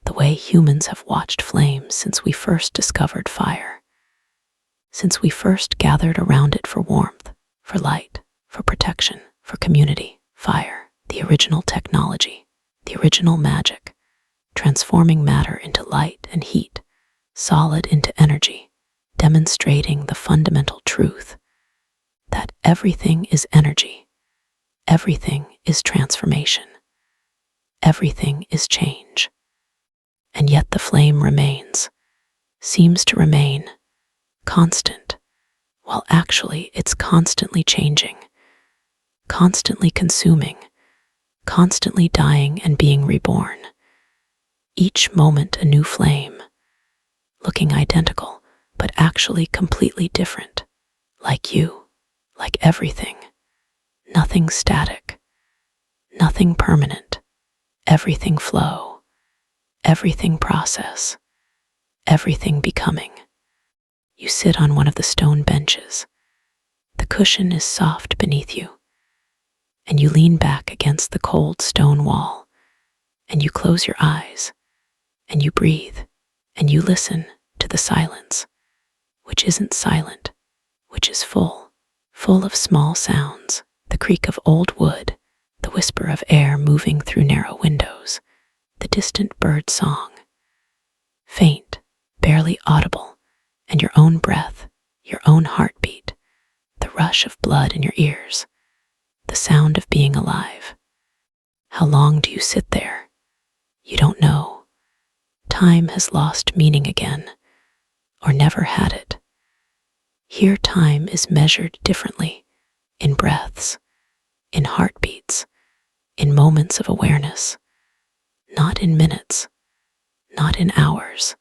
the way humans have watched flames since we first discovered fire, since we first gathered around it for warmth, for light, for protection, for community. Fire, the original technology, the original magic, transforming matter into light and heat, solid into energy, demonstrating the fundamental truth that everything is energy, everything is transformation, everything is change. And yet the flame remains, seems to remain, constant, while actually it's constantly changing, constantly consuming, constantly dying and being reborn. Each moment a new flame, looking identical, but actually completely different, like you, like everything. Nothing static, nothing permanent, everything flow, everything process, everything becoming. You sit on one of the stone benches. The cushion is soft beneath you, and you lean back against the cold stone wall, and you close your eyes, and you breathe, and you listen to the silence, which isn't silent, which is full, full of small sounds, the creak of old wood, the whisper of air moving through narrow windows, the distant bird song, faint, barely audible, and your own breath, your own heartbeat, the rush of blood in your ears, the sound of being alive. How long do you sit there? You don't know. Time has lost meaning again, or never had it. Here time is measured differently, in breaths, in heartbeats, in moments of awareness, not in minutes, not in hours,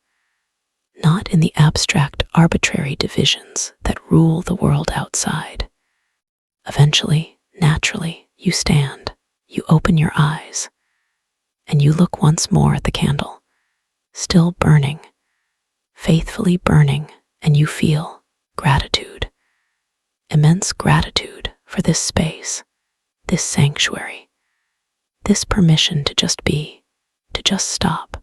not in the abstract arbitrary divisions that rule the world outside. Eventually, naturally, you stand, you open your eyes, and you look once more at the candle, still burning, faithfully burning, and you feel gratitude, immense gratitude for this space, this sanctuary, this permission to just be, to just stop,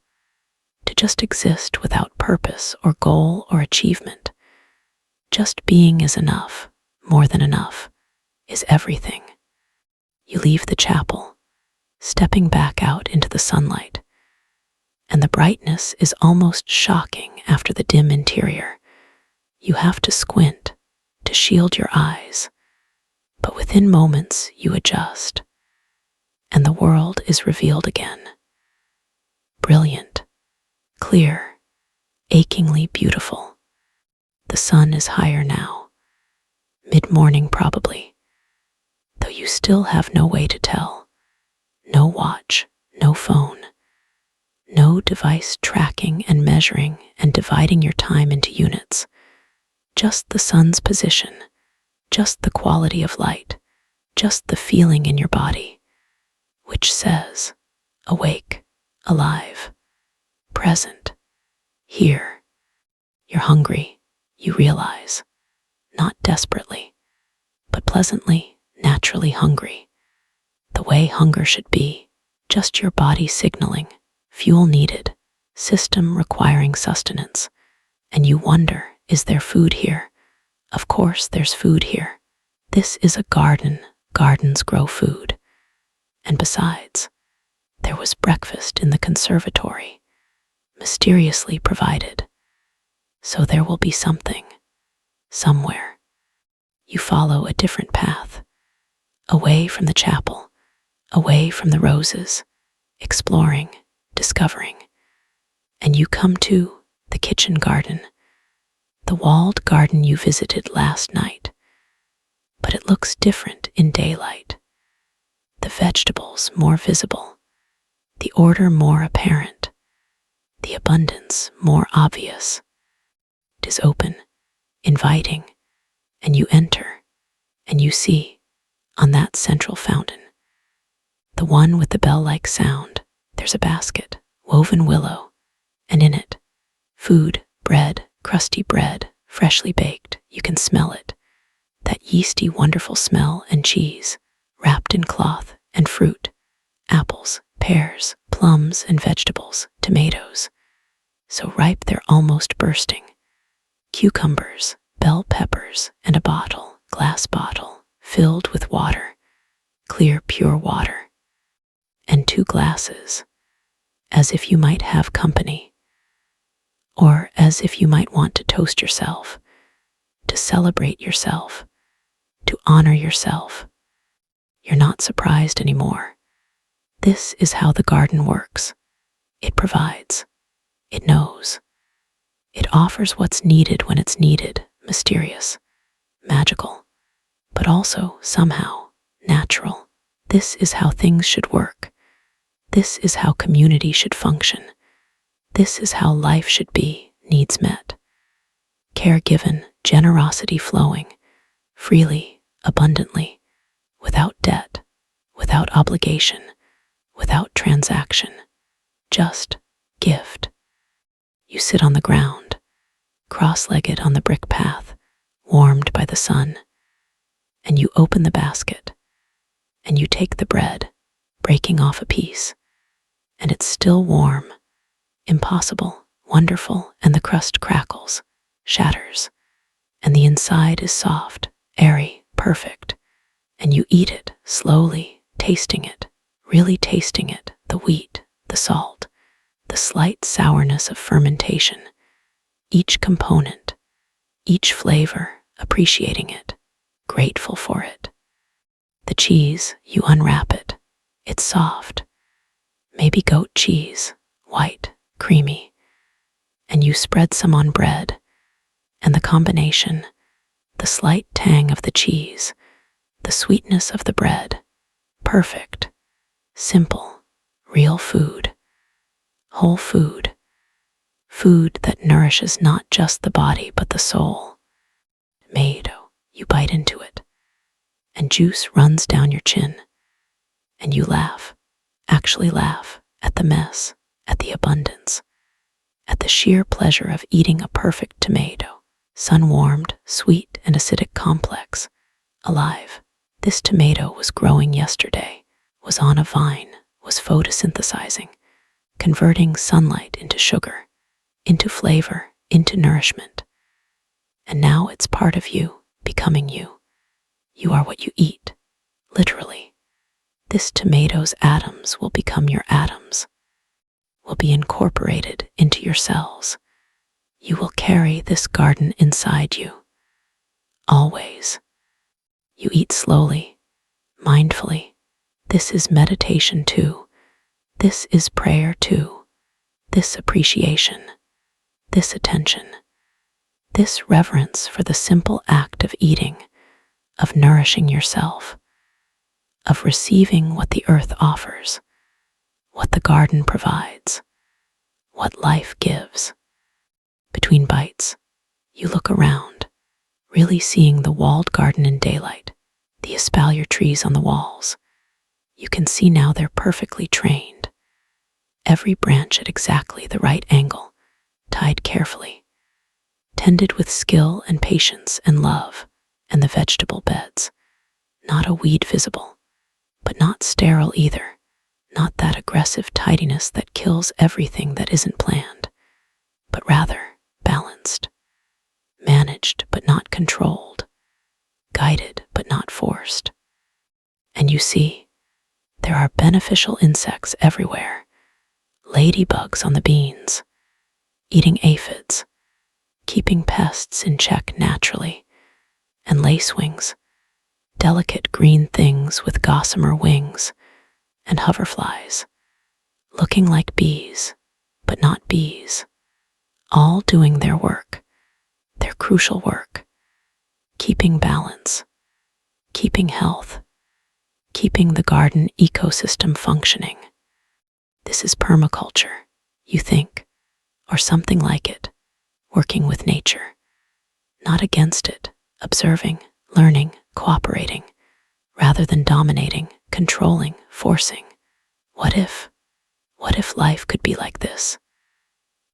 to just exist without purpose or goal or achievement. Just being is enough, more than enough, is everything. You leave the chapel, stepping back out into the sunlight. And the brightness is almost shocking after the dim interior. You have to squint to shield your eyes, but within moments you adjust, and the world is revealed again. Brilliant, clear, achingly beautiful. The sun is higher now, mid-morning probably, though you still have no way to tell. No watch, no phone, no device tracking and measuring and dividing your time into units. Just the sun's position, just the quality of light, just the feeling in your body, which says, awake, alive, present, here. You're hungry, you realize, not desperately, but pleasantly, naturally hungry. The way hunger should be, just your body signaling, fuel needed, system requiring sustenance. And you wonder, is there food here? Of course there's food here. This is a garden. Gardens grow food. And besides, there was breakfast in the conservatory, mysteriously provided. So there will be something, somewhere. You follow a different path, away from the chapel, away from the roses, exploring, discovering. And you come to the kitchen garden, the walled garden you visited last night. But it looks different in daylight. The vegetables more visible, the order more apparent, the abundance more obvious. It is open, inviting, and you enter, and you see, on that central fountain, the one with the bell-like sound, there's a basket, woven willow, and in it, food, bread, crusty bread, freshly baked, you can smell it. That yeasty, wonderful smell, and cheese, wrapped in cloth, and fruit, apples, pears, plums, and vegetables, tomatoes, so ripe they're almost bursting, cucumbers, bell peppers, and a bottle, glass bottle, filled with water, clear, pure water, and 2 glasses, as if you might have company, or as if you might want to toast yourself, to celebrate yourself, to honor yourself. You're not surprised anymore. This is how the garden works. It provides. It knows. It offers what's needed when it's needed, mysterious, magical, but also, somehow, natural. This is how things should work. This is how community should function. This is how life should be, needs met. Care given, generosity flowing, freely, abundantly, without debt, without obligation, without transaction, just gift. You sit on the ground, cross-legged on the brick path, warmed by the sun, and you open the basket, and you take the bread, breaking off a piece, and it's still warm, impossible, wonderful, and the crust crackles, shatters, and the inside is soft, airy, perfect, and you eat it slowly, tasting it, really tasting it, the wheat, the salt, the slight sourness of fermentation, each component, each flavor, appreciating it, grateful for it. The cheese, you unwrap it, it's soft, maybe goat cheese, white, creamy, and you spread some on bread, and the combination, the slight tang of the cheese, the sweetness of the bread, perfect, simple, real food, whole food, food that nourishes not just the body but the soul. Tomato, you bite into it, and juice runs down your chin, and you laugh, actually laugh, at the mess, at the abundance, at the sheer pleasure of eating a perfect tomato, sun-warmed, sweet and acidic complex, alive. This tomato was growing yesterday, was on a vine, was photosynthesizing, converting sunlight into sugar, into flavor, into nourishment. And now it's part of you, becoming you. You are what you eat, literally. This tomato's atoms will become your atoms, will be incorporated into your cells. You will carry this garden inside you, always. You eat slowly, mindfully. This is meditation too. This is prayer too. This appreciation, this attention, this reverence for the simple act of eating, of nourishing yourself, of receiving what the earth offers, what the garden provides, what life gives. Between bites, you look around, really seeing the walled garden in daylight, the espalier trees on the walls. You can see now they're perfectly trained, every branch at exactly the right angle, tied carefully, tended with skill and patience and love. And the vegetable beds, not a weed visible, but not sterile either, not that aggressive tidiness that kills everything that isn't planned, but rather balanced, managed but not controlled, guided but not forced. And you see, there are beneficial insects everywhere, ladybugs on the beans, eating aphids, keeping pests in check naturally, and lacewings, delicate green things with gossamer wings, and hoverflies, looking like bees, but not bees, all doing their work, their crucial work, keeping balance, keeping health, keeping the garden ecosystem functioning. This is permaculture, you think, or something like it, working with nature, not against it, observing, learning, cooperating, rather than dominating, controlling, forcing. What if life could be like this?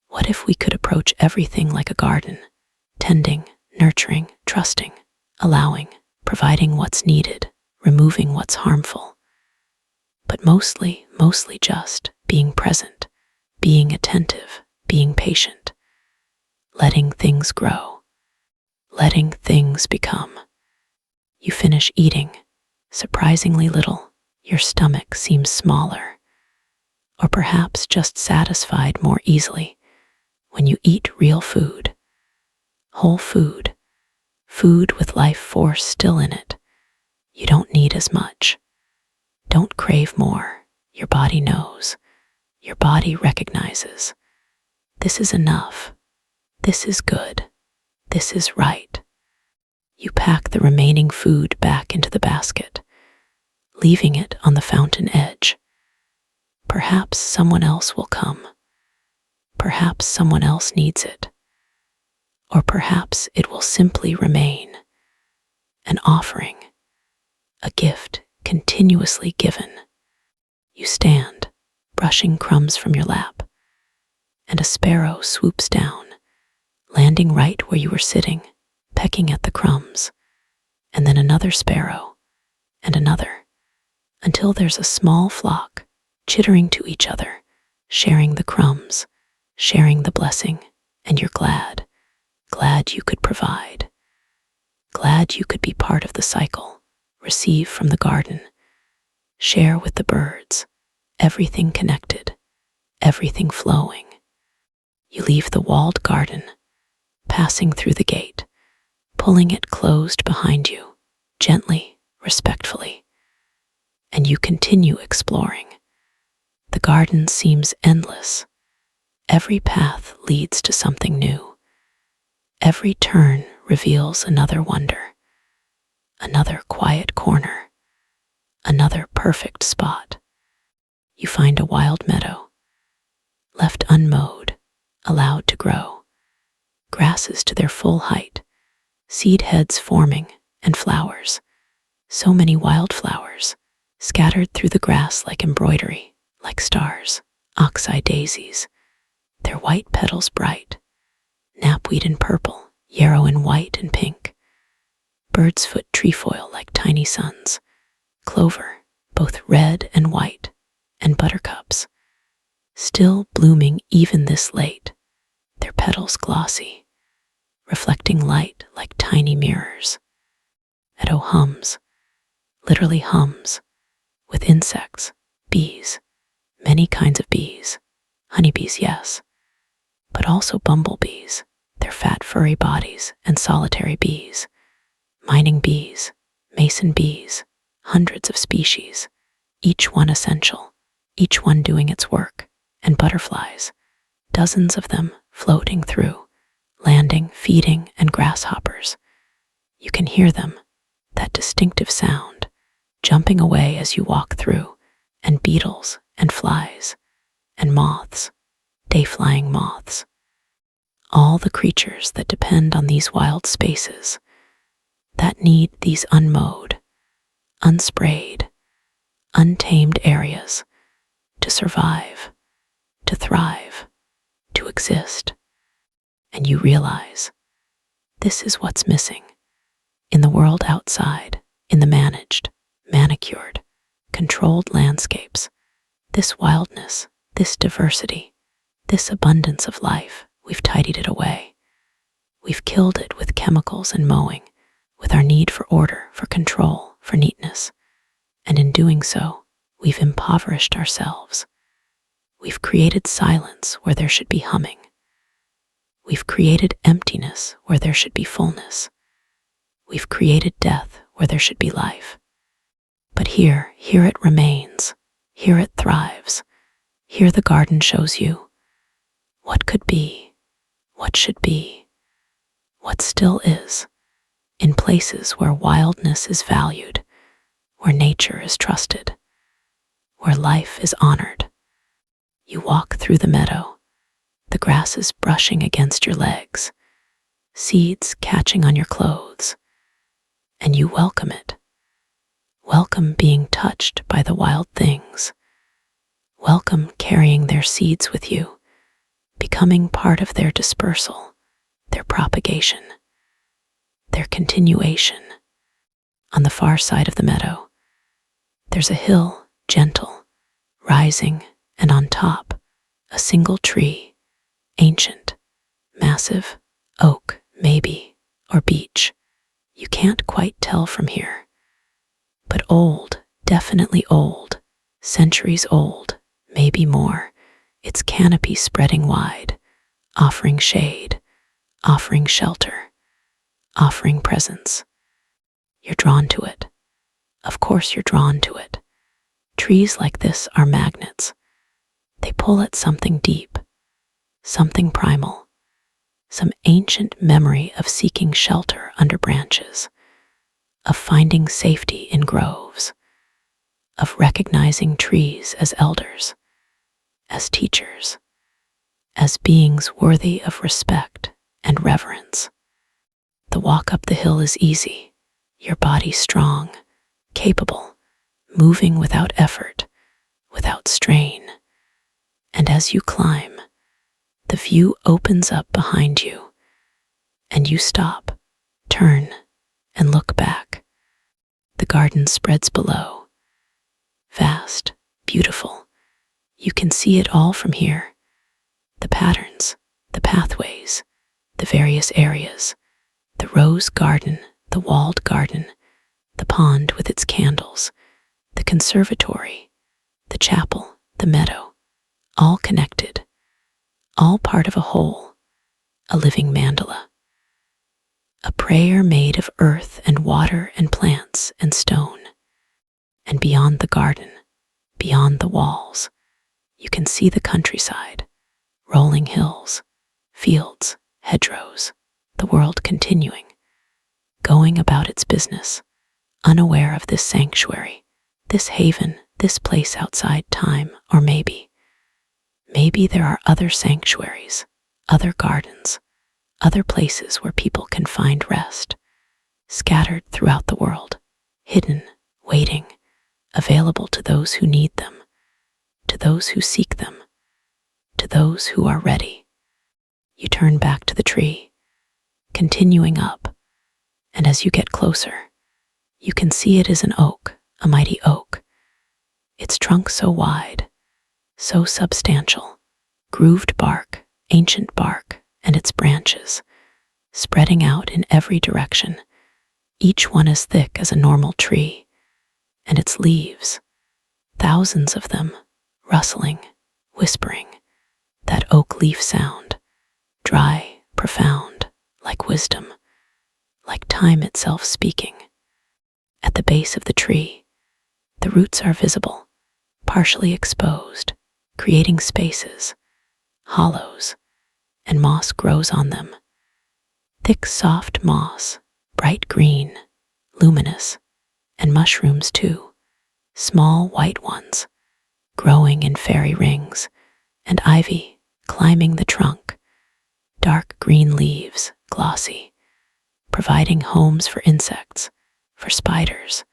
What if we could approach everything like a garden, tending, nurturing, trusting, allowing, providing what's needed, removing what's harmful, but mostly just being present, being attentive, being patient, letting things grow, letting things become. You finish eating, surprisingly little, your stomach seems smaller, or perhaps just satisfied more easily when you eat real food, whole food, food with life force still in it. You don't need as much. Don't crave more. Your body knows. Your body recognizes. This is enough. This is good. This is right. You pack the remaining food back into the basket, leaving it on the fountain edge. Perhaps someone else will come. Perhaps someone else needs it. Or perhaps it will simply remain, an offering, a gift continuously given. You stand, brushing crumbs from your lap, and a sparrow swoops down, landing right where you were sitting, pecking at the crumbs, and then another sparrow, and another, until there's a small flock chittering to each other, sharing the crumbs, sharing the blessing, and you're glad you could provide, glad you could be part of the cycle, receive from the garden, share with the birds, everything connected, everything flowing. You leave the walled garden, passing through the gate, pulling it closed behind you, gently, respectfully, and you continue exploring. The garden seems endless. Every path leads to something new. Every turn reveals another wonder, another quiet corner, another perfect spot. You find a wild meadow, left unmowed, allowed to grow, grasses to their full height, seed heads forming, and flowers, so many wildflowers, scattered through the grass like embroidery, like stars, oxeye daisies, their white petals bright, knapweed in purple, yarrow in white and pink, bird's foot trefoil like tiny suns, clover, both red and white, and buttercups, still blooming even this late, their petals glossy, reflecting light like tiny mirrors. Meadow hums, literally hums, with insects, bees, many kinds of bees, honeybees, yes, but also bumblebees, their fat furry bodies, and solitary bees, mining bees, mason bees, hundreds of species, each one essential, each one doing its work, and butterflies, dozens of them floating through, landing, feeding, and grasshoppers. You can hear them, that distinctive sound, jumping away as you walk through, and beetles, and flies, and moths, day-flying moths. All the creatures that depend on these wild spaces, that need these unmowed, unsprayed, untamed areas to survive, to thrive, to exist. And you realize this is what's missing in the world outside, in the managed, manicured, controlled landscapes. This wildness, this diversity, this abundance of life, we've tidied it away. We've killed it with chemicals and mowing, with our need for order, for control, for neatness. And in doing so, we've impoverished ourselves. We've created silence where there should be humming. We've created emptiness where there should be fullness. We've created death where there should be life. But here it remains. Here it thrives. Here the garden shows you what could be, what should be, what still is, in places where wildness is valued, where nature is trusted, where life is honored. You walk through the meadow, the grasses brushing against your legs, seeds catching on your clothes, and you welcome it. Welcome being touched by the wild things. Welcome carrying their seeds with you, becoming part of their dispersal, their propagation, their continuation. On the far side of the meadow, there's a hill, gentle, rising, and on top, a single tree, ancient, massive, oak, maybe, or beech. You can't quite tell from here. But old, definitely old, centuries old, maybe more, its canopy spreading wide, offering shade, offering shelter, offering presence. You're drawn to it. Of course you're drawn to it. Trees like this are magnets. They pull at something deep, something primal, some ancient memory of seeking shelter under branches, of finding safety in groves, of recognizing trees as elders, as teachers, as beings worthy of respect and reverence. The walk up the hill is easy, your body strong, capable, moving without effort, without strain. And as you climb, the view opens up behind you, and you stop, turn, and look back. The garden spreads below, vast, beautiful. You can see it all from here. The patterns, the pathways, the various areas, the rose garden, the walled garden, the pond with its candles, the conservatory, the chapel, the meadow, all connected, all part of a whole, a living mandala. A prayer made of earth and water and plants and stone. And beyond the garden, beyond the walls, you can see the countryside, rolling hills, fields, hedgerows, the world continuing, going about its business, unaware of this sanctuary, this haven, this place outside time, or maybe there are other sanctuaries, other gardens, other places where people can find rest, scattered throughout the world, hidden, waiting, available to those who need them, to those who seek them, to those who are ready. You turn back to the tree, continuing up, and as you get closer, you can see it is an oak, a mighty oak. Its trunk so wide, so substantial, grooved bark, ancient bark, and its branches, spreading out in every direction, each one as thick as a normal tree, and its leaves, thousands of them, rustling, whispering, that oak leaf sound, dry, profound, like wisdom, like time itself speaking. At the base of the tree, the roots are visible, partially exposed, creating spaces, hollows, and moss grows on them. Thick, soft moss, bright green, luminous, and mushrooms too, small white ones, growing in fairy rings, and ivy climbing the trunk, dark green leaves, glossy, providing homes for insects, for spiders,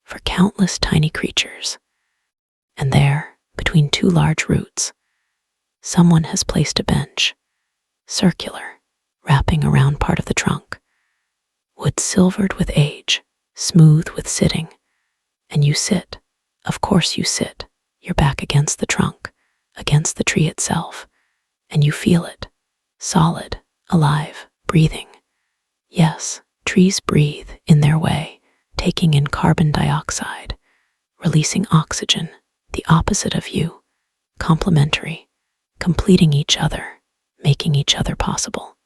for countless tiny creatures. And there, between two large roots, someone has placed a bench, circular, wrapping around part of the trunk, wood silvered with age, smooth with sitting, and you sit, of course you sit, your back against the trunk, against the tree itself, and you feel it, solid, alive, breathing. Yes, trees breathe in their way, taking in carbon dioxide, releasing oxygen, the opposite of you, complementary, completing each other, making each other possible.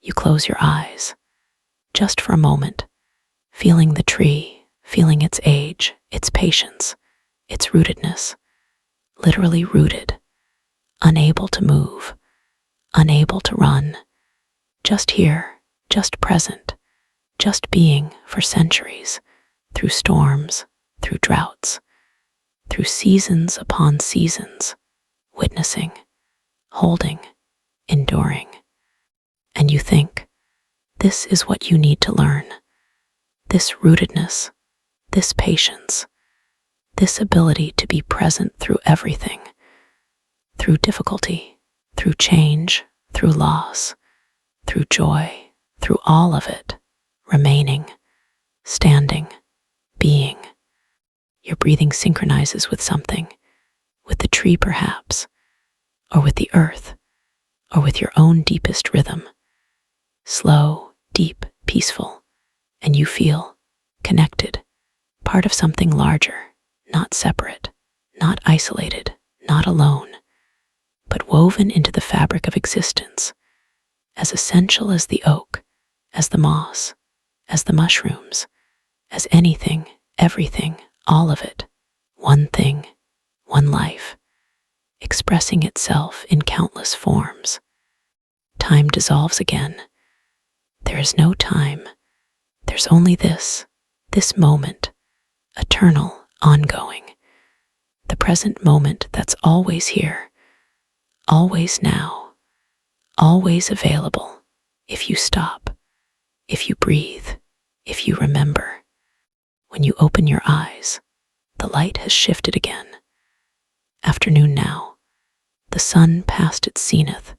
You close your eyes, just for a moment, feeling the tree, feeling its age, its patience, its rootedness, literally rooted, unable to move, unable to run, just here, just present, just being for centuries, through storms, through droughts, through seasons upon seasons, witnessing, holding, enduring. And you think, this is what you need to learn. This rootedness, this patience, this ability to be present through everything, through difficulty, through change, through loss, through joy, through all of it, remaining, standing, being. Your breathing synchronizes with something, with the tree perhaps, or with the earth, or with your own deepest rhythm. Slow, deep, peaceful, and you feel connected, part of something larger, not separate, not isolated, not alone, but woven into the fabric of existence, as essential as the oak, as the moss, as the mushrooms, as anything, everything, all of it, one thing, one life, expressing itself in countless forms. Time dissolves again. There is no time. There's only this moment, eternal, ongoing, the present moment that's always here, always now, always available, if you stop, if you breathe, if you remember. When you open your eyes, the light has shifted again. Afternoon now, the sun past its zenith,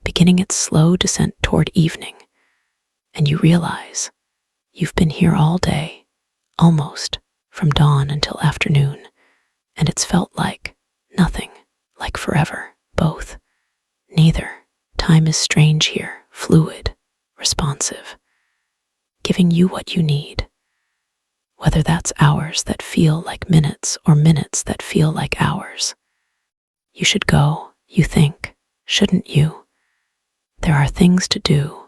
beginning its slow descent toward evening, and you realize you've been here all day, almost, from dawn until afternoon, and it's felt like nothing, like forever, both, neither. Time is strange here, fluid, responsive, giving you what you need, whether that's hours that feel like minutes or minutes that feel like hours. You should go, you think, shouldn't you? There are things to do,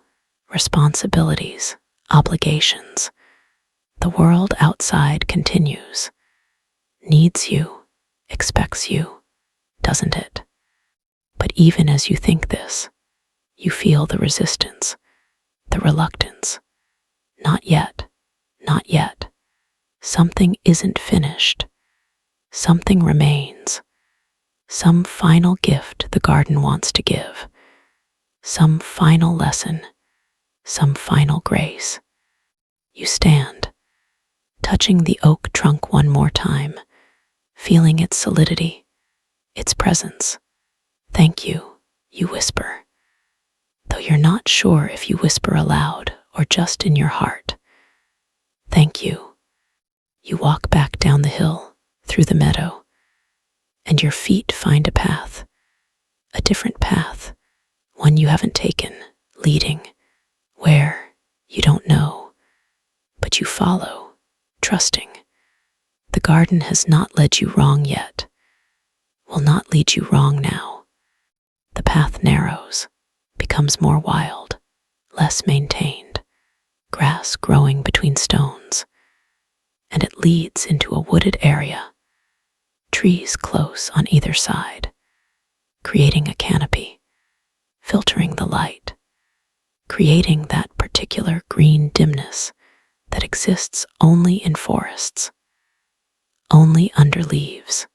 responsibilities, obligations. The world outside continues, needs you, expects you, doesn't it? But even as you think this, you feel the resistance, the reluctance. Not yet, not yet. Something isn't finished. Something remains. Some final gift the garden wants to give. Some final lesson. Some final grace. You stand, touching the oak trunk one more time, feeling its solidity, its presence. Thank you, you whisper, though you're not sure if you whisper aloud or just in your heart. Thank you. You walk back down the hill, through the meadow, and your feet find a path, a different path, one you haven't taken, leading, where, you don't know, but you follow, trusting, The garden has not led you wrong yet, will not lead you wrong now. The path narrows, becomes more wild, less maintained, grass growing between stones, and it leads into a wooded area, trees close on either side, creating a canopy, filtering the light, creating that particular green dimness that exists only in forests, only under leaves.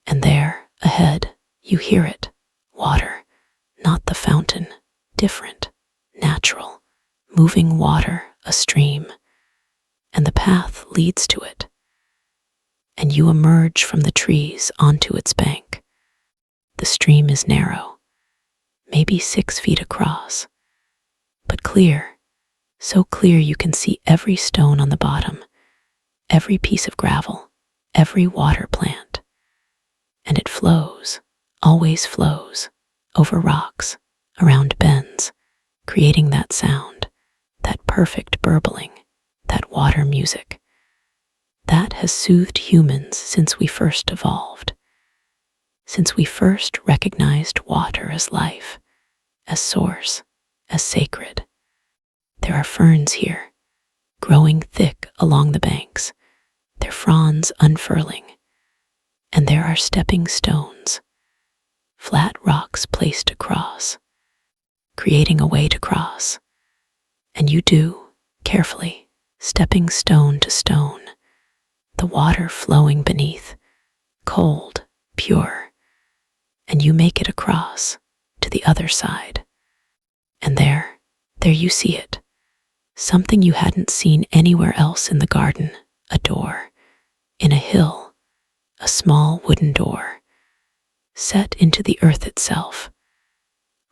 And there, ahead, you hear it, water, not the fountain, different, natural, moving water, a stream, and the path leads to it. And you emerge from the trees onto its bank. The stream is narrow, maybe 6 feet across, but clear, so clear you can see every stone on the bottom, every piece of gravel, every water plant. And it flows, always flows, over rocks, around bends, creating that sound, that perfect burbling, that water music. That has soothed humans since we first evolved, since we first recognized water as life, as source, as sacred. There are ferns here, growing thick along the banks, their fronds unfurling, and there are stepping stones, flat rocks placed across, creating a way to cross. And you do, carefully, stepping stone to stone, the water flowing beneath, cold, pure, and you make it across to the other side. And there you see it, something you hadn't seen anywhere else in the garden, a door, in a hill, a small wooden door, set into the earth itself,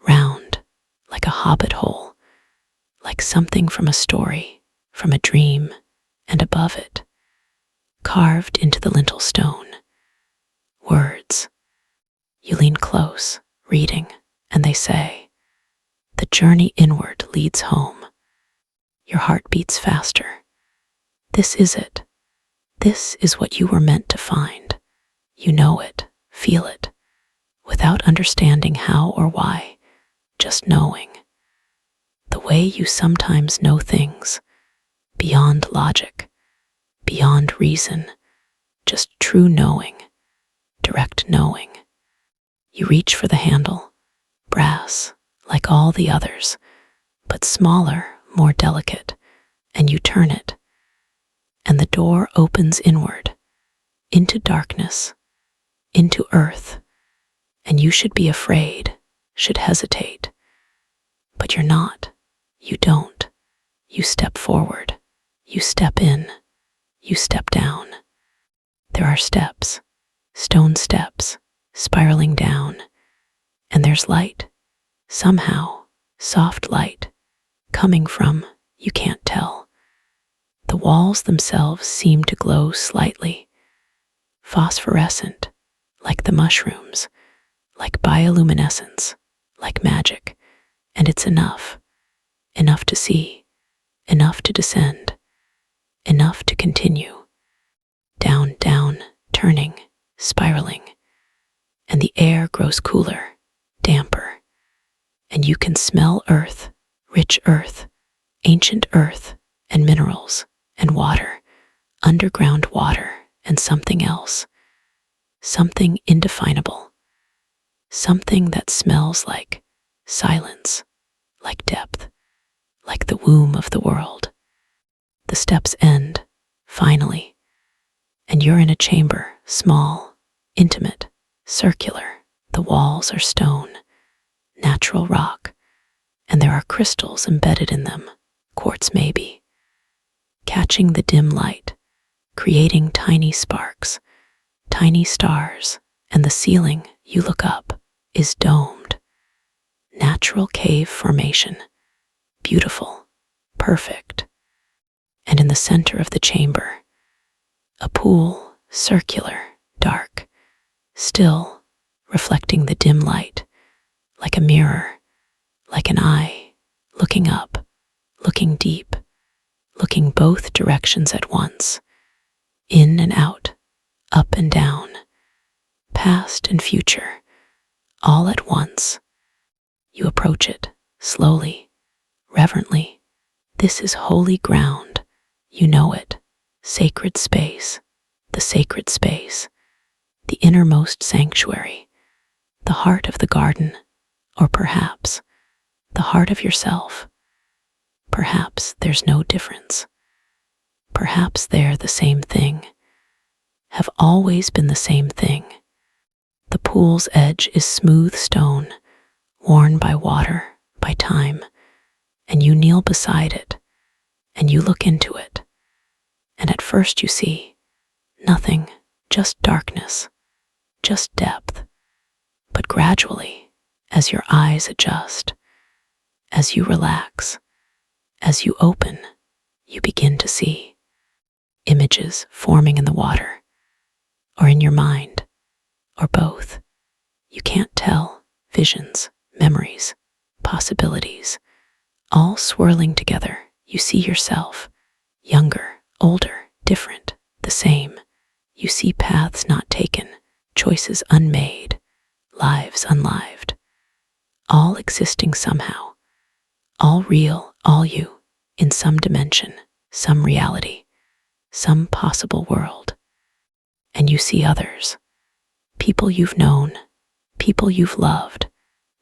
round, like a hobbit hole, like something from a story, from a dream, and above it, carved into the lintel stone, words. You lean close, reading, and they say, "The journey inward leads home." Your heart beats faster. This is it. This is what you were meant to find. You know it, feel it, without understanding how or why, just knowing. The way you sometimes know things, beyond logic, beyond reason, just true knowing, direct knowing. You reach for the handle, brass, like all the others, but smaller, more delicate, and you turn it, and the door opens inward, into darkness, into earth, and you should be afraid, should hesitate, but you're not, you don't. You step forward, you step in, you step down. There are steps, stone steps, spiraling down, and there's light, somehow, soft light, coming from, you can't tell. The walls themselves seem to glow slightly, phosphorescent, like the mushrooms, like bioluminescence, like magic, and it's enough to see, enough to descend, enough to continue, down, down, turning, spiraling, and the air grows cooler, damper, and you can smell earth, rich earth, ancient earth, and minerals, and water, underground water, and something else, something indefinable, something that smells like silence, like depth, like the womb of the world. The steps end, finally, and you're in a chamber, small, intimate, circular. The walls are stone, natural rock, and there are crystals embedded in them, quartz maybe, catching the dim light, creating tiny sparks, tiny stars, and the ceiling, you look up, is domed. Natural cave formation, beautiful, perfect. And in the center of the chamber, a pool, circular, dark, still, reflecting the dim light, like a mirror, like an eye, looking up, looking deep, looking both directions at once, in and out, up and down, past and future, all at once. You approach it, slowly, reverently. This is holy ground. You know it. Sacred space. The sacred space. The innermost sanctuary. The heart of the garden. Or perhaps, the heart of yourself. Perhaps there's no difference. Perhaps they're the same thing. Have always been the same thing. The pool's edge is smooth stone, worn by water, by time, and you kneel beside it, and you look into it, and at first you see nothing, just darkness, just depth. But gradually, as your eyes adjust, as you relax, as you open, you begin to see images forming in the water, or in your mind, or both. You can't tell. Visions, memories, possibilities, all swirling together. You see yourself, younger, older, different, the same. You see paths not taken, choices unmade, lives unlived, all existing somehow, all real, all you, in some dimension, some reality, some possible world. And you see others, people you've known, people you've loved,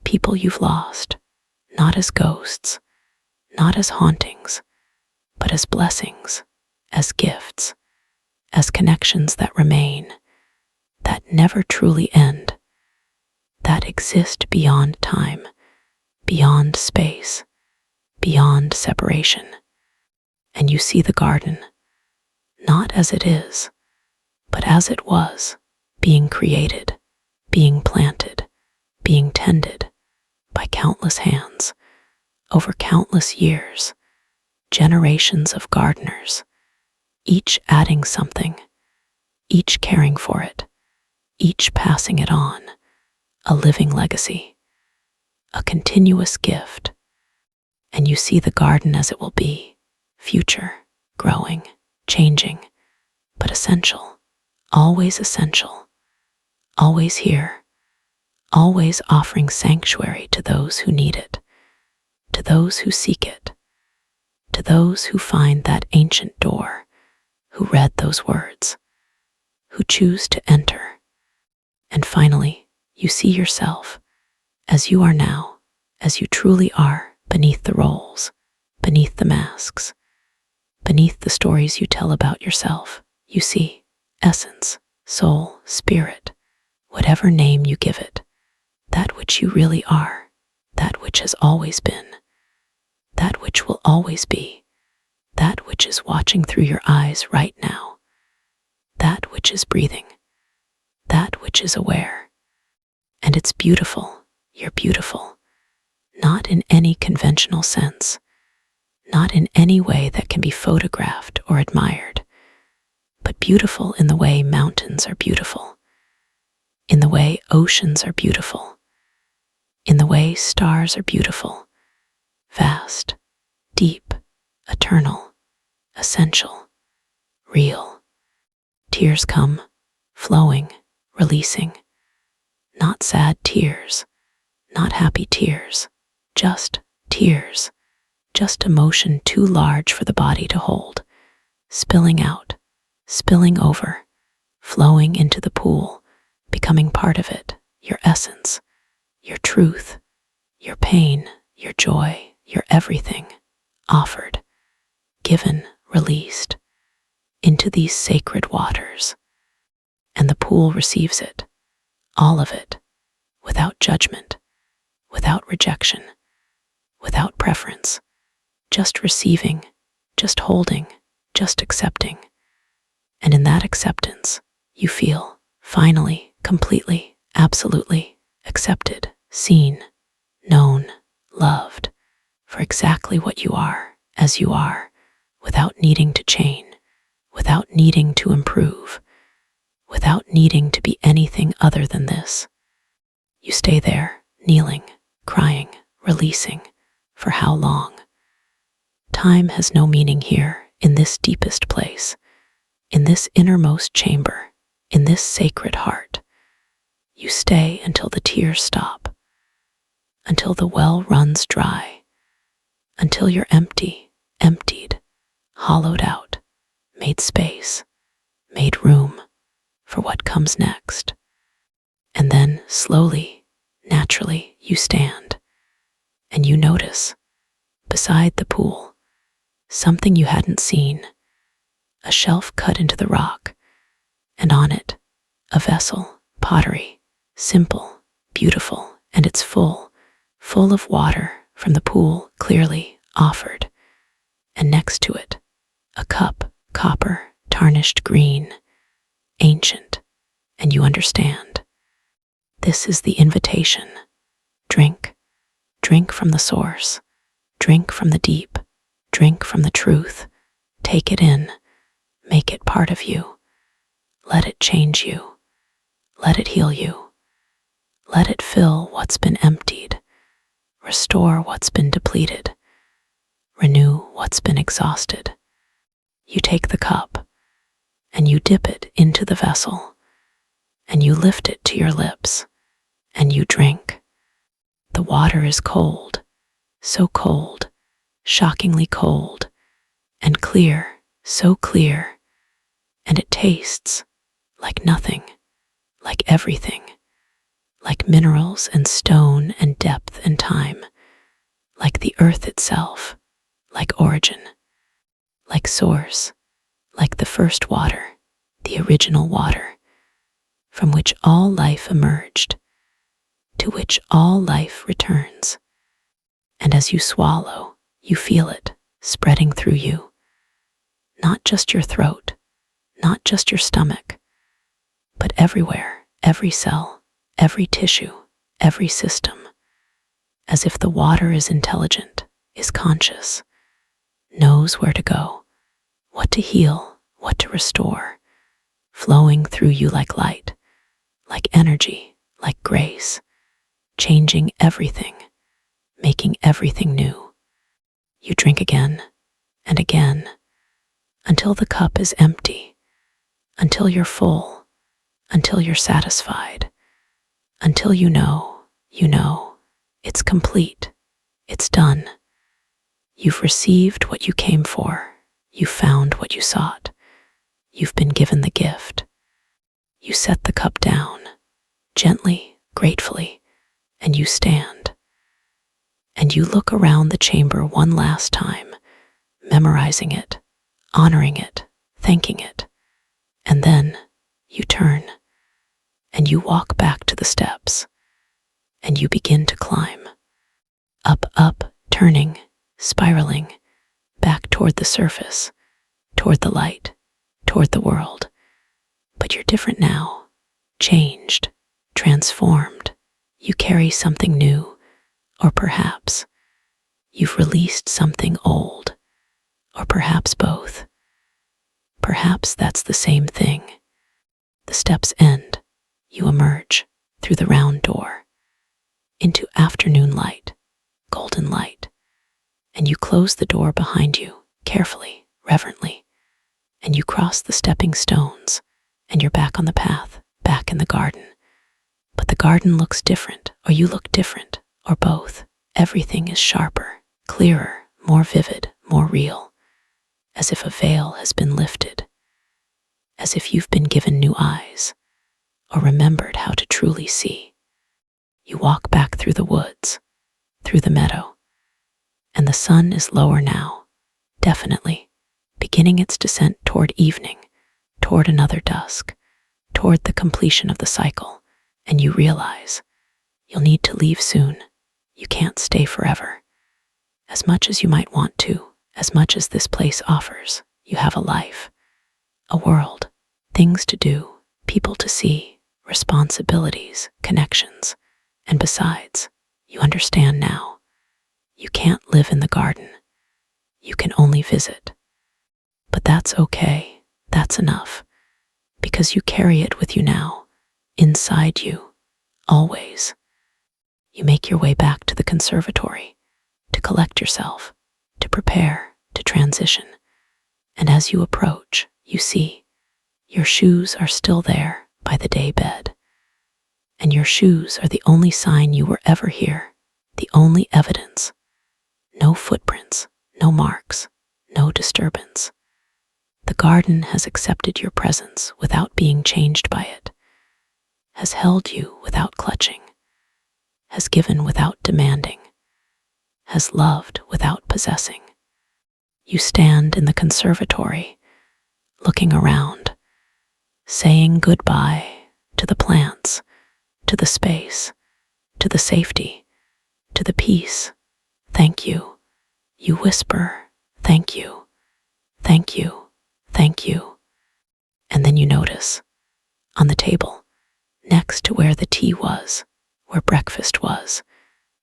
people you've lost, not as ghosts, not as hauntings, but as blessings, as gifts, as connections that remain, that never truly end, that exist beyond time, beyond space, beyond separation. And you see the garden, not as it is, but as it was, being created, being planted, being tended by countless hands, over countless years, generations of gardeners, each adding something, each caring for it, each passing it on, a living legacy, a continuous gift. And you see the garden as it will be, future, growing, changing, but essential, always essential, always here, always offering sanctuary to those who need it, to those who seek it, to those who find that ancient door, who read those words, who choose to enter. And finally, you see yourself, as you are now, as you truly are, beneath the roles, beneath the masks, beneath the stories you tell about yourself. You see essence, soul, spirit, whatever name you give it, that which you really are, that which has always been, that which will always be, that which is watching through your eyes right now, that which is breathing, that which is aware. And it's beautiful. You're beautiful, not in any conventional sense, not in any way that can be photographed or admired, but beautiful in the way mountains are beautiful, in the way oceans are beautiful, in the way stars are beautiful, vast, deep, eternal, essential, real. Tears come, flowing, releasing, not sad tears, not happy tears, just tears, just emotion too large for the body to hold, spilling out, spilling over, flowing into the pool, becoming part of it, your essence, your truth, your pain, your joy, your everything, offered, given, released, into these sacred waters. And the pool receives it, all of it, without judgment, without rejection, without preference, just receiving, just holding, just accepting. And in that acceptance, you feel, finally, completely, absolutely, accepted, seen, known, loved, for exactly what you are, as you are, without needing to change, without needing to improve, without needing to be anything other than this. You stay there, kneeling, crying, releasing. For how long? Time has no meaning here, in this deepest place. In this innermost chamber, in this sacred heart, you stay until the tears stop, until the well runs dry, until you're emptied, hollowed out, made space, made room for what comes next. And then, slowly, naturally, you stand, and you notice, beside the pool, something you hadn't seen, a shelf cut into the rock, and on it, a vessel, pottery, simple, beautiful, and it's full of water from the pool clearly offered. And next to it, a cup, copper, tarnished green, ancient, and you understand. This is the invitation. Drink. Drink from the source. Drink from the deep. Drink from the truth. Take it in. Make it part of you. Let it change you. Let it heal you. Let it fill what's been emptied. Restore what's been depleted. Renew what's been exhausted. You take the cup, and you dip it into the vessel, and you lift it to your lips, and you drink. The water is cold, so cold, shockingly cold, and clear, so clear, and it tastes like nothing, like everything, like minerals and stone and depth and time, like the earth itself, like origin, like source, like the first water, the original water, from which all life emerged, to which all life returns. And as you swallow, you feel it spreading through you, not just your throat, not just your stomach, but everywhere, every cell, every tissue, every system, as if the water is intelligent, is conscious, knows where to go, what to heal, what to restore, flowing through you like light, like energy, like grace, changing everything, making everything new. You drink again and again, until the cup is empty, until you're full, until you're satisfied, until you know, it's complete, it's done. You've received what you came for, you found what you sought, you've been given the gift. You set the cup down, gently, gratefully, and you stand. And you look around the chamber one last time, memorizing it, honoring it, thanking it. And then you turn, and you walk back to the steps, and you begin to climb. Up, turning, spiraling, back toward the surface, toward the light, toward the world. But you're different now, changed, transformed. You carry something new, or perhaps you've released something old, or perhaps both. Perhaps that's the same thing. The steps end. You emerge through the round door into afternoon light, golden light, and you close the door behind you carefully, reverently, and you cross the stepping stones, and you're back on the path, back in the garden. But the garden looks different, or you look different, or both. Everything is sharper, clearer, more vivid, more real, as if a veil has been lifted, as if you've been given new eyes, or remembered how to truly see. You walk back through the woods, through the meadow, and the sun is lower now, definitely, beginning its descent toward evening, toward another dusk, toward the completion of the cycle, and you realize you'll need to leave soon. You can't stay forever. As much as you might want to, as much as this place offers, you have a life, a world, things to do, people to see, responsibilities, connections. And besides, you understand now, you can't live in the garden. You can only visit. But that's okay, that's enough, because you carry it with you now, inside you, always. You make your way back to the conservatory, to collect yourself, to prepare, to transition. And as you approach, you see Your shoes are still there by the day bed, and your shoes are the only sign you were ever here, the only evidence. No footprints, no marks, no disturbance. The garden has accepted your presence without being changed by it, has held you without clutching, has given without demanding, has loved without possessing. You stand in the conservatory, looking around, saying goodbye to the plants, to the space, to the safety, to the peace. Thank you. You whisper, thank you, thank you, thank you. And then you notice, on the table, next to where the tea was, where breakfast was,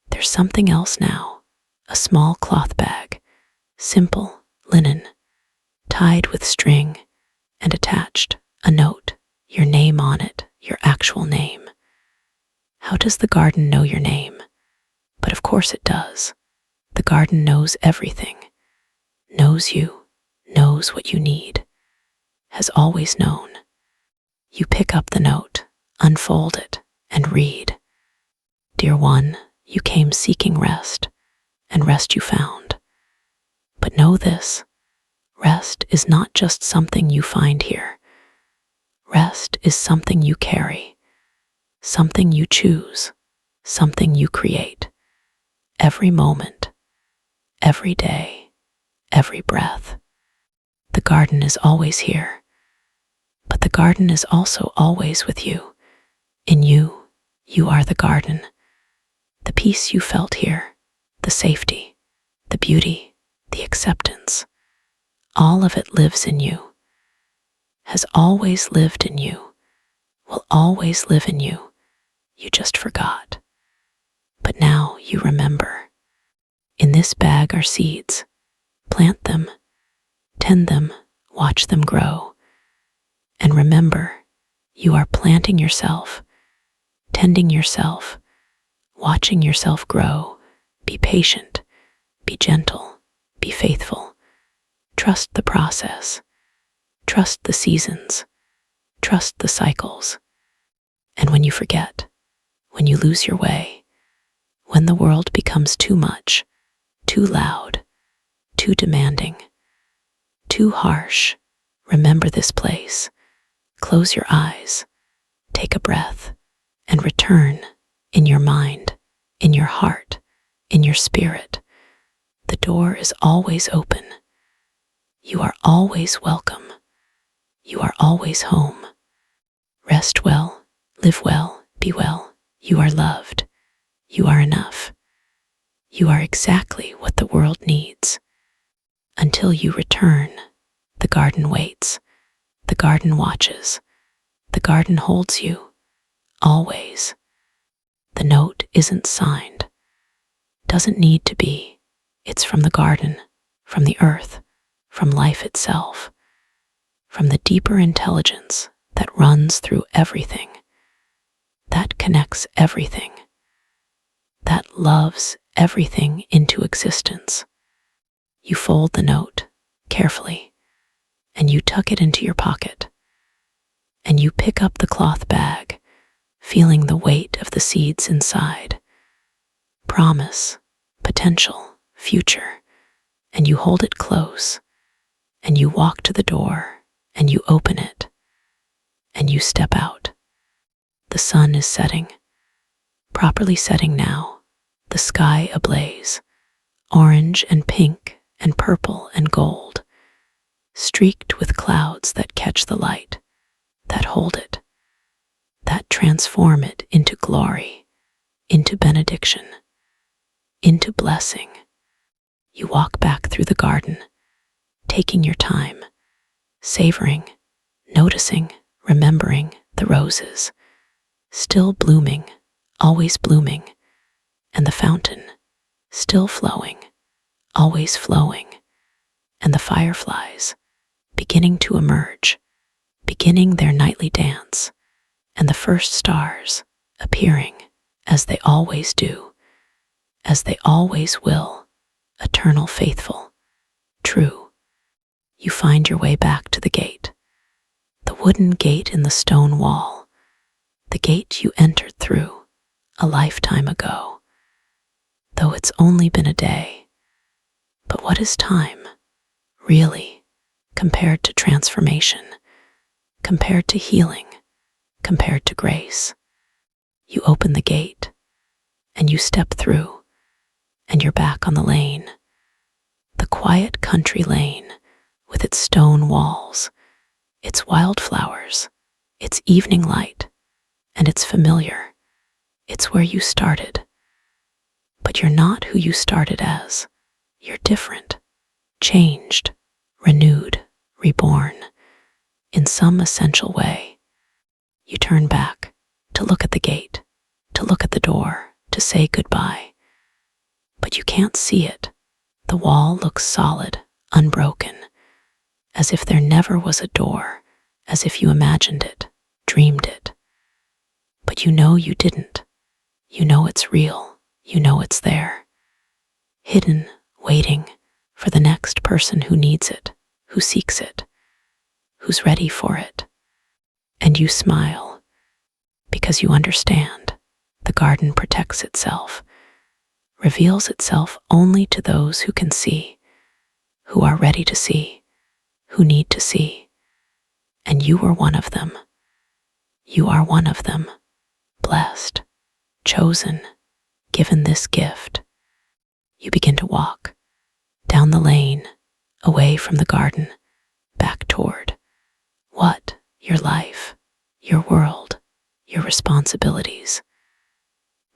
there's something else now, a small cloth bag, simple, linen, tied with string, and attached a note, your name on it, your actual name. How does the garden know your name? But of course it does. The garden knows everything, knows you, knows what you need, has always known. You pick up the note, unfold it, and read. Dear one, you came seeking rest, and rest you found. But know this, rest is not just something you find here. Rest is something you carry, something you choose, something you create. Every moment, every day, every breath. The garden is always here, but the garden is also always with you. In you, you are the garden. The peace you felt here, the safety, the beauty, the acceptance, all of it lives in you, has always lived in you, will always live in you. You just forgot. But now you remember. In this bag are seeds. Plant them, tend them, watch them grow. And remember, you are planting yourself, tending yourself, watching yourself grow. Be patient, be gentle, be faithful. Trust the process, trust the seasons, trust the cycles. And when you forget, when you lose your way, when the world becomes too much, too loud, too demanding, too harsh, remember this place. Close your eyes, take a breath, and return in your mind, in your heart, in your spirit. The door is always open. You are always welcome. You are always home. Rest well, live well, be well. You are loved. You are enough. You are exactly what the world needs. Until you return, the garden waits. The garden watches. The garden holds you. Always. The note isn't signed. Doesn't need to be. It's from the garden, from the earth, from life itself, from the deeper intelligence that runs through everything, that connects everything, that loves everything into existence. You fold the note carefully, and you tuck it into your pocket, and you pick up the cloth bag, feeling the weight of the seeds inside. Promise, potential, future, and you hold it close, and you walk to the door, and you open it, and you step out. The sun is setting, properly setting now, the sky ablaze, orange and pink and purple and gold, streaked with clouds that catch the light, that hold it, that transform it into glory, into benediction, into blessing. You walk back through the garden, taking your time, savoring, noticing, remembering the roses, still blooming, always blooming, and the fountain, still flowing, always flowing, and the fireflies, beginning to emerge, beginning their nightly dance, and the first stars appearing as they always do, as they always will, eternal, faithful, true. You find your way back to the gate. The wooden gate in the stone wall, the gate you entered through a lifetime ago, though it's only been a day. But what is time, really, compared to transformation, compared to healing, compared to grace? You open the gate, and you step through, and you're back on the lane, the quiet country lane with its stone walls, its wildflowers, its evening light, and it's familiar. It's where you started. But you're not who you started as. You're different, changed, renewed, reborn, in some essential way. You turn back to look at the gate, to look at the door, to say goodbye. But you can't see it. The wall looks solid, unbroken, as if there never was a door, as if you imagined it, dreamed it. But you know you didn't. You know it's real. You know it's there. Hidden, waiting for the next person who needs it, who seeks it, who's ready for it. And you smile, because you understand. The garden protects itself, reveals itself only to those who can see, who are ready to see, who need to see. And you are one of them. You are one of them, blessed, chosen, given this gift. You begin to walk down the lane, away from the garden, back toward what? Your life, your world, your responsibilities.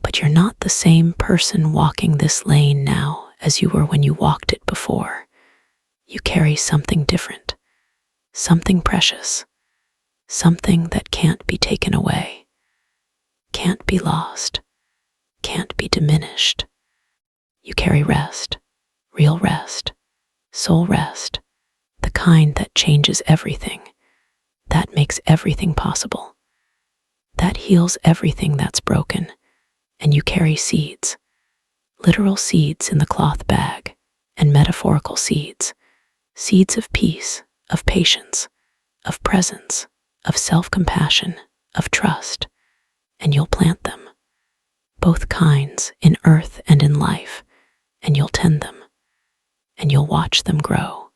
But you're not the same person walking this lane now as you were when you walked it before. You carry something different, something precious, something that can't be taken away, can't be lost, can't be diminished. You carry rest, real rest, soul rest, the kind that changes everything, that makes everything possible, that heals everything that's broken. And you carry seeds, literal seeds in the cloth bag, and metaphorical seeds, seeds of peace, of patience, of presence, of self-compassion, of trust, and you'll plant them, both kinds, in earth and in life, and you'll tend them, and you'll watch them grow,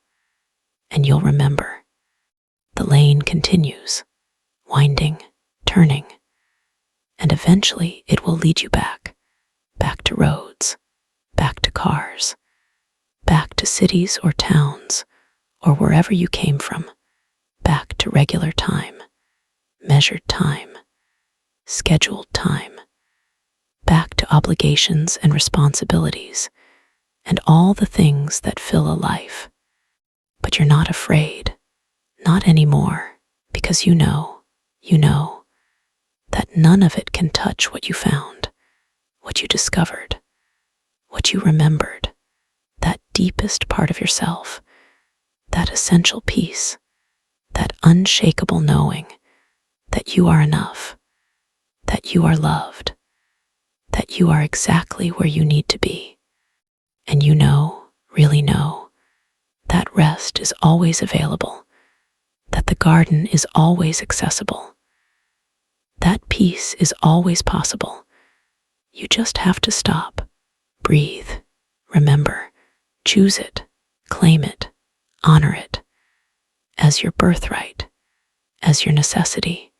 and you'll remember. The lane continues, winding, turning, and eventually it will lead you back to roads, back to cars, back to cities or towns, or wherever you came from, back to regular time, measured time, scheduled time, back to obligations and responsibilities, and all the things that fill a life. But you're not afraid, not anymore, because you know that none of it can touch what you found, what you discovered, what you remembered, that deepest part of yourself, that essential peace, that unshakable knowing that you are enough, that you are loved, that you are exactly where you need to be. And you know, really know, that rest is always available, that the garden is always accessible, that peace is always possible. You just have to stop, breathe, remember, choose it, claim it, honor it, as your birthright, as your necessity,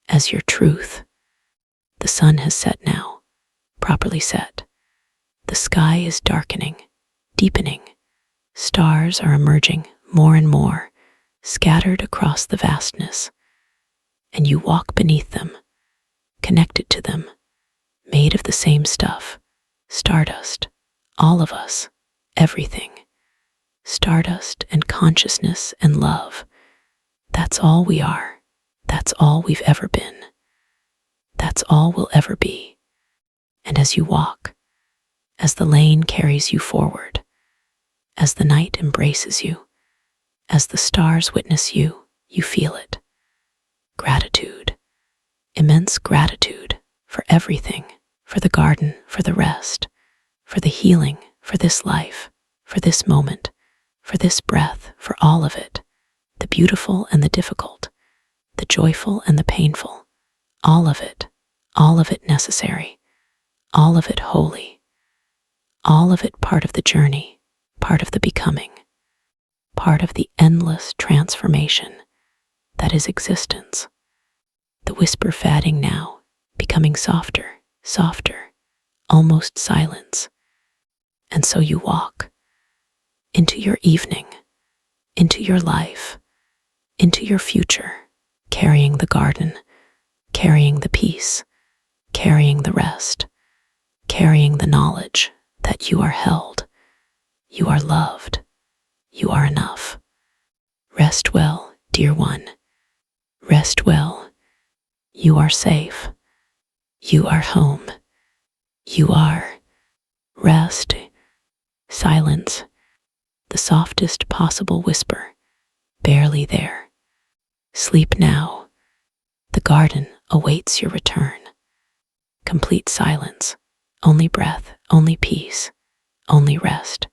as your truth. The sun has set now, properly set. The sky is darkening, deepening. Stars are emerging more and more, scattered across the vastness. And you walk beneath them, connected to them, made of the same stuff, stardust, all of us, everything. Stardust and consciousness and love. That's all we are. That's all we've ever been. That's all we'll ever be. And as you walk, as the lane carries you forward, as the night embraces you, as the stars witness you, you feel it. Gratitude, immense gratitude for everything, for the garden, for the rest, for the healing, for this life, for this moment, for this breath, for all of it, the beautiful and the difficult, the joyful and the painful, all of it necessary, all of it holy, all of it part of the journey, part of the becoming, part of the endless transformation that is existence. The whisper fading now, becoming softer, softer, almost silence. And so you walk into your evening, into your life, into your future, carrying the garden, carrying the peace, carrying the rest, carrying the knowledge that you are held, you are loved, you are enough. Rest well, dear one. Rest well. You are safe. You are home. You are rest, silence, the softest possible whisper, barely there. Sleep now. The garden awaits your return. Complete silence, only breath, only peace, only rest.